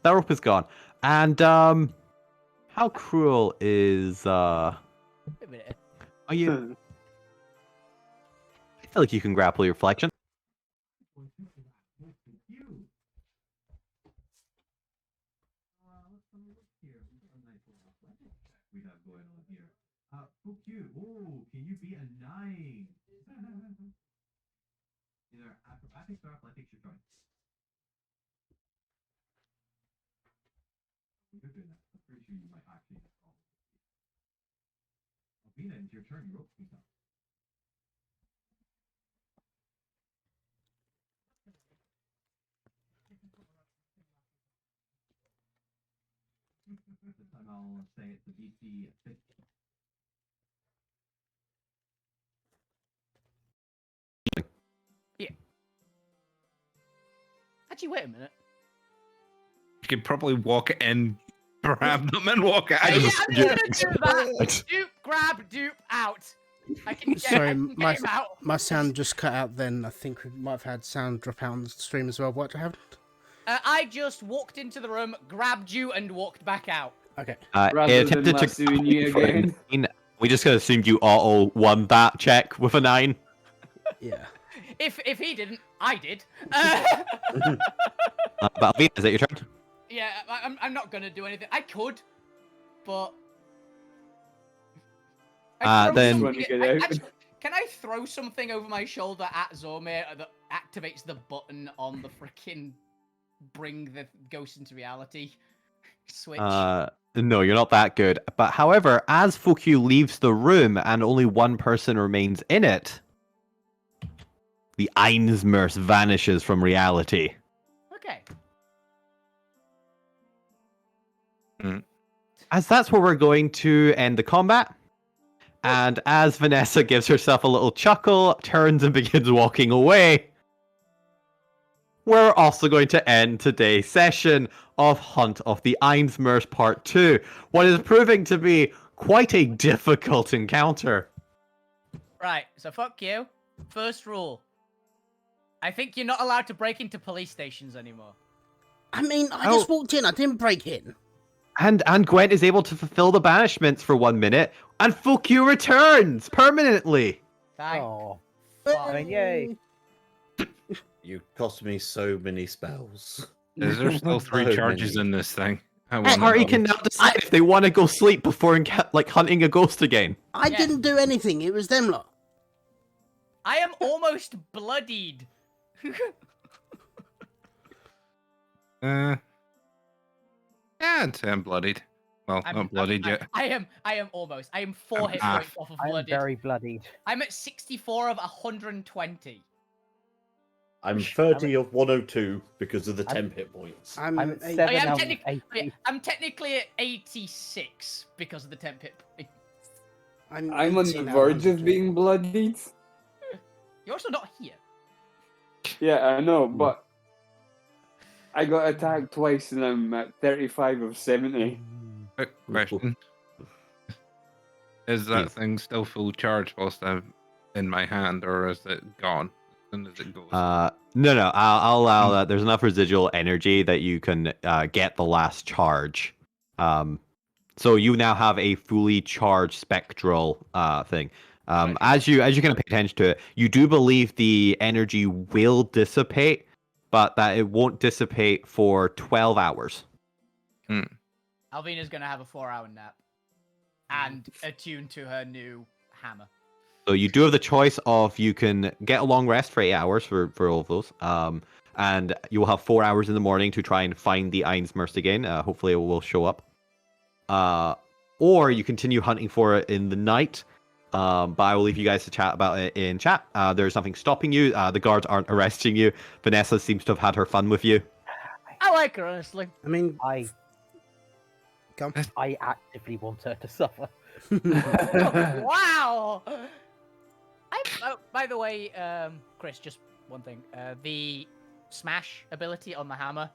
That rope is gone. And how cruel is Wait a minute. are you? I feel like you can grapple your flexion. Can you beat a 9? Either acrobatics or athletics, your choice. You're doing that. I'm pretty sure you might actually have called. Albina, it's your turn. You rope me up. This time I'll say it's the DC 50. Actually, wait a minute. You could probably walk in, grab them, and walk out. I'm gonna do that. Dupe, grab, dupe, out. I can get, Sorry, I can get him out. my sound just cut out then. I think we might have had sound drop out on the stream as well. What happened? I just walked into the room, grabbed you, and walked back out. Okay. Rather It than attempted to lassoing you for a again. 9. We just gonna assumed you auto won that check with a 9. Yeah. If he didn't, I did. But Albina, is that your turn? Yeah, I'm not gonna do anything. I could, but. Then- Actually, can I throw something over my shoulder at Zormir that activates the button on the freaking bring the ghost into reality switch? No, you're not that good. But however, as Fukyu leaves the room and only one person remains in it, the Aizmirst vanishes from reality. Okay. As that's where we're going to end the combat. And as Vanessa gives herself a little chuckle, turns and begins walking away, we're also going to end today's session of Hunt of the Aizmirst Part 2. What is proving to be quite a difficult encounter. Right, so fuck you. First rule. I think you're not allowed to break into police stations anymore. I mean, I just walked in. I didn't break in. And Gwent is able to fulfill the banishments for 1 minute, and Fukyu returns permanently. Thank Oh, fuck. I mean, yay. You cost me so many spells. Is there still 3 So charges many. in this thing? I And wanna party know. can now decide if they want to go sleep before hunting a ghost again. I didn't do anything. It was them lot. I am almost bloodied. Yeah, I'd say I'm bloodied. Well, not bloodied yet. I am almost. I am 4 hit half. points off of I am blooded. very bloodied. I'm at 64 of 120. I'm 30 of 102 because of the 10 hit points. I'm at eight- 7 I'm, out of technically, 80. I'm technically at 86 because of the 10 hit points. I'm on the 18 out verge of 102. being bloodied. You're also not here. Yeah, I know, but I got attacked twice and I'm at 35 of 70. Quick question. Is that thing still full charge whilst I'm in my hand, or is it gone as soon as it goes? No. I'll allow that. There's enough residual energy that you can get the last charge. So you now have a fully charged spectral thing. As you kind of pay attention to it, you do believe the energy will dissipate, but that it won't dissipate for 12 hours. Alvina's gonna have a 4-hour nap and attune to her new hammer. So you do have the choice of you can get a long rest for 8 hours for all of those. And you will have 4 hours in the morning to try and find the Aizmirst again. Hopefully it will show up. Or you continue hunting for it in the night. But I will leave you guys to chat about it in chat. There's nothing stopping you. The guards aren't arresting you. Vanessa seems to have had her fun with you. I like her, honestly. I mean, I actively want her to suffer. Wow! By the way, Chris, just one thing. The smash ability on the hammer,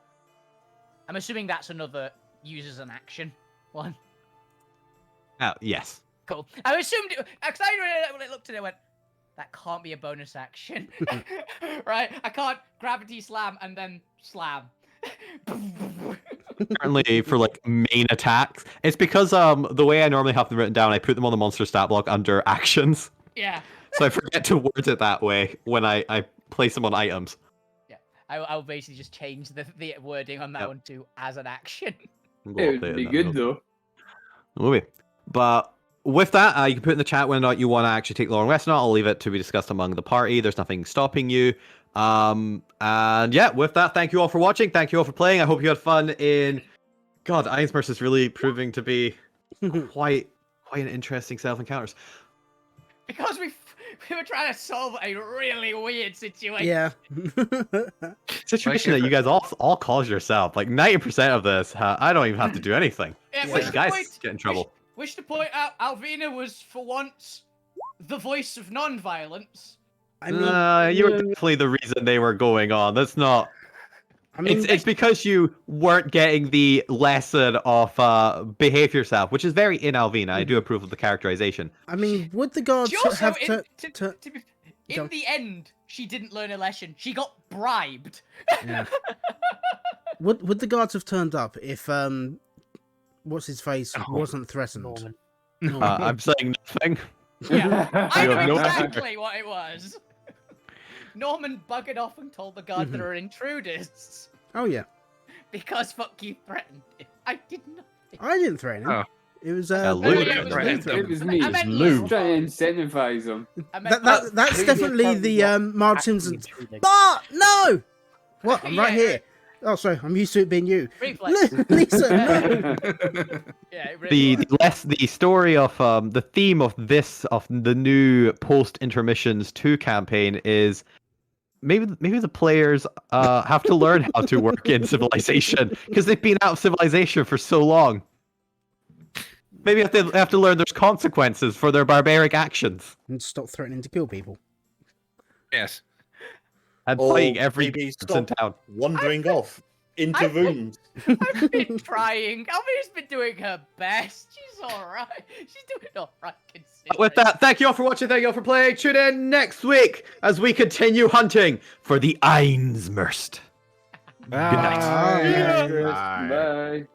I'm assuming that's another uses an action one. Yes. Cool. I assumed it, because when I looked at it, I went, that can't be a bonus action. Right? I can't gravity slam and then slam. Currently, for like main attacks, it's because the way I normally have them written down, I put them on the monster stat block under actions. Yeah. So I forget to word it that way when I place them on items. Yeah. I'll basically just change the wording on that one to as an action. It would be good though. Movie. But with that, you can put in the chat whether or not you want to actually take the long rest or not. I'll leave it to be discussed among the party. There's nothing stopping you. And yeah, with that, thank you all for watching. Thank you all for playing. I hope you had fun in... God, Aizmirst is really proving to be quite an interesting set of encounters. Because we were trying to solve a really weird situation. yeah. Situation that you guys all caused yourself. Like 90% of this, I don't even have to do anything. Yeah, It's like, you guys get in trouble. Wish to point out, Alvina was, for once, the voice of non-violence. I mean, You were definitely the reason they were going on. That's not... I mean, it's because you weren't getting the lesson of behave yourself, which is very in Alvina. I do approve of the characterization. I mean, would the guards She also, have in the end, she didn't learn a lesson. She got bribed. Yeah. Would the guards have turned up if what's his face wasn't threatened? Norman. I'm saying nothing. Yeah, I You know have no- exactly what it was. Norman buggered off and told the guard there are intruders. Oh yeah. Because fuck you threatened him. I did not. I didn't threaten him. Oh. It was Lou yeah, it was Lou threatened It him. was me. I meant Lou. Trying to incentivize them. I meant That's Previous definitely times the not Mild actually Simpsons. intruding. But no. What? I'm right Yeah, here. Oh, sorry. I'm used to it being you. reflex. Lisa, no. Yeah, it really was. The story of the theme of the new post intermissions 2 campaign is maybe the players have to learn how to work in civilization because they've been out of civilization for so long. Maybe they have to learn there's consequences for their barbaric actions And stop threatening to kill people. Yes. and Or playing every maybe person in stop town. wandering off into I've- rooms. I've been trying. Alvina's been doing her best. She's alright. She's doing alright considering. With that, thank you all for watching. Thank you all for playing. Tune in next week as we continue hunting for the Aizmirst. Bye. Yeah. Bye.